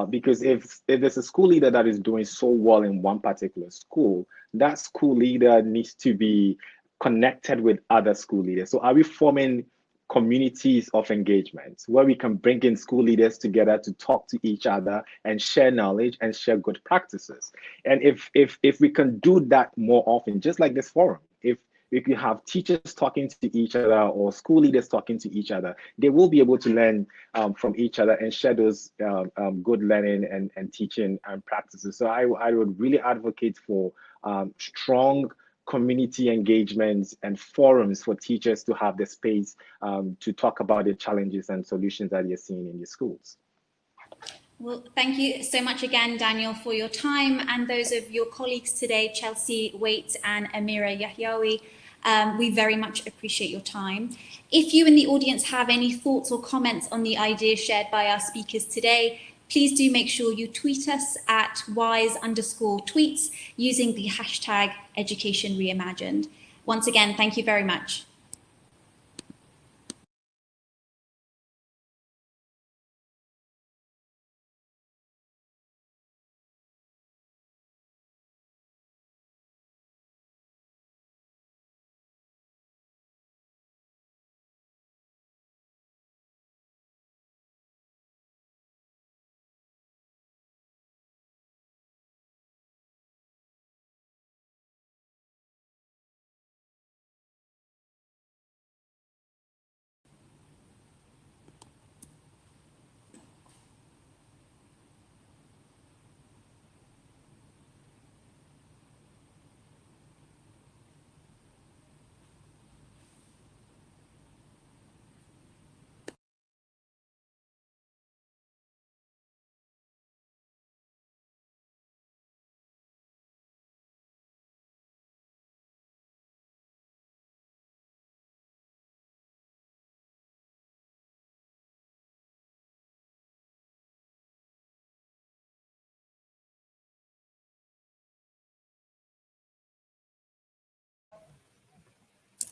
Because if there's a school leader that is doing so well in one particular school, that school leader needs to be connected with other school leaders. So are we forming communities of engagement where we can bring in school leaders together to talk to each other and share knowledge and share good practices? And if we can do that more often, just like this forum, if you have teachers talking to each other or school leaders talking to each other, they will be able to learn from each other and share those good learning and teaching and practices. So I would really advocate for strong community engagements and forums for teachers to have the space to talk about the challenges and solutions that you're seeing in the schools.
Well, thank you so much again, Daniel, for your time, and those of your colleagues today, Chelsea Waite and Amira Yahyaoui. We very much appreciate your time. If you in the audience have any thoughts or comments on the ideas shared by our speakers today, please do make sure you tweet us at wise_tweets using the hashtag Education Reimagined. Once again, thank you very much.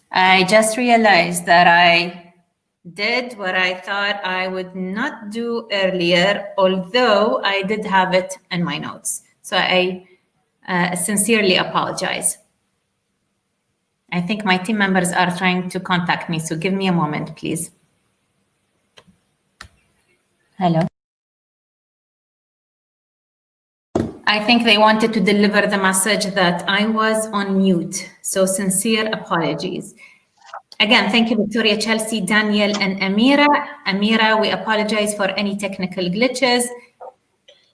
I just realized that I did what I thought I would not do earlier, although I did have it in my notes. So I sincerely apologize. I think my team members are trying to contact me, so give me a moment, please. Hello. I think they wanted to deliver the message that I was on mute, so sincere apologies. Again, thank you, Victoria, Chelsea, Daniel, and Amira. Amira, we apologize for any technical glitches.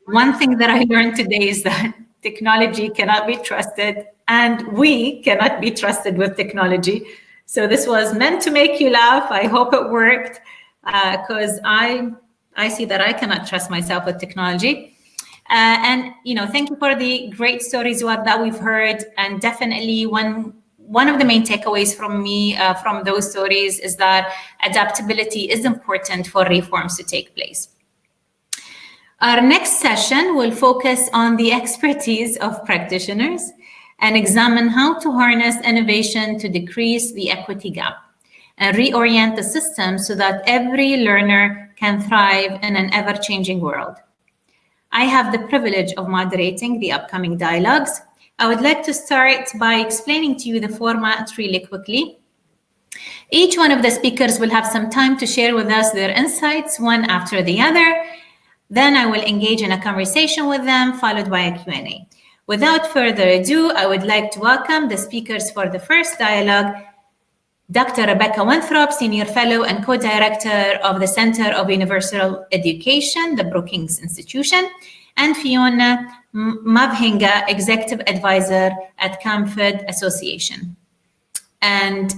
One thing that I learned today is that technology cannot be trusted, and we cannot be trusted with technology. So this was meant to make you laugh. I hope it worked, because I see that I cannot trust myself with technology. And thank you for the great stories that we've heard. And definitely one of the main takeaways from me from those stories is that adaptability is important for reforms to take place. Our next session will focus on the expertise of practitioners and examine how to harness innovation to decrease the equity gap and reorient the system so that every learner can thrive in an ever-changing world. I have the privilege of moderating the upcoming dialogues. I would like to start by explaining to you the format really quickly. Each one of the speakers will have some time to share with us their insights, one after the other. Then I will engage in a conversation with them, followed by a Q&A. Without further ado, I would like to welcome the speakers for the first dialogue, Dr. Rebecca Winthrop, Senior Fellow and Co-Director of the Center of Universal Education, the Brookings Institution, and Fiona Mavhinga, Executive Advisor at Camfed Association. And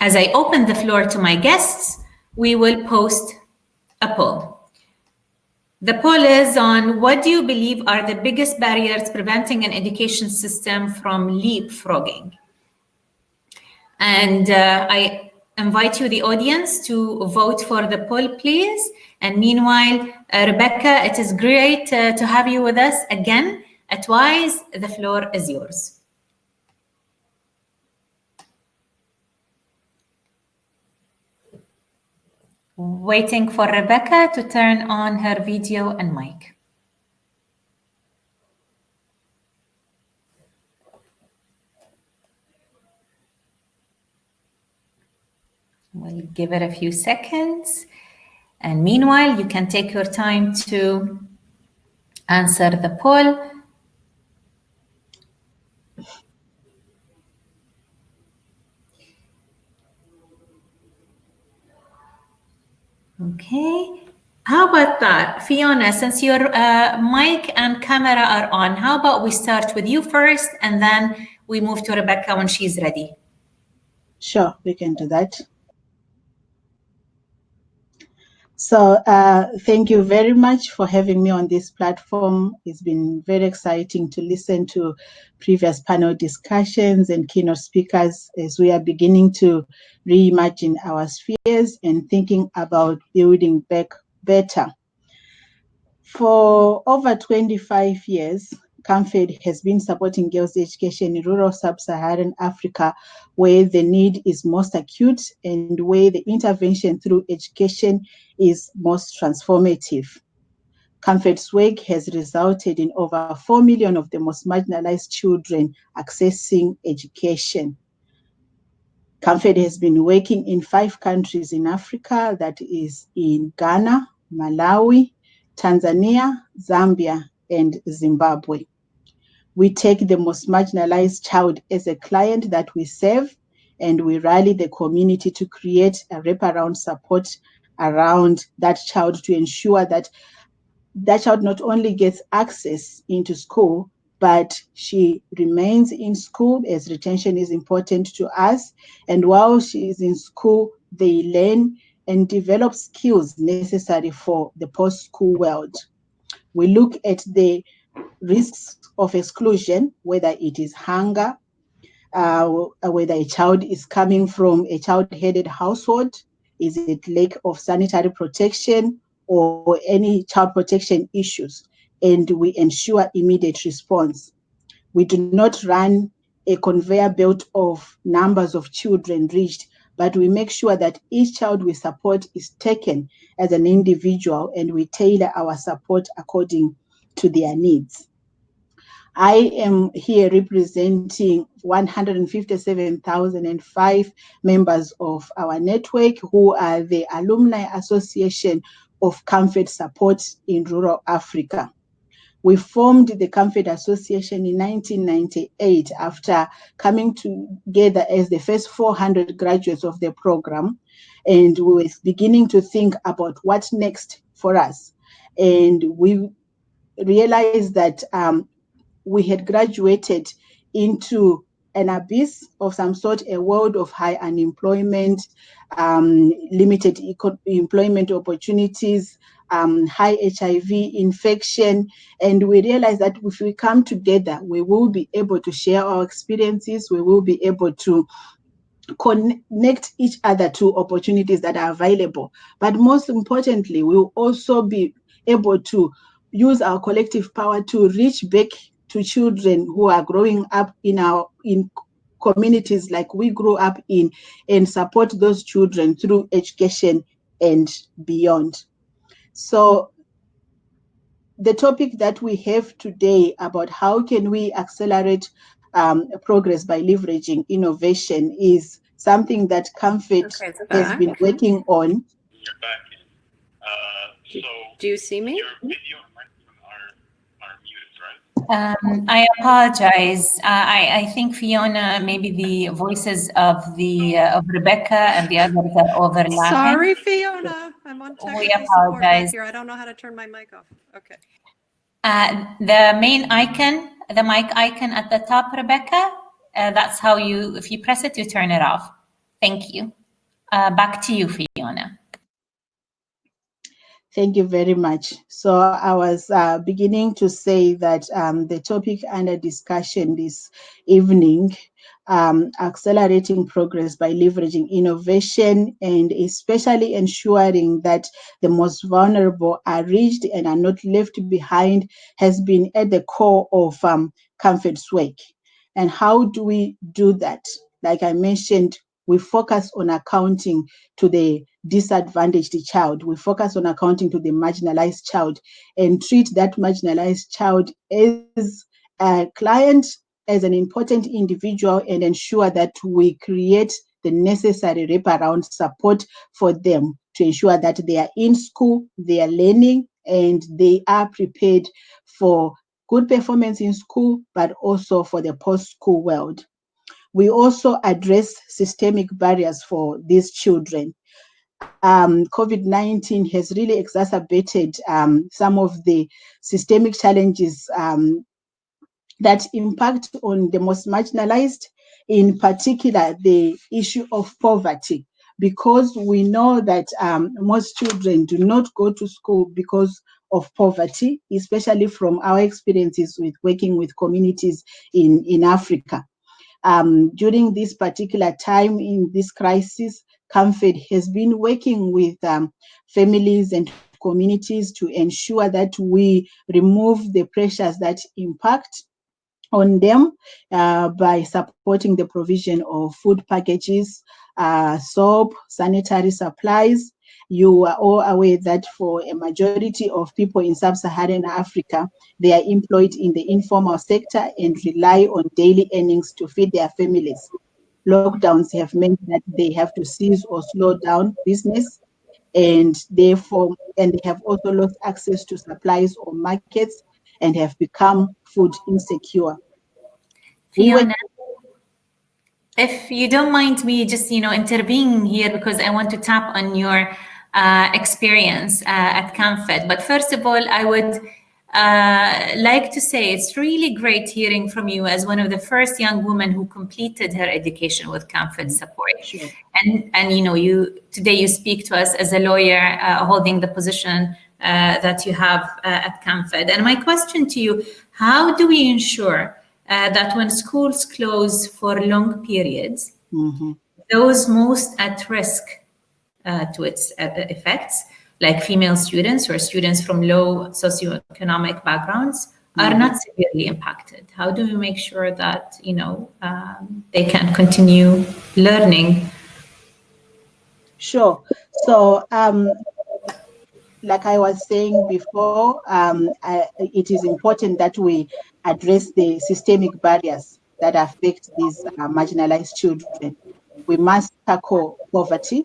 as I open the floor to my guests, we will post a poll. The poll is on what do you believe are the biggest barriers preventing an education system from leapfrogging? And I invite you, the audience, to vote for the poll, please. And meanwhile, Rebecca, it is great to have you with us again at WISE. The floor is yours. Waiting for Rebecca to turn on her video and mic. We'll give it a few seconds. And meanwhile, you can take your time to answer the poll. Okay. How about that? Fiona, since your mic and camera are on, how about we start with you first and then we move to Rebecca when she's ready?
Sure, we can do that. So thank you very much for having me on this platform. It's been very exciting to listen to previous panel discussions and keynote speakers as we are beginning to reimagine our spheres and thinking about building back better. For over 25 years, CAMFED has been supporting girls' education in rural sub-Saharan Africa, where the need is most acute and where the intervention through education is most transformative. CAMFED's work has resulted in over 4 million of the most marginalized children accessing education. CAMFED has been working in 5 countries in Africa, that is in Ghana, Malawi, Tanzania, Zambia, and Zimbabwe. We take the most marginalized child as a client that we serve, and we rally the community to create a wraparound support around that child to ensure that that child not only gets access into school, but she remains in school, as retention is important to us. And while she is in school, they learn and develop skills necessary for the post-school world. We look at the risks of exclusion, whether it is hunger, whether a child is coming from a child-headed household, is it lack of sanitary protection or any child protection issues, and we ensure immediate response. We do not run a conveyor belt of numbers of children reached, but we make sure that each child we support is taken as an individual and we tailor our support according to their needs. I am here representing 157,005 members of our network who are the Alumni Association of CAMFED Support in Rural Africa. We formed the CAMFED Association in 1998 after coming together as the first 400 graduates of the program, and we were beginning to think about what next for us. And we realized that we had graduated into an abyss of some sort, a world of high unemployment, limited employment opportunities, high HIV infection. And we realized that if we come together, we will be able to share our experiences, we will be able to connect each other to opportunities that are available. But most importantly, we will also be able to use our collective power to reach back to children who are growing up in communities like we grew up in, and support those children through education and beyond. So the topic that we have today about how can we accelerate progress by leveraging innovation is something that CAMFED has been working on.
You're back in. Do you see me? Your video and microphone are muted, right?
I apologize. I think, Fiona, maybe the voices of Rebecca and the others are overlapping.
Sorry, Fiona. I'm on technical support back here. I don't know how to turn my mic off. Okay.
The main icon, the mic icon at the top, Rebecca, that's how if you press it, you turn it off. Thank you. Back to you, Fiona.
Thank you very much. So I was beginning to say that the topic under discussion this evening accelerating progress by leveraging innovation and especially ensuring that the most vulnerable are reached and are not left behind has been at the core of CAMFED's work. And how do we do that? Like I mentioned, we focus on accounting to the disadvantaged child. We focus on accounting to the marginalized child and treat that marginalized child as a client, as an important individual, and ensure that we create the necessary wraparound support for them to ensure that they are in school, they are learning, and they are prepared for good performance in school, but also for the post-school world. We also address systemic barriers for these children. COVID-19 has really exacerbated some of the systemic challenges that impact on the most marginalized, in particular the issue of poverty, because we know that most children do not go to school because of poverty, especially from our experiences with working with communities in Africa. During this particular time in this crisis, CAMFED has been working with families and communities to ensure that we remove the pressures that impact on them by supporting the provision of food packages, soap, sanitary supplies. You are all aware that for a majority of people in sub-Saharan Africa, they are employed in the informal sector and rely on daily earnings to feed their families. Lockdowns have meant that they have to cease or slow down business, and therefore, and they have also lost access to supplies or markets and have become food insecure.
Fiona, if you don't mind me just, intervening here, because I want to tap on your experience at CAMFED. But first of all, I would like to say it's really great hearing from you as one of the first young women who completed her education with CAMFED support.
Sure.
And today you speak to us as a lawyer holding the position that you have at CAMFED. And my question to you, how do we ensure that when schools close for long periods, those most at risk to its effects, like female students or students from low socioeconomic backgrounds, are not severely impacted? How do we make sure that they can continue learning?
Sure. So, like I was saying before, it is important that we address the systemic barriers that affect these marginalized children. We must tackle poverty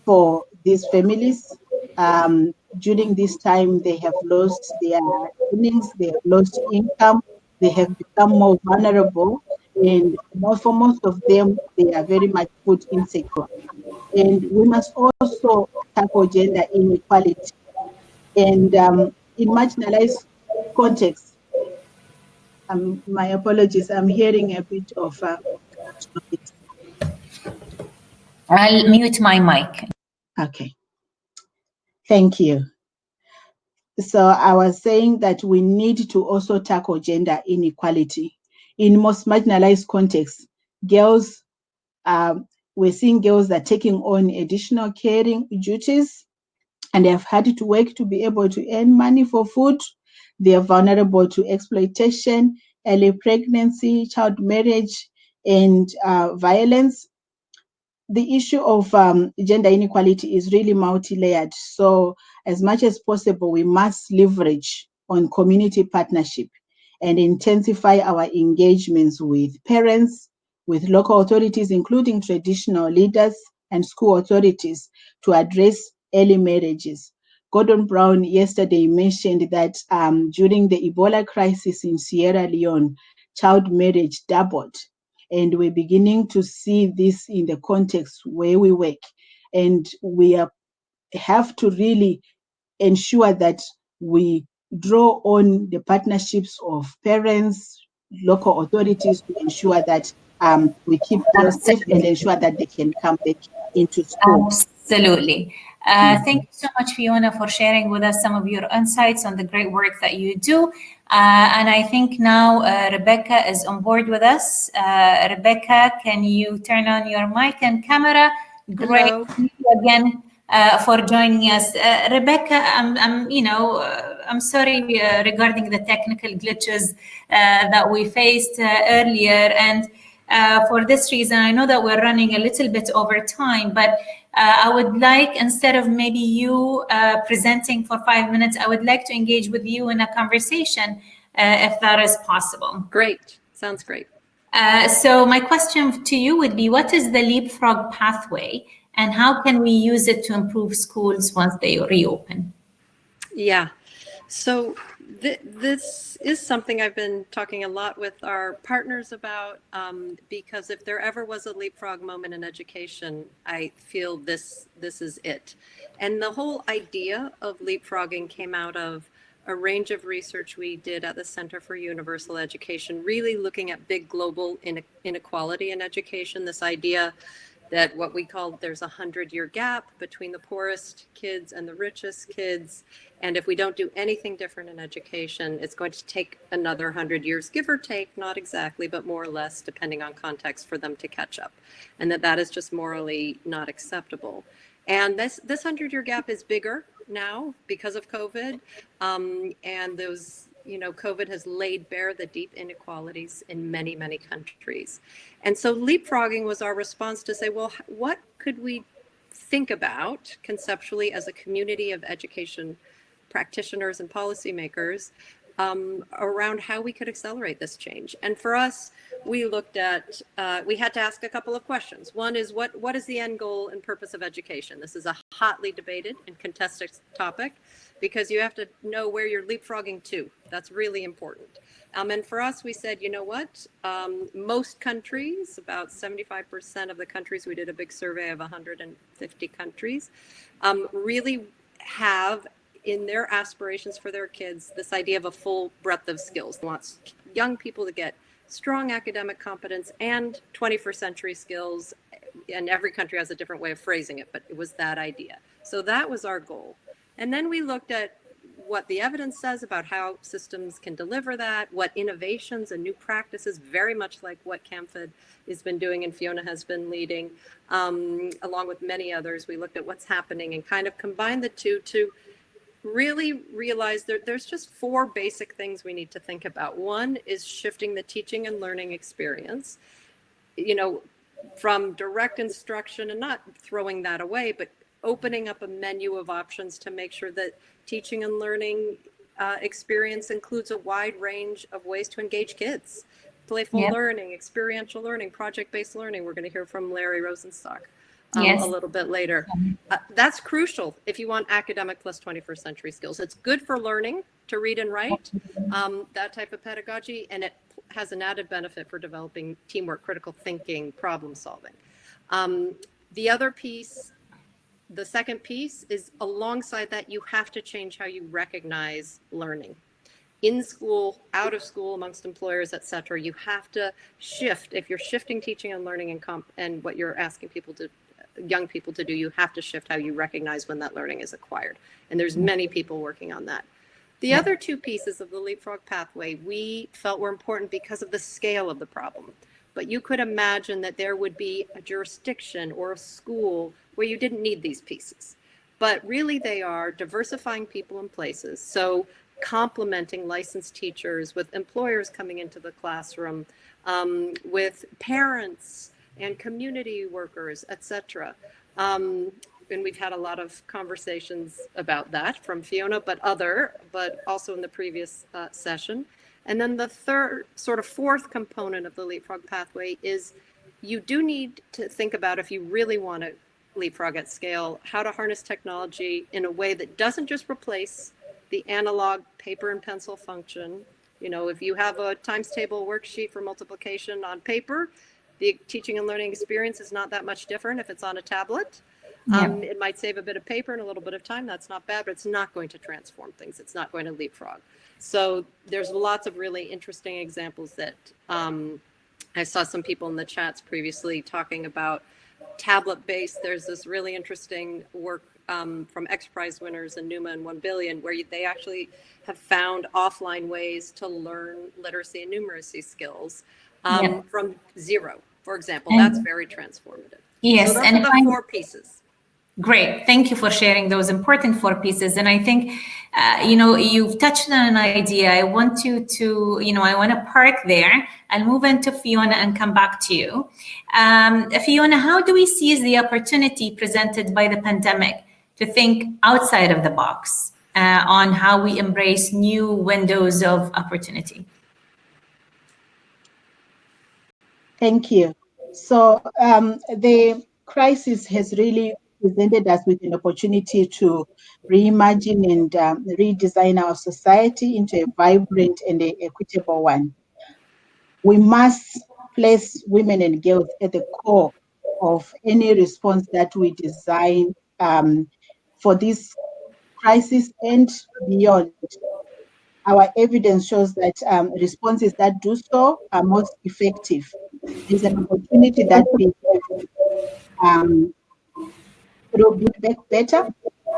for these families. During this time, they have lost their earnings, they have lost income, they have become more vulnerable, and for most of them, they are very much food insecure. And we must also tackle gender inequality. And in marginalized contexts, my apologies, I'm hearing a bit of noise.
I'll mute my mic.
Okay. Thank you. So I was saying that we need to also tackle gender inequality. In most marginalized contexts, girls, we're seeing girls that are taking on additional caring duties, and they have had to work to be able to earn money for food. They are vulnerable to exploitation, early pregnancy, child marriage, and violence. The issue of gender inequality is really multi-layered. So as much as possible, we must leverage on community partnership and intensify our engagements with parents, with local authorities, including traditional leaders and school authorities, to address early marriages. Gordon Brown yesterday mentioned that during the Ebola crisis in Sierra Leone, child marriage doubled. And we're beginning to see this in the context where we work. And we have to really ensure that we draw on the partnerships of parents, local authorities, to ensure that we keep them safe and ensure that they can come back into school.
Absolutely. Thank you so much, Fiona, for sharing with us some of your insights on the great work that you do. And I think now Rebecca is on board with us. Rebecca, can you turn on your mic and camera? Great.
Hello.
Thank you again for joining us. Rebecca, I'm sorry regarding the technical glitches that we faced earlier. And for this reason, I know that we're running a little bit over time, but I would like, instead of maybe you presenting for 5 minutes, I would like to engage with you in a conversation if that is possible.
Great. Sounds great.
So my question to you would be, what is the leapfrog pathway and how can we use it to improve schools once they reopen?
Yeah. So this is something I've been talking a lot with our partners about, because if there ever was a leapfrog moment in education, I feel this is it. And the whole idea of leapfrogging came out of a range of research we did at the Center for Universal Education, really looking at big global inequality in education, this idea that what we call there's a 100-year gap between the poorest kids and the richest kids. And if we don't do anything different in education, it's going to take another 100 years, give or take, not exactly, but more or less, depending on context, for them to catch up. And that is just morally not acceptable. And this 100-year gap is bigger now because of COVID. And those, COVID has laid bare the deep inequalities in many, many countries. And so leapfrogging was our response to say, well, what could we think about conceptually as a community of education practitioners and policymakers around how we could accelerate this change? And for us, we looked at, we had to ask a couple of questions. One is, what is the end goal and purpose of education? This is a hotly debated and contested topic because you have to know where you're leapfrogging to. That's really important. And for us, we said, you know what? Most countries, about 75% of the countries, we did a big survey of 150 countries, really have in their aspirations for their kids this idea of a full breadth of skills. They want young people to get strong academic competence and 21st century skills. And every country has a different way of phrasing it, but it was that idea. So that was our goal. And then we looked at what the evidence says about how systems can deliver that, what innovations and new practices, very much like what CAMFED has been doing and Fiona has been leading, along with many others. We looked at what's happening and kind of combined the two to really realize there's just 4 basic things we need to think about. One is shifting the teaching and learning experience, from direct instruction and not throwing that away, but opening up a menu of options to make sure that teaching and learning experience includes a wide range of ways to engage kids. Playful learning, experiential learning, project-based learning. We're going to hear from Larry Rosenstock a little bit later. That's crucial if you want academic plus 21st century skills. It's good for learning to read and write, that type of pedagogy, and it has an added benefit for developing teamwork, critical thinking, problem solving. The other piece, the second piece is alongside that, you have to change how you recognize learning. In school, out of school, amongst employers, et cetera, you have to shift. If you're shifting teaching and learning and what you're asking people to, young people to do, you have to shift how you recognize when that learning is acquired. And there's many people working on that. The other 2 pieces of the leapfrog pathway we felt were important because of the scale of the problem. But you could imagine that there would be a jurisdiction or a school where you didn't need these pieces. But really they are diversifying people and places. So complementing licensed teachers with employers coming into the classroom, with parents and community workers, et cetera. And we've had a lot of conversations about that from Fiona, but also in the previous session. And then the third, sort of fourth component of the leapfrog pathway is you do need to think about, if you really want to leapfrog at scale, how to harness technology in a way that doesn't just replace the analog paper and pencil function. If you have a times table worksheet for multiplication on paper, the teaching and learning experience is not that much different if it's on a tablet. It might save a bit of paper and a little bit of time. That's not bad, but it's not going to transform things. It's not going to leapfrog. So there's lots of really interesting examples that I saw some people in the chats previously talking about tablet-based. There's this really interesting work from X Prize winners and Numa and 1 Billion, where they actually have found offline ways to learn literacy and numeracy skills from zero, for example. That's very transformative.
Yes,
so those are the 4 pieces.
Great. Thank you for sharing those important 4 pieces. And I think, you've touched on an idea. I want you to, I want to park there and move into Fiona and come back to you. Fiona, how do we seize the opportunity presented by the pandemic to think outside of the box on how we embrace new windows of opportunity?
Thank you. So the crisis has really presented us with an opportunity to reimagine and redesign our society into a vibrant and equitable one. We must place women and girls at the core of any response that we design for this crisis and beyond. Our evidence shows that responses that do so are most effective. There's an opportunity that we have through Build Back Better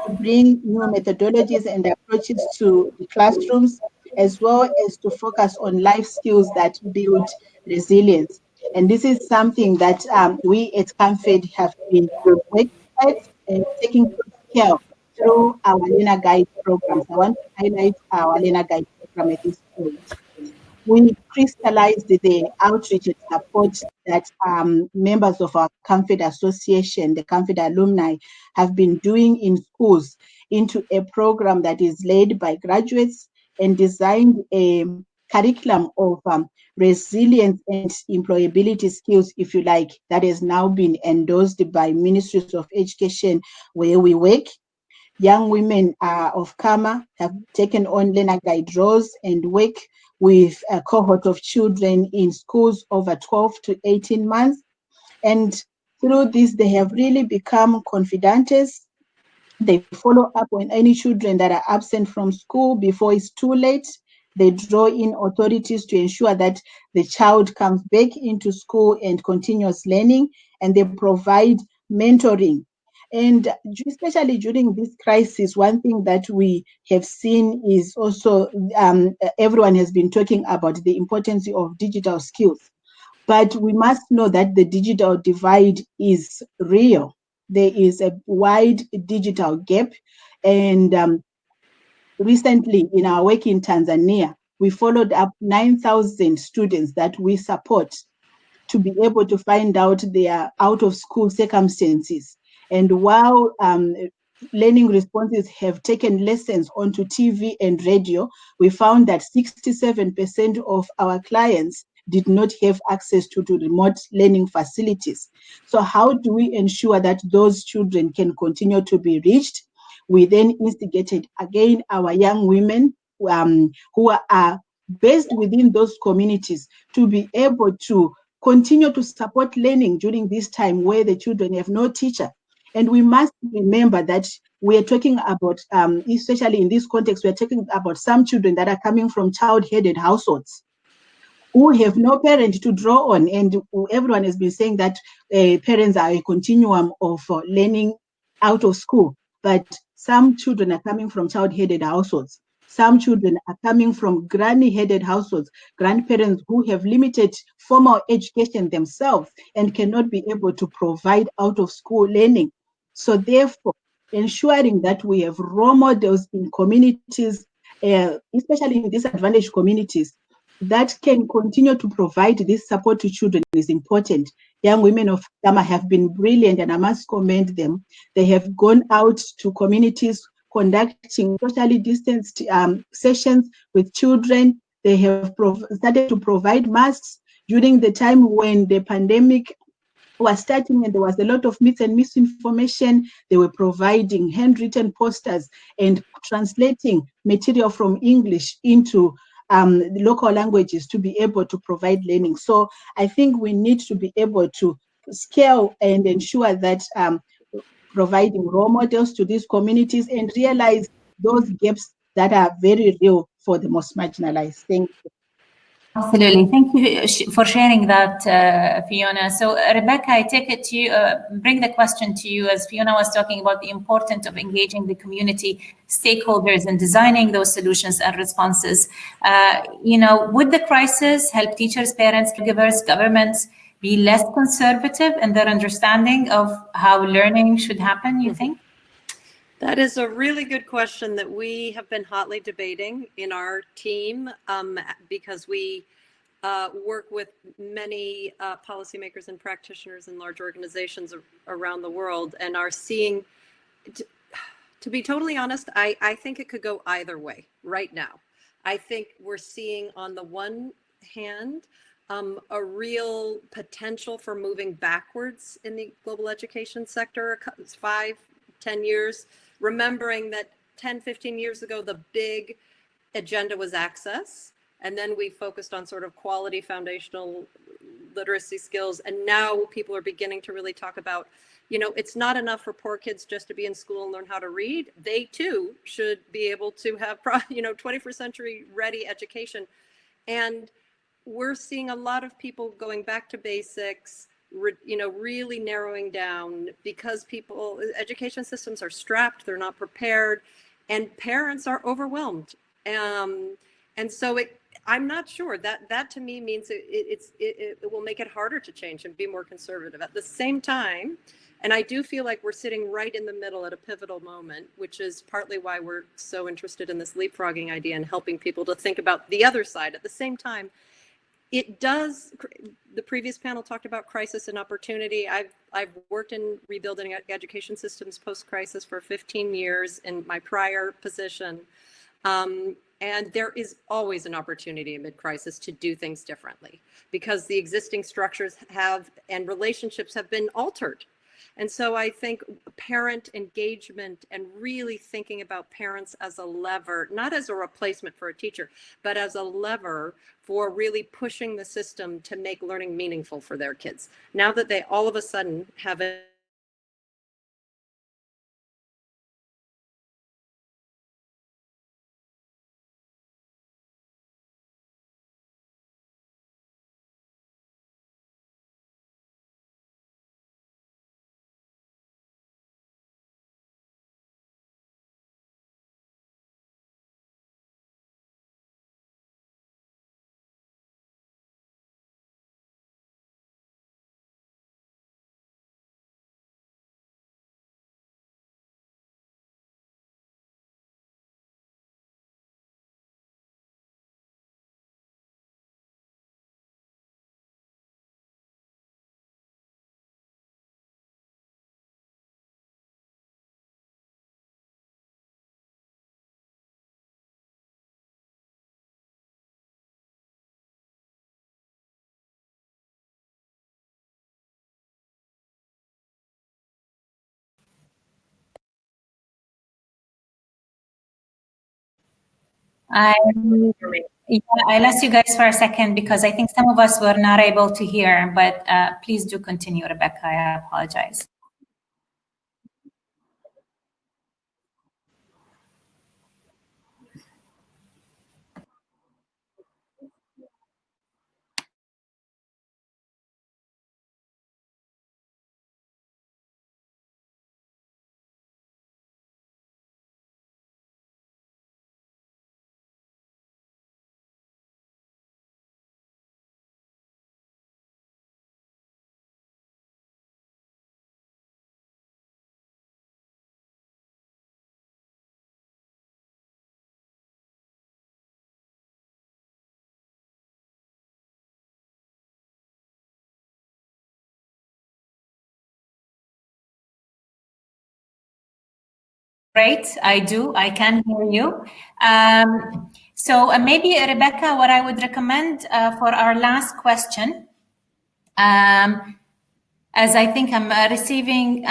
to bring new methodologies and approaches to the classrooms, as well as to focus on life skills that build resilience. And this is something that we at CAMFED have been working at and taking care of through our Learner Guide programs. I want to highlight our Learner Guide program at this point. We crystallized the outreach and support that members of our CAMFED association, the CAMFED alumni, have been doing in schools into a program that is led by graduates and designed a curriculum of resilience and employability skills, if you like, that has now been endorsed by Ministries of Education where we work. Young women of Kama have taken on Learner Guide roles and work with a cohort of children in schools over 12 to 18 months. And through this, they have really become confidantes. They follow up on any children that are absent from school before it's too late. They draw in authorities to ensure that the child comes back into school and continuous learning, and they provide mentoring. And especially during this crisis, one thing that we have seen is also everyone has been talking about the importance of digital skills. But we must know that the digital divide is real. There is a wide digital gap. And recently in our work in Tanzania, we followed up 9,000 students that we support to be able to find out their out of school circumstances. And while learning responses have taken lessons onto TV and radio, we found that 67% of our clients did not have access to remote learning facilities. So how do we ensure that those children can continue to be reached? We then instigated again our young women who are based within those communities to be able to continue to support learning during this time where the children have no teacher. And we must remember that we are talking about, especially in this context, we are talking about some children that are coming from child-headed households who have no parent to draw on. And everyone has been saying that parents are a continuum of learning out of school. But some children are coming from child-headed households. Some children are coming from granny-headed households, grandparents who have limited formal education themselves and cannot be able to provide out-of-school learning. So therefore, ensuring that we have role models in communities, especially in disadvantaged communities, that can continue to provide this support to children is important. Young women of Kama have been brilliant, and I must commend them. They have gone out to communities conducting socially distanced sessions with children. They have started to provide masks during the time when the pandemic was starting and there was a lot of myths and misinformation. They were providing handwritten posters and translating material from English into the local languages to be able to provide learning. So I think we need to be able to scale and ensure that providing role models to these communities and realize those gaps that are very real for the most marginalized. Thank you.
Absolutely. Thank you for sharing that, Fiona. So, Rebecca, I take it to you, bring the question to you as Fiona was talking about the importance of engaging the community stakeholders in designing those solutions and responses. Would the crisis help teachers, parents, caregivers, governments be less conservative in their understanding of how learning should happen, you think?
That is a really good question that we have been hotly debating in our team because we work with many policymakers and practitioners in large organizations around the world and are seeing, to be totally honest, I think it could go either way right now. I think we're seeing on the one hand, a real potential for moving backwards in the global education sector, 5, 10 years, remembering that 10, 15 years ago, the big agenda was access. And then we focused on sort of quality foundational literacy skills. And now people are beginning to really talk about, it's not enough for poor kids just to be in school and learn how to read. They too should be able to have, 21st century ready education. And we're seeing a lot of people going back to basics, really narrowing down because education systems are strapped, they're not prepared, and parents are overwhelmed. And so I'm not sure that to me means it will make it harder to change and be more conservative. At the same time, and I do feel like we're sitting right in the middle at a pivotal moment, which is partly why we're so interested in this leapfrogging idea and helping people to think about the other side. At the same time, the previous panel talked about crisis and opportunity. I've worked in rebuilding education systems post-crisis for 15 years in my prior position. And there is always an opportunity amid crisis to do things differently because the existing structures and relationships have been altered. And so I think parent engagement and really thinking about parents as a lever, not as a replacement for a teacher, but as a lever for really pushing the system to make learning meaningful for their kids. Now that they all of a sudden have a
I lost you guys for a second because I think some of us were not able to hear, but please do continue, Rebecca. I apologize. Great, I do. I can hear you. So maybe, Rebecca, what I would recommend for our last question, as I think I'm receiving,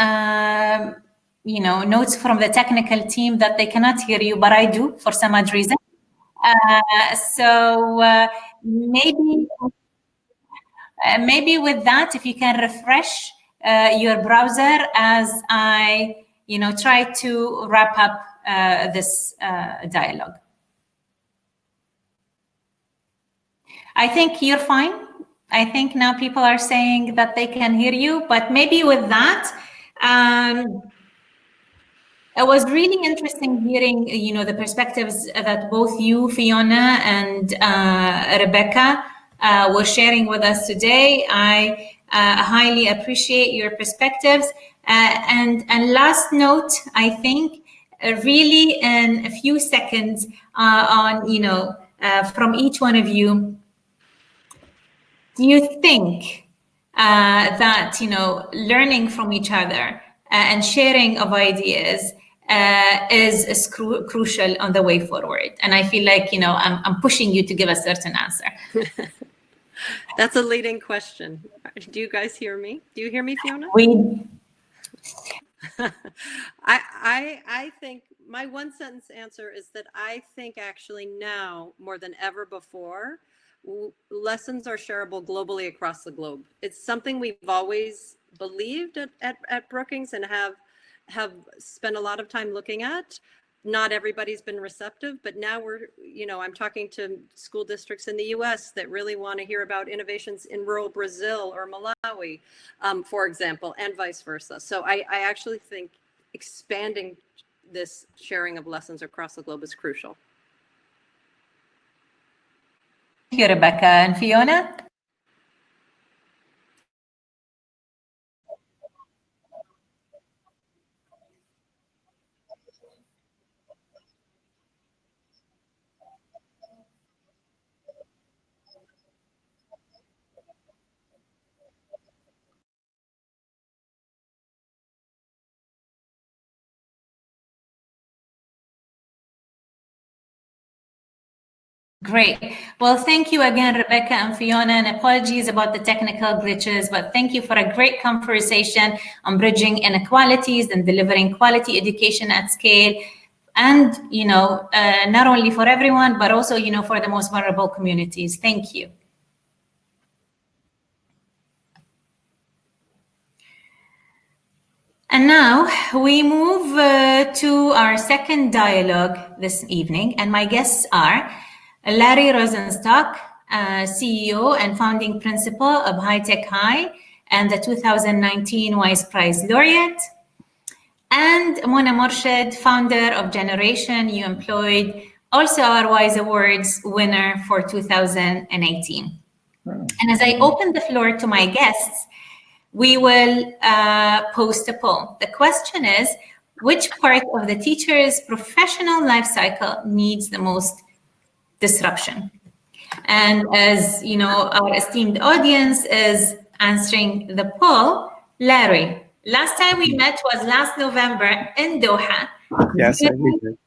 notes from the technical team that they cannot hear you, but I do for some odd reason. Maybe with that, if you can refresh your browser as I try to wrap up this dialogue. I think you're fine. I think now people are saying that they can hear you, but maybe with that, it was really interesting hearing, the perspectives that both you, Fiona, and Rebecca were sharing with us today. I highly appreciate your perspectives. And last note, I think, really in a few seconds on, from each one of you, do you think that, learning from each other and sharing of ideas is crucial on the way forward? And I feel like, I'm pushing you to give a certain answer.
That's a leading question. Do you guys hear me? Do you hear me, Fiona? I think my one sentence answer is that I think actually now more than ever before, lessons are shareable globally across the globe. It's something we've always believed at Brookings and have spent a lot of time looking at. Not everybody's been receptive, but now I'm talking to school districts in the US that really want to hear about innovations in rural Brazil or Malawi, for example, and vice versa. So I actually think expanding this sharing of lessons across the globe is crucial.
Thank you, Rebecca. And Fiona? Great. Well, thank you again, Rebecca and Fiona, and apologies about the technical glitches, but thank you for a great conversation on bridging inequalities and delivering quality education at scale. And, not only for everyone, but also, for the most vulnerable communities. Thank you. And now we move to our second dialogue this evening, and my guests are Larry Rosenstock, CEO and founding principal of High Tech High and the 2019 Wise Prize laureate, and Mona Morshed, founder of Generation You Employed, also our Wise Awards winner for 2018. And as I open the floor to my guests, we will post a poll. The question is, which part of the teacher's professional life cycle needs the most disruption? And as our esteemed audience is answering the poll, Larry, last time we met was last November in Doha.
Yes, I did.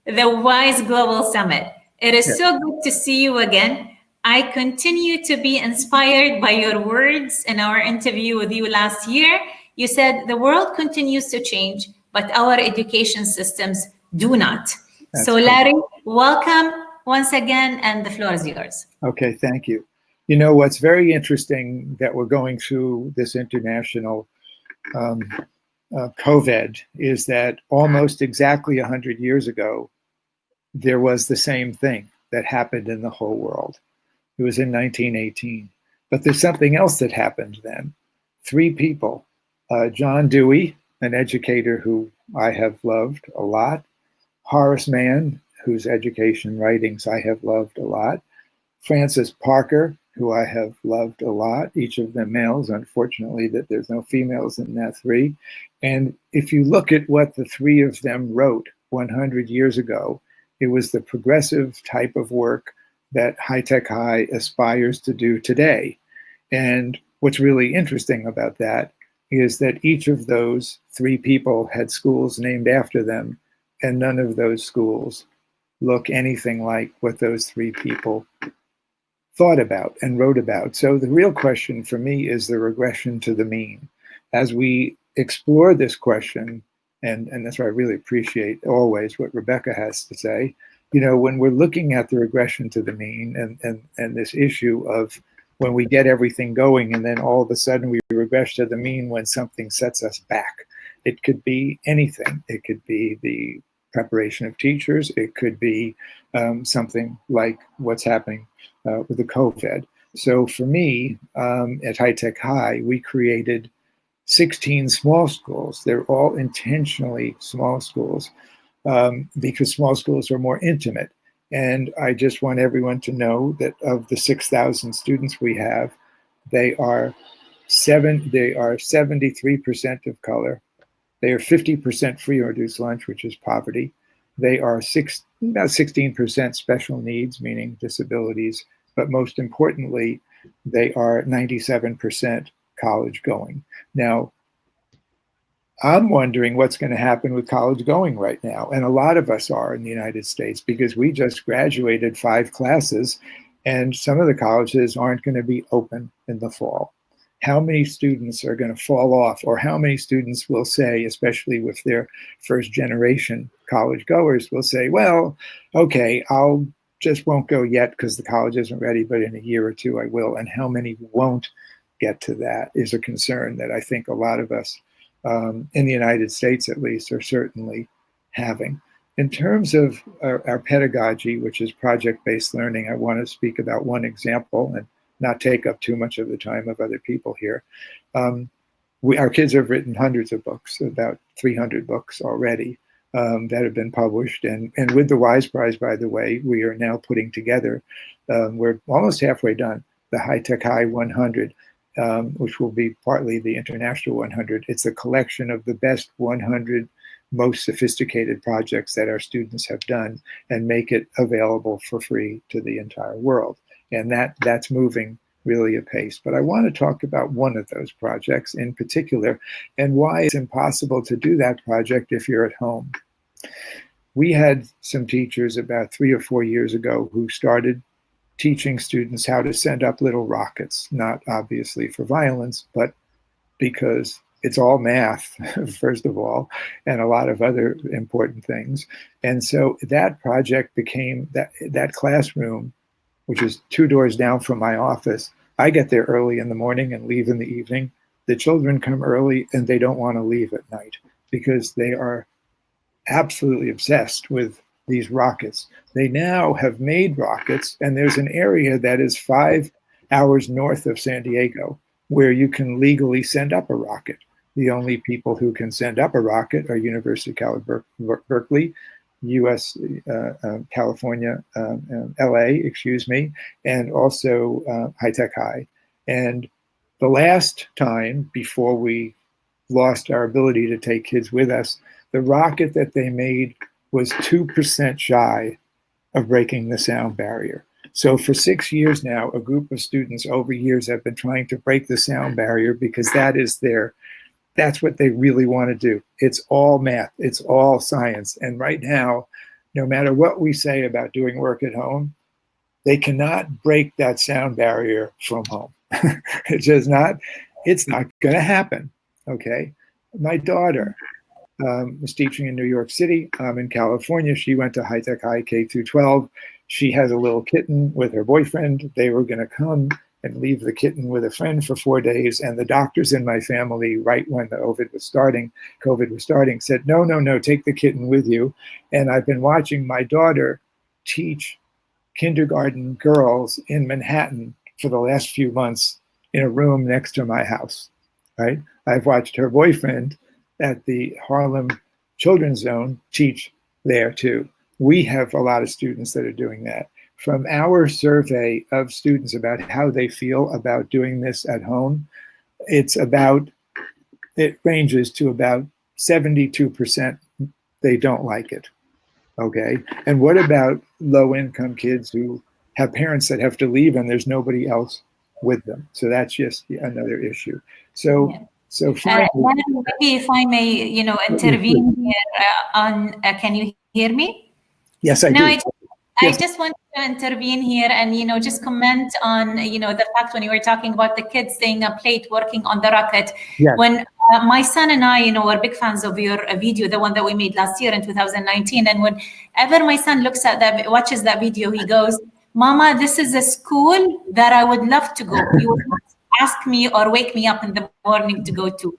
The WISE Global Summit. It is so good to see you again. I continue to be inspired by your words in our interview with you last year. You said the world continues to change, but our education systems do not. So Larry, welcome once again, and the floor is yours.
Okay, thank you. What's very interesting that we're going through this international COVID is that almost exactly 100 years ago, there was the same thing that happened in the whole world. It was in 1918. But there's something else that happened then. 3 people, John Dewey, an educator who I have loved a lot, Horace Mann, whose education writings I have loved a lot, Francis Parker, who I have loved a lot, each of them males, unfortunately that there's no females in that 3. And if you look at what the 3 of them wrote 100 years ago, it was the progressive type of work that High Tech High aspires to do today. And what's really interesting about that is that each of those 3 people had schools named after them, and none of those schools look anything like what those 3 people thought about and wrote about. So the real question for me is the regression to the mean. As we explore this question, and that's why I really appreciate always what Rebecca has to say, when we're looking at the regression to the mean and this issue of when we get everything going and then all of a sudden we regress to the mean when something sets us back. It could be anything. It could be the preparation of teachers. It could be something like what's happening with the COVID. So for me, at High Tech High, we created 16 small schools. They're all intentionally small schools because small schools are more intimate. And I just want everyone to know that of the 6,000 students we have, they are 73% of color. They are 50% free or reduced lunch, which is poverty. They are about 16% special needs, meaning disabilities. But most importantly, they are 97% college going. Now, I'm wondering what's going to happen with college going right now. And a lot of us are in the United States because we just graduated 5 classes and some of the colleges aren't going to be open in the fall. How many students are going to fall off, or how many students will say, especially with their first generation college goers, will say, well, okay, I'll just won't go yet because the college isn't ready, but in a year or two I will. And how many won't get to that is a concern that I think a lot of us in the United States, at least, are certainly having. In terms of our pedagogy, which is project-based learning, I want to speak about one example and not take up too much of the time of other people here. Our kids have written hundreds of books, about 300 books already that have been published. And with the Wise Prize, by the way, we are now putting together, we're almost halfway done, the High Tech High 100, which will be partly the International 100. It's a collection of the best 100 most sophisticated projects that our students have done and make it available for free to the entire world. And that's moving really apace. But I want to talk about one of those projects in particular and why it's impossible to do that project if you're at home. We had some teachers about 3 or 4 years ago who started teaching students how to send up little rockets, not obviously for violence, but because it's all math, first of all, and a lot of other important things. And so that project became that classroom, which is 2 doors down from my office. I get there early in the morning and leave in the evening. The children come early and they don't want to leave at night because they are absolutely obsessed with these rockets. They now have made rockets, and there's an area that is 5 hours north of San Diego where you can legally send up a rocket. The only people who can send up a rocket are University of Berkeley, US, California, LA, excuse me, and also High Tech High. And the last time before we lost our ability to take kids with us, the rocket that they made was 2% shy of breaking the sound barrier. So for 6 years now, a group of students over years have been trying to break the sound barrier because that's what they really want to do. It's all math, it's all science. And right now, no matter what we say about doing work at home, they cannot break that sound barrier from home. It's not going to happen, okay? My daughter was teaching in New York City. In California, she went to High Tech High K through 12. She has a little kitten with her boyfriend. They were going to come and leave the kitten with a friend for 4 days. And the doctors in my family, right when the COVID was starting, said, no, take the kitten with you. And I've been watching my daughter teach kindergarten girls in Manhattan for the last few months in a room next to my house, right? I've watched her boyfriend at the Harlem Children's Zone teach there too. We have a lot of students that are doing that. From our survey of students about how they feel about doing this at home, it ranges to about 72% they don't like it, okay? And what about low-income kids who have parents that have to leave and there's nobody else with them? So that's just another issue. So,
yeah.
So finally,
maybe if I may, intervene here can you hear me?
Yes, I do.
I just want to intervene here and, just comment on, the fact when you were talking about the kids staying up late working on the rocket.
Yes.
When my son and I, were big fans of your video, the one that we made last year in 2019. And whenever my son watches that video, he goes, "Mama, this is a school that I would love to go. You would not ask me or wake me up in the morning to go to."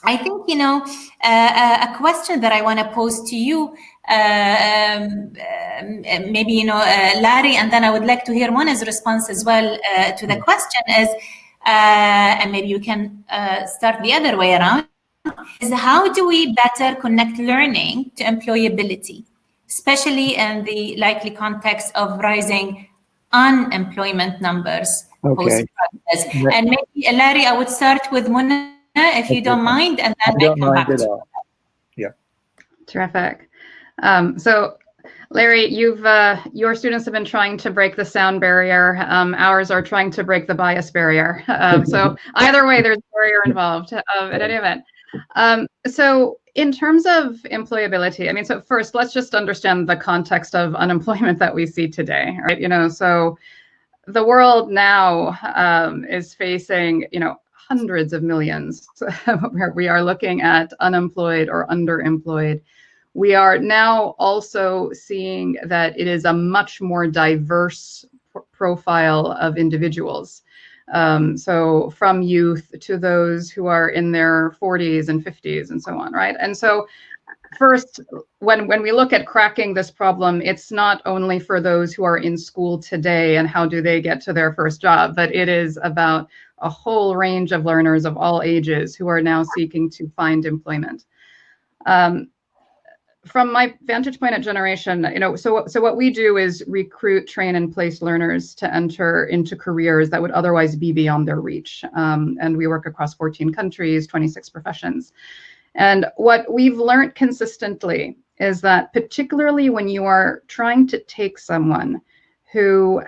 I think, a question that I want to pose to you, maybe, Larry, and then I would like to hear Mona's response as well to the question is, and maybe you can start the other way around, is how do we better connect learning to employability, especially in the likely context of rising unemployment numbers post-crisis? And maybe, Larry, I would start with Mona, if you don't mind, and then I
don't
come
mind
back
at
to
all. Yeah.
Terrific. So, Larry, your students have been trying to break the sound barrier. Ours are trying to break the bias barrier. So either way, there's a barrier involved at any event. So in terms of employability, I mean, so first, let's just understand the context of unemployment that we see today, right? So the world now is facing, hundreds of millions where we are looking at unemployed or underemployed. We are now also seeing that it is a much more diverse profile of individuals. So from youth to those who are in their 40s and 50s and so on, right? And so first, when we look at cracking this problem, it's not only for those who are in school today and how do they get to their first job, but it is about a whole range of learners of all ages who are now seeking to find employment. From my vantage point at Generation, so what we do is recruit, train, and place learners to enter into careers that would otherwise be beyond their reach. And we work across 14 countries, 26 professions. And what we've learned consistently is that particularly when you are trying to take someone who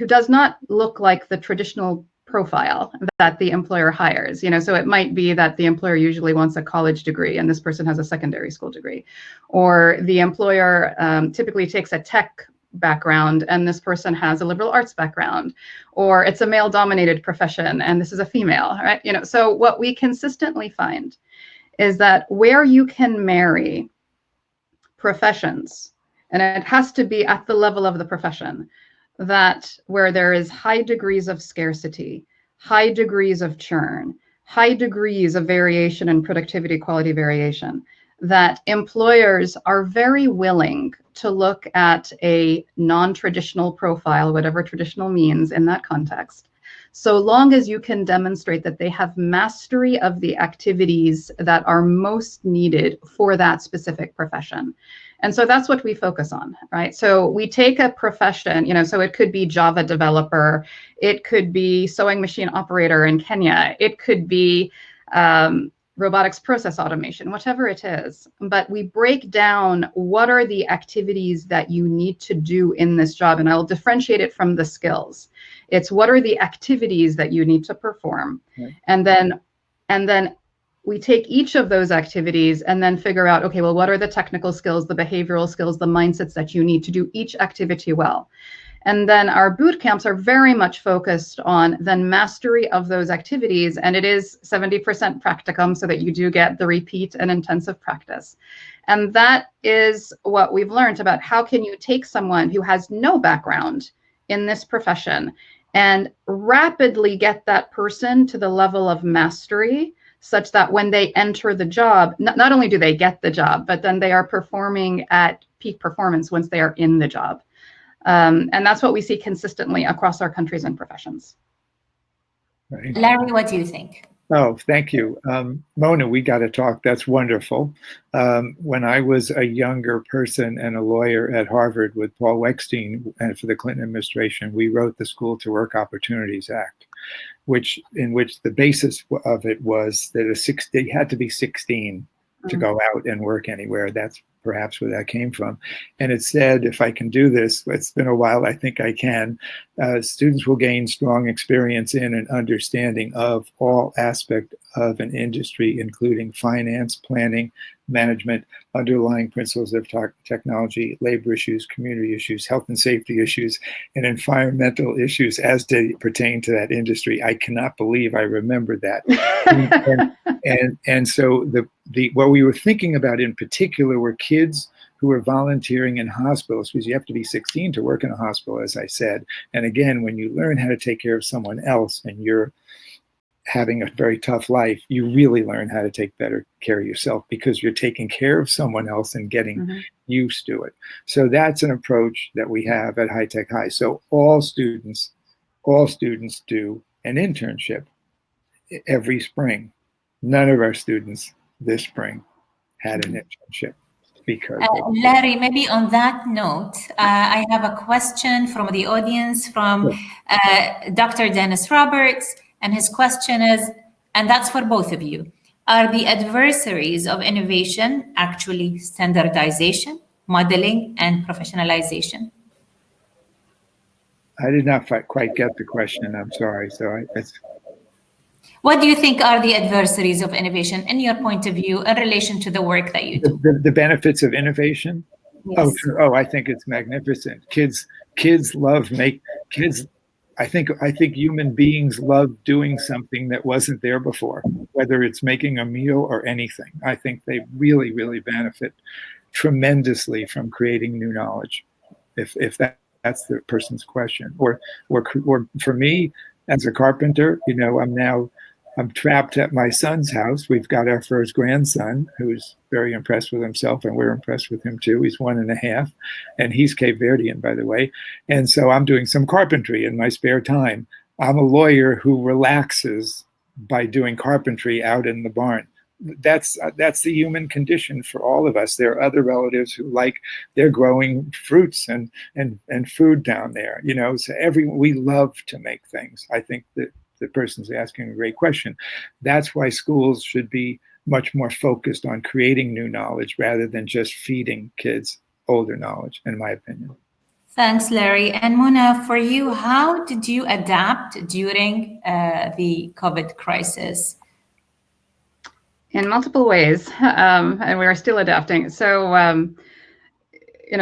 does not look like the traditional profile that the employer hires, so it might be that the employer usually wants a college degree and this person has a secondary school degree, or the employer typically takes a tech background and this person has a liberal arts background, or it's a male dominated profession and this is a female, right? So what we consistently find is that where you can marry professions, and it has to be at the level of the profession, that where there is high degrees of scarcity, high degrees of churn, high degrees of variation and productivity quality variation, that employers are very willing to look at a non-traditional profile, whatever traditional means in that context, so long as you can demonstrate that they have mastery of the activities that are most needed for that specific profession. And so that's what we focus on, right? So we take a profession, so it could be Java developer, it could be sewing machine operator in Kenya, it could be robotics process automation, whatever it is. But we break down what are the activities that you need to do in this job, and I'll differentiate it from the skills. It's what are the activities that you need to perform, right. And then we take each of those activities and then figure out, okay, well, what are the technical skills, the behavioral skills, the mindsets that you need to do each activity well? And then our boot camps are very much focused on then mastery of those activities. And it is 70% practicum so that you do get the repeat and intensive practice. And that is what we've learned about how can you take someone who has no background in this profession and rapidly get that person to the level of mastery such that when they enter the job, not only do they get the job, but then they are performing at peak performance once they are in the job. And that's what we see consistently across our countries and professions.
Right.
Larry, what do you think?
Oh, thank you. Mona, we got to talk. That's wonderful. When I was a younger person and a lawyer at Harvard with Paul Weckstein and for the Clinton administration, we wrote the School to Work Opportunities Act, in which the basis of it was that they had to be 16 to go out and work anywhere. That's perhaps where that came from. And it said, if I can do this, it's been a while, I think I can, students will gain strong experience in and understanding of all aspects of an industry, including finance, planning, management, underlying principles of technology, labor issues, community issues, health and safety issues, and environmental issues as they pertain to that industry. I cannot believe I remember that. and so what we were thinking about in particular were kids who were volunteering in hospitals, because you have to be 16 to work in a hospital, as I said. And again, when you learn how to take care of someone else and you're having a very tough life, you really learn how to take better care of yourself because you're taking care of someone else and getting used to it. So that's an approach that we have at High Tech High. So all students do an internship every spring. None of our students this spring had an internship because
Larry, maybe on that note, I have a question from the audience from Dr. Dennis Roberts, and his question is, and that's for both of you, are the adversaries of innovation actually standardization, modeling, and professionalization?
I did not quite get the question. I'm sorry. So
what do you think are the adversaries of innovation in your point of view in relation to the work that you do?
The benefits of innovation?
Yes.
Oh, I think it's magnificent. Kids love I think human beings love doing something that wasn't there before, whether it's making a meal or anything. I think they really, really benefit tremendously from creating new knowledge, if that's the person's question. Or for me, as a carpenter, you know, I'm trapped at my son's house. We've got our first grandson who's very impressed with himself, and we're impressed with him too. He's 1.5, and he's Cape Verdean, by the way. And so I'm doing some carpentry in my spare time. I'm a lawyer who relaxes by doing carpentry out in the barn. That's the human condition for all of us. There are other relatives who they're growing fruits and food down there, you know. So we love to make things. I think that the person's asking a great question. That's why schools should be much more focused on creating new knowledge rather than just feeding kids older knowledge, in my opinion.
Thanks, Larry. And Mona, for you, how did you adapt during the COVID crisis?
In multiple ways, and we are still adapting. So,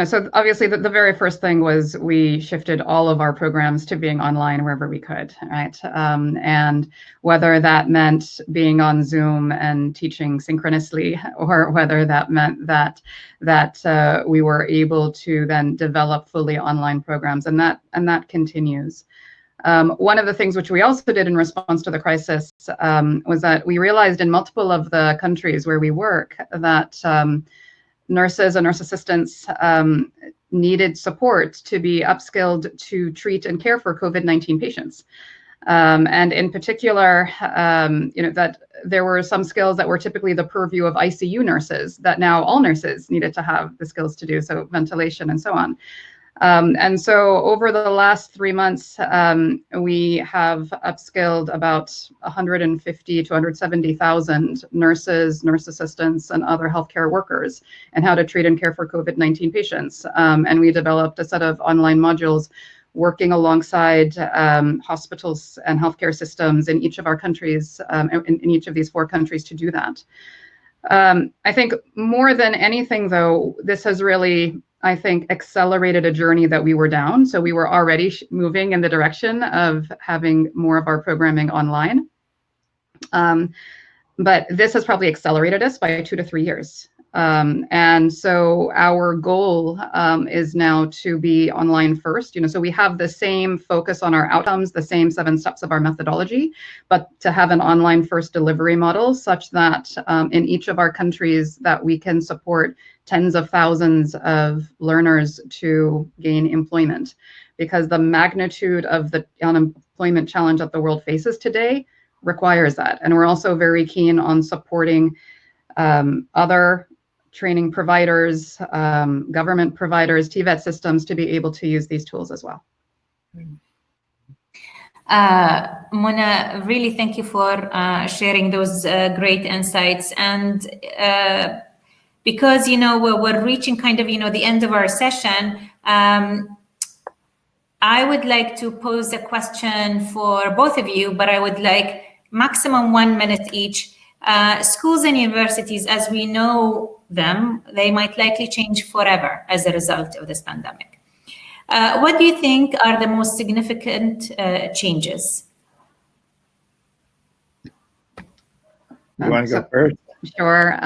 so obviously the very first thing was we shifted all of our programs to being online wherever we could, right? And whether that meant being on Zoom and teaching synchronously, or whether that meant that we were able to then develop fully online programs, and that continues. One of the things which we also did in response to the crisis was that we realized in multiple of the countries where we work that nurses and nurse assistants needed support to be upskilled to treat and care for COVID-19 patients. And in particular, that there were some skills that were typically the purview of ICU nurses that now all nurses needed to have the skills to do, so ventilation and so on. And so over the last 3 months, we have upskilled about 150 to 170,000 nurses, nurse assistants, and other healthcare workers in how to treat and care for COVID-19 patients. And we developed a set of online modules working alongside hospitals and healthcare systems in each of our countries, in each of these 4 countries, to do that. I think more than anything, though, this has really, I think, accelerated a journey that we were down. So we were already moving in the direction of having more of our programming online. But this has probably accelerated us by 2 to 3 years. And so our goal is now to be online first. So we have the same focus on our outcomes, the same 7 steps of our methodology, but to have an online first delivery model such that in each of our countries that we can support tens of thousands of learners to gain employment, because the magnitude of the unemployment challenge that the world faces today requires that. And we're also very keen on supporting other training providers, government providers, TVET systems to be able to use these tools as well.
Mona, really thank you for sharing those great insights. And because, we're reaching kind of, the end of our session, I would like to pose a question for both of you, but I would like maximum 1 minute each. Schools and universities, as we know them, they might likely change forever as a result of this pandemic. What do you think are the most significant changes?
You want to go first?
Sure.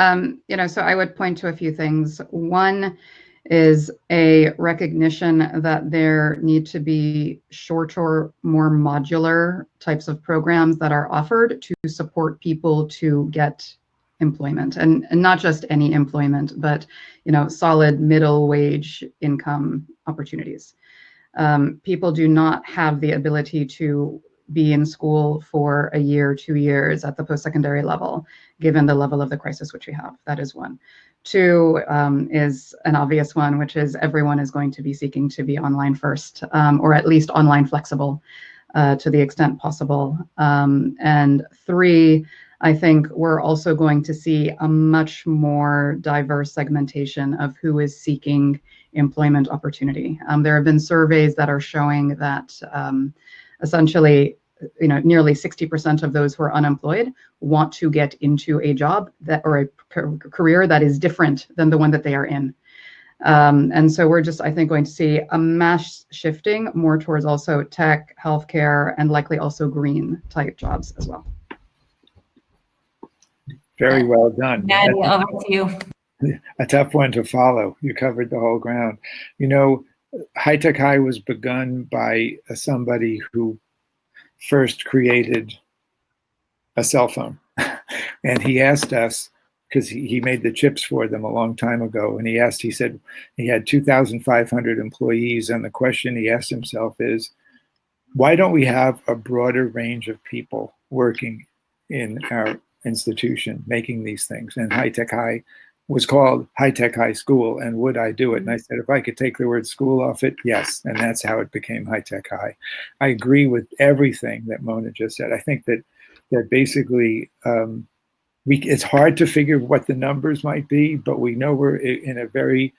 So I would point to a few things. One is a recognition that there need to be shorter, more modular types of programs that are offered to support people to get employment, and not just any employment, but solid middle wage income opportunities. People do not have the ability to be in school for a year, 2 years at the post-secondary level, given the level of the crisis which we have. That is one. Two is an obvious one, which is everyone is going to be seeking to be online first, or at least online flexible to the extent possible. And three, I think we're also going to see a much more diverse segmentation of who is seeking employment opportunity. There have been surveys that are showing that essentially, nearly 60% of those who are unemployed want to get into a job that, or a career that is different than the one that they are in. And so we're just, I think, going to see a mass shifting more towards also tech, healthcare, and likely also green type jobs as well.
Very well done.
Maddie, over to you.
A tough one to follow. You covered the whole ground. High Tech High was begun by somebody who first created a cell phone. And he asked us, because he made the chips for them a long time ago, and he said he had 2,500 employees, and the question he asked himself is, why don't we have a broader range of people working in our institution making these things? And High Tech High was called High Tech High School, and would I do it? And I said, if I could take the word school off it, yes. And that's how it became High Tech High. I agree with everything that Mona just said. I think that basically it's hard to figure what the numbers might be, but we know we're in a very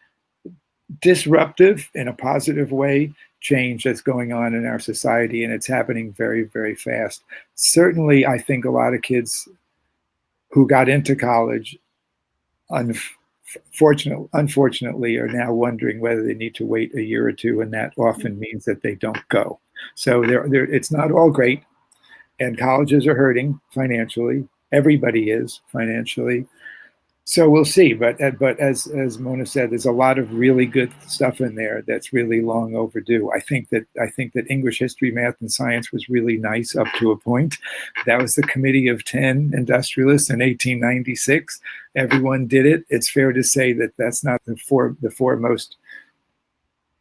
disruptive, in a positive way, change that's going on in our society, and it's happening very, very fast. Certainly, I think a lot of kids who got into college unfortunately are now wondering whether they need to wait a year or two, and that often means that they don't go. So it's not all great, and colleges are hurting financially. Everybody is financially. So we'll see. But as Mona said, there's a lot of really good stuff in there that's really long overdue. I think that English, history, math, and science was really nice up to a point. That was the Committee of 10 industrialists in 1896. Everyone did it. It's fair to say that that's not the foremost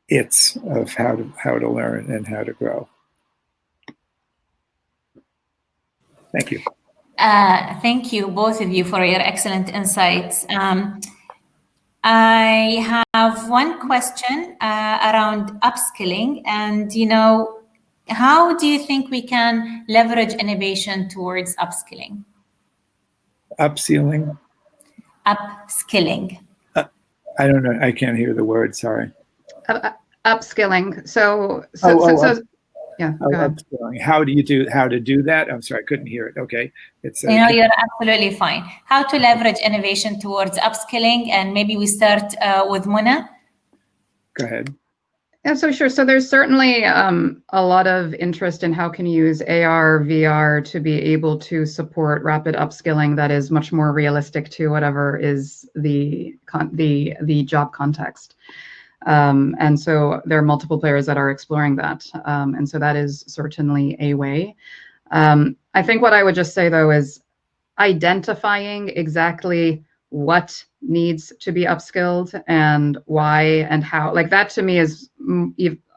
it's of how to learn and how to grow. Thank you.
Thank you, both of you, for your excellent insights. I have one question around upskilling, and how do you think we can leverage innovation towards upskilling?
Upskilling?
Upskilling.
I don't know. I can't hear the word. Sorry.
Upskilling. Yeah.
Upskilling. How to do that? I'm sorry, I couldn't hear it. Okay.
You're absolutely fine. How to leverage innovation towards upskilling, and maybe we start with Mona.
Go ahead.
Yeah, so sure. So there's certainly a lot of interest in how can you use AR, VR to be able to support rapid upskilling that is much more realistic to whatever is the job context. And so there are multiple players that are exploring that. And so that is certainly a way. I think what I would just say, though, is identifying exactly what needs to be upskilled and why and how. Like that to me is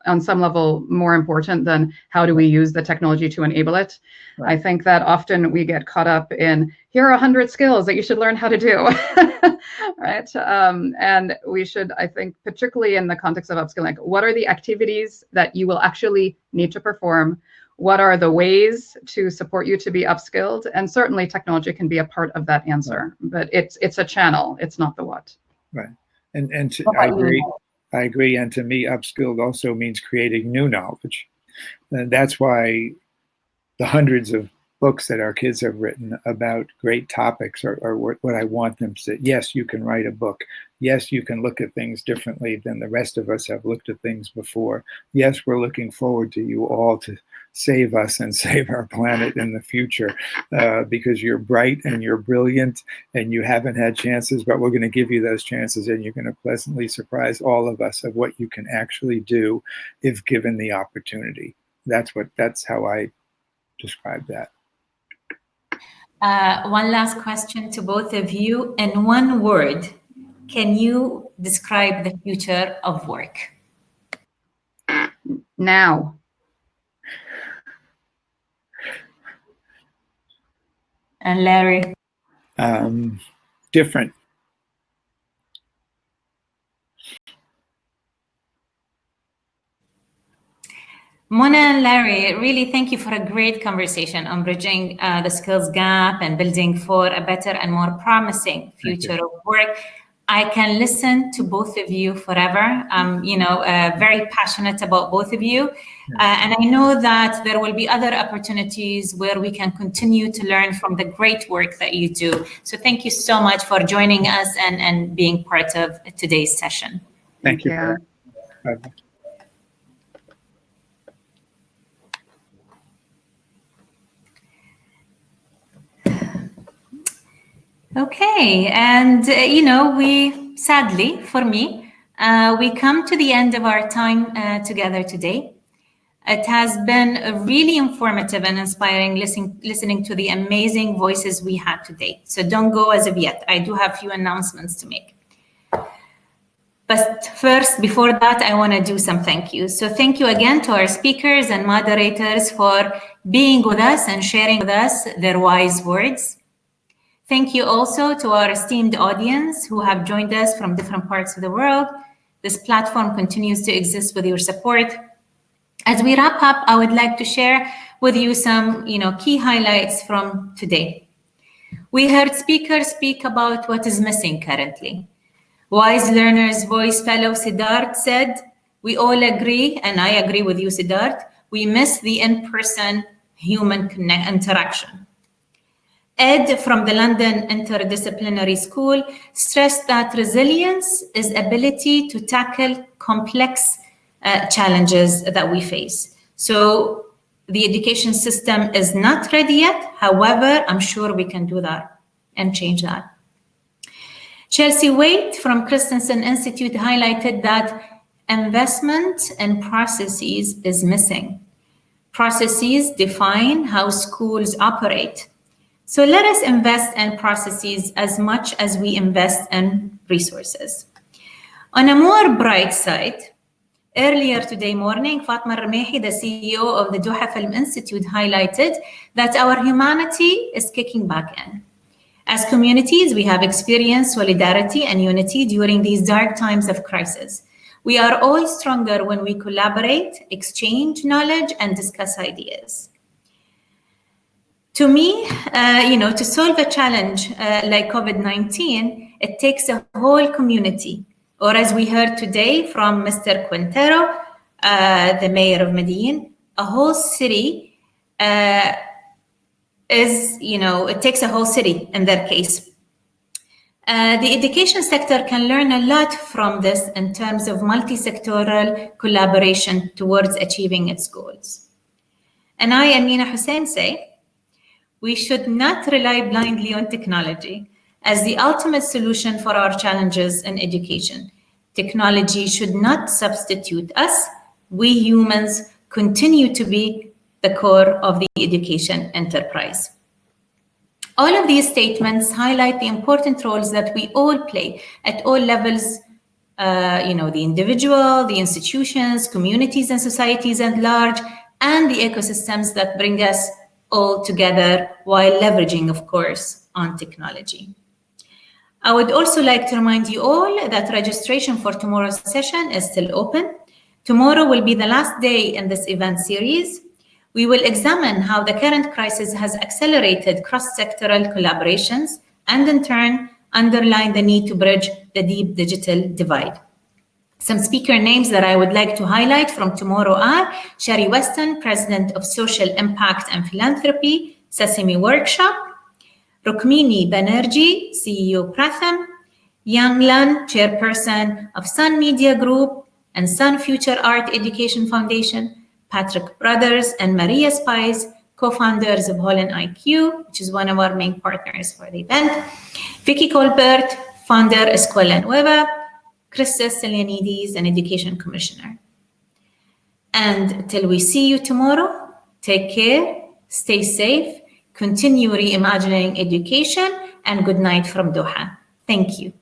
on some level more important than how do we use the technology to enable it. Right. I think that often we get caught up in, here are 100 skills that you should learn how to do, right? And we should, I think, particularly in the context of upskilling, what are the activities that you will actually need to perform? What are the ways to support you to be upskilled? And certainly technology can be a part of that answer, but it's a channel, it's not the what.
Right, I agree, and to me, upskilled also means creating new knowledge. And that's why the hundreds of books that our kids have written about great topics are what I want them to say. Yes, you can write a book. Yes, you can look at things differently than the rest of us have looked at things before. Yes, we're looking forward to you all to save us and save our planet in the future because you're bright and you're brilliant and you haven't had chances, but we're going to give you those chances and you're going to pleasantly surprise all of us of what you can actually do if given the opportunity. That's how I describe that.
One last question to both of you. In one word, can you describe the future of work?
Now.
And Larry?
Different.
Mona and Larry, really thank you for a great conversation on bridging the skills gap and building for a better and more promising future of work. I can listen to both of you forever. I'm, very passionate about both of you. And I know that there will be other opportunities where we can continue to learn from the great work that you do. So thank you so much for joining us and being part of today's session.
Thank you. Bye.
Okay, and we sadly, for me, we come to the end of our time together today. It has been really informative and inspiring listening to the amazing voices we had today. So don't go as of yet. I do have a few announcements to make. But first, before that, I want to do some thank yous. So thank you again to our speakers and moderators for being with us and sharing with us their wise words. Thank you also to our esteemed audience who have joined us from different parts of the world. This platform continues to exist with your support. As we wrap up, I would like to share with you some key highlights from today. We heard speakers speak about what is missing currently. Wise Learners Voice fellow Siddharth said, we all agree, and I agree with you, Siddharth, we miss the in-person human interaction. Ed from the London Interdisciplinary School stressed that resilience is ability to tackle complex challenges that we face. So the education system is not ready yet. However, I'm sure we can do that and change that. Chelsea Waite from Christensen Institute highlighted that investment in processes is missing. Processes define how schools operate. So let us invest in processes as much as we invest in resources. On a more bright side, earlier today morning, Fatma Ramehi, the CEO of the Doha Film Institute, highlighted that our humanity is kicking back in. As communities, we have experienced solidarity and unity during these dark times of crisis. We are all stronger when we collaborate, exchange knowledge, and discuss ideas. To me, to solve a challenge like COVID-19, it takes a whole community, or as we heard today from Mr. Quintero, the mayor of Medellin, a whole city it takes a whole city in their case. The education sector can learn a lot from this in terms of multi-sectoral collaboration towards achieving its goals. And I, Amina Hussein, say, we should not rely blindly on technology as the ultimate solution for our challenges in education. Technology should not substitute us. We humans continue to be the core of the education enterprise. All of these statements highlight the important roles that we all play at all levels, the individual, the institutions, communities and societies at large, and the ecosystems that bring us all together while leveraging, of course, on technology. I would also like to remind you all that registration for tomorrow's session is still open. Tomorrow will be the last day in this event series. We will examine how the current crisis has accelerated cross-sectoral collaborations and in turn underline the need to bridge the deep digital divide. Some speaker names that I would like to highlight from tomorrow are Sherry Weston, President of Social Impact and Philanthropy, Sesame Workshop, Rukmini Banerjee, CEO Pratham, Yang Lan, Chairperson of Sun Media Group and Sun Future Art Education Foundation, Patrick Brothers and Maria Spies, co-founders of Holland IQ, which is one of our main partners for the event, Vicky Colbert, founder Escuela Nueva, Crises Selianides, an education commissioner. And till we see you tomorrow, take care, stay safe, continue reimagining education, and good night from Doha. Thank you.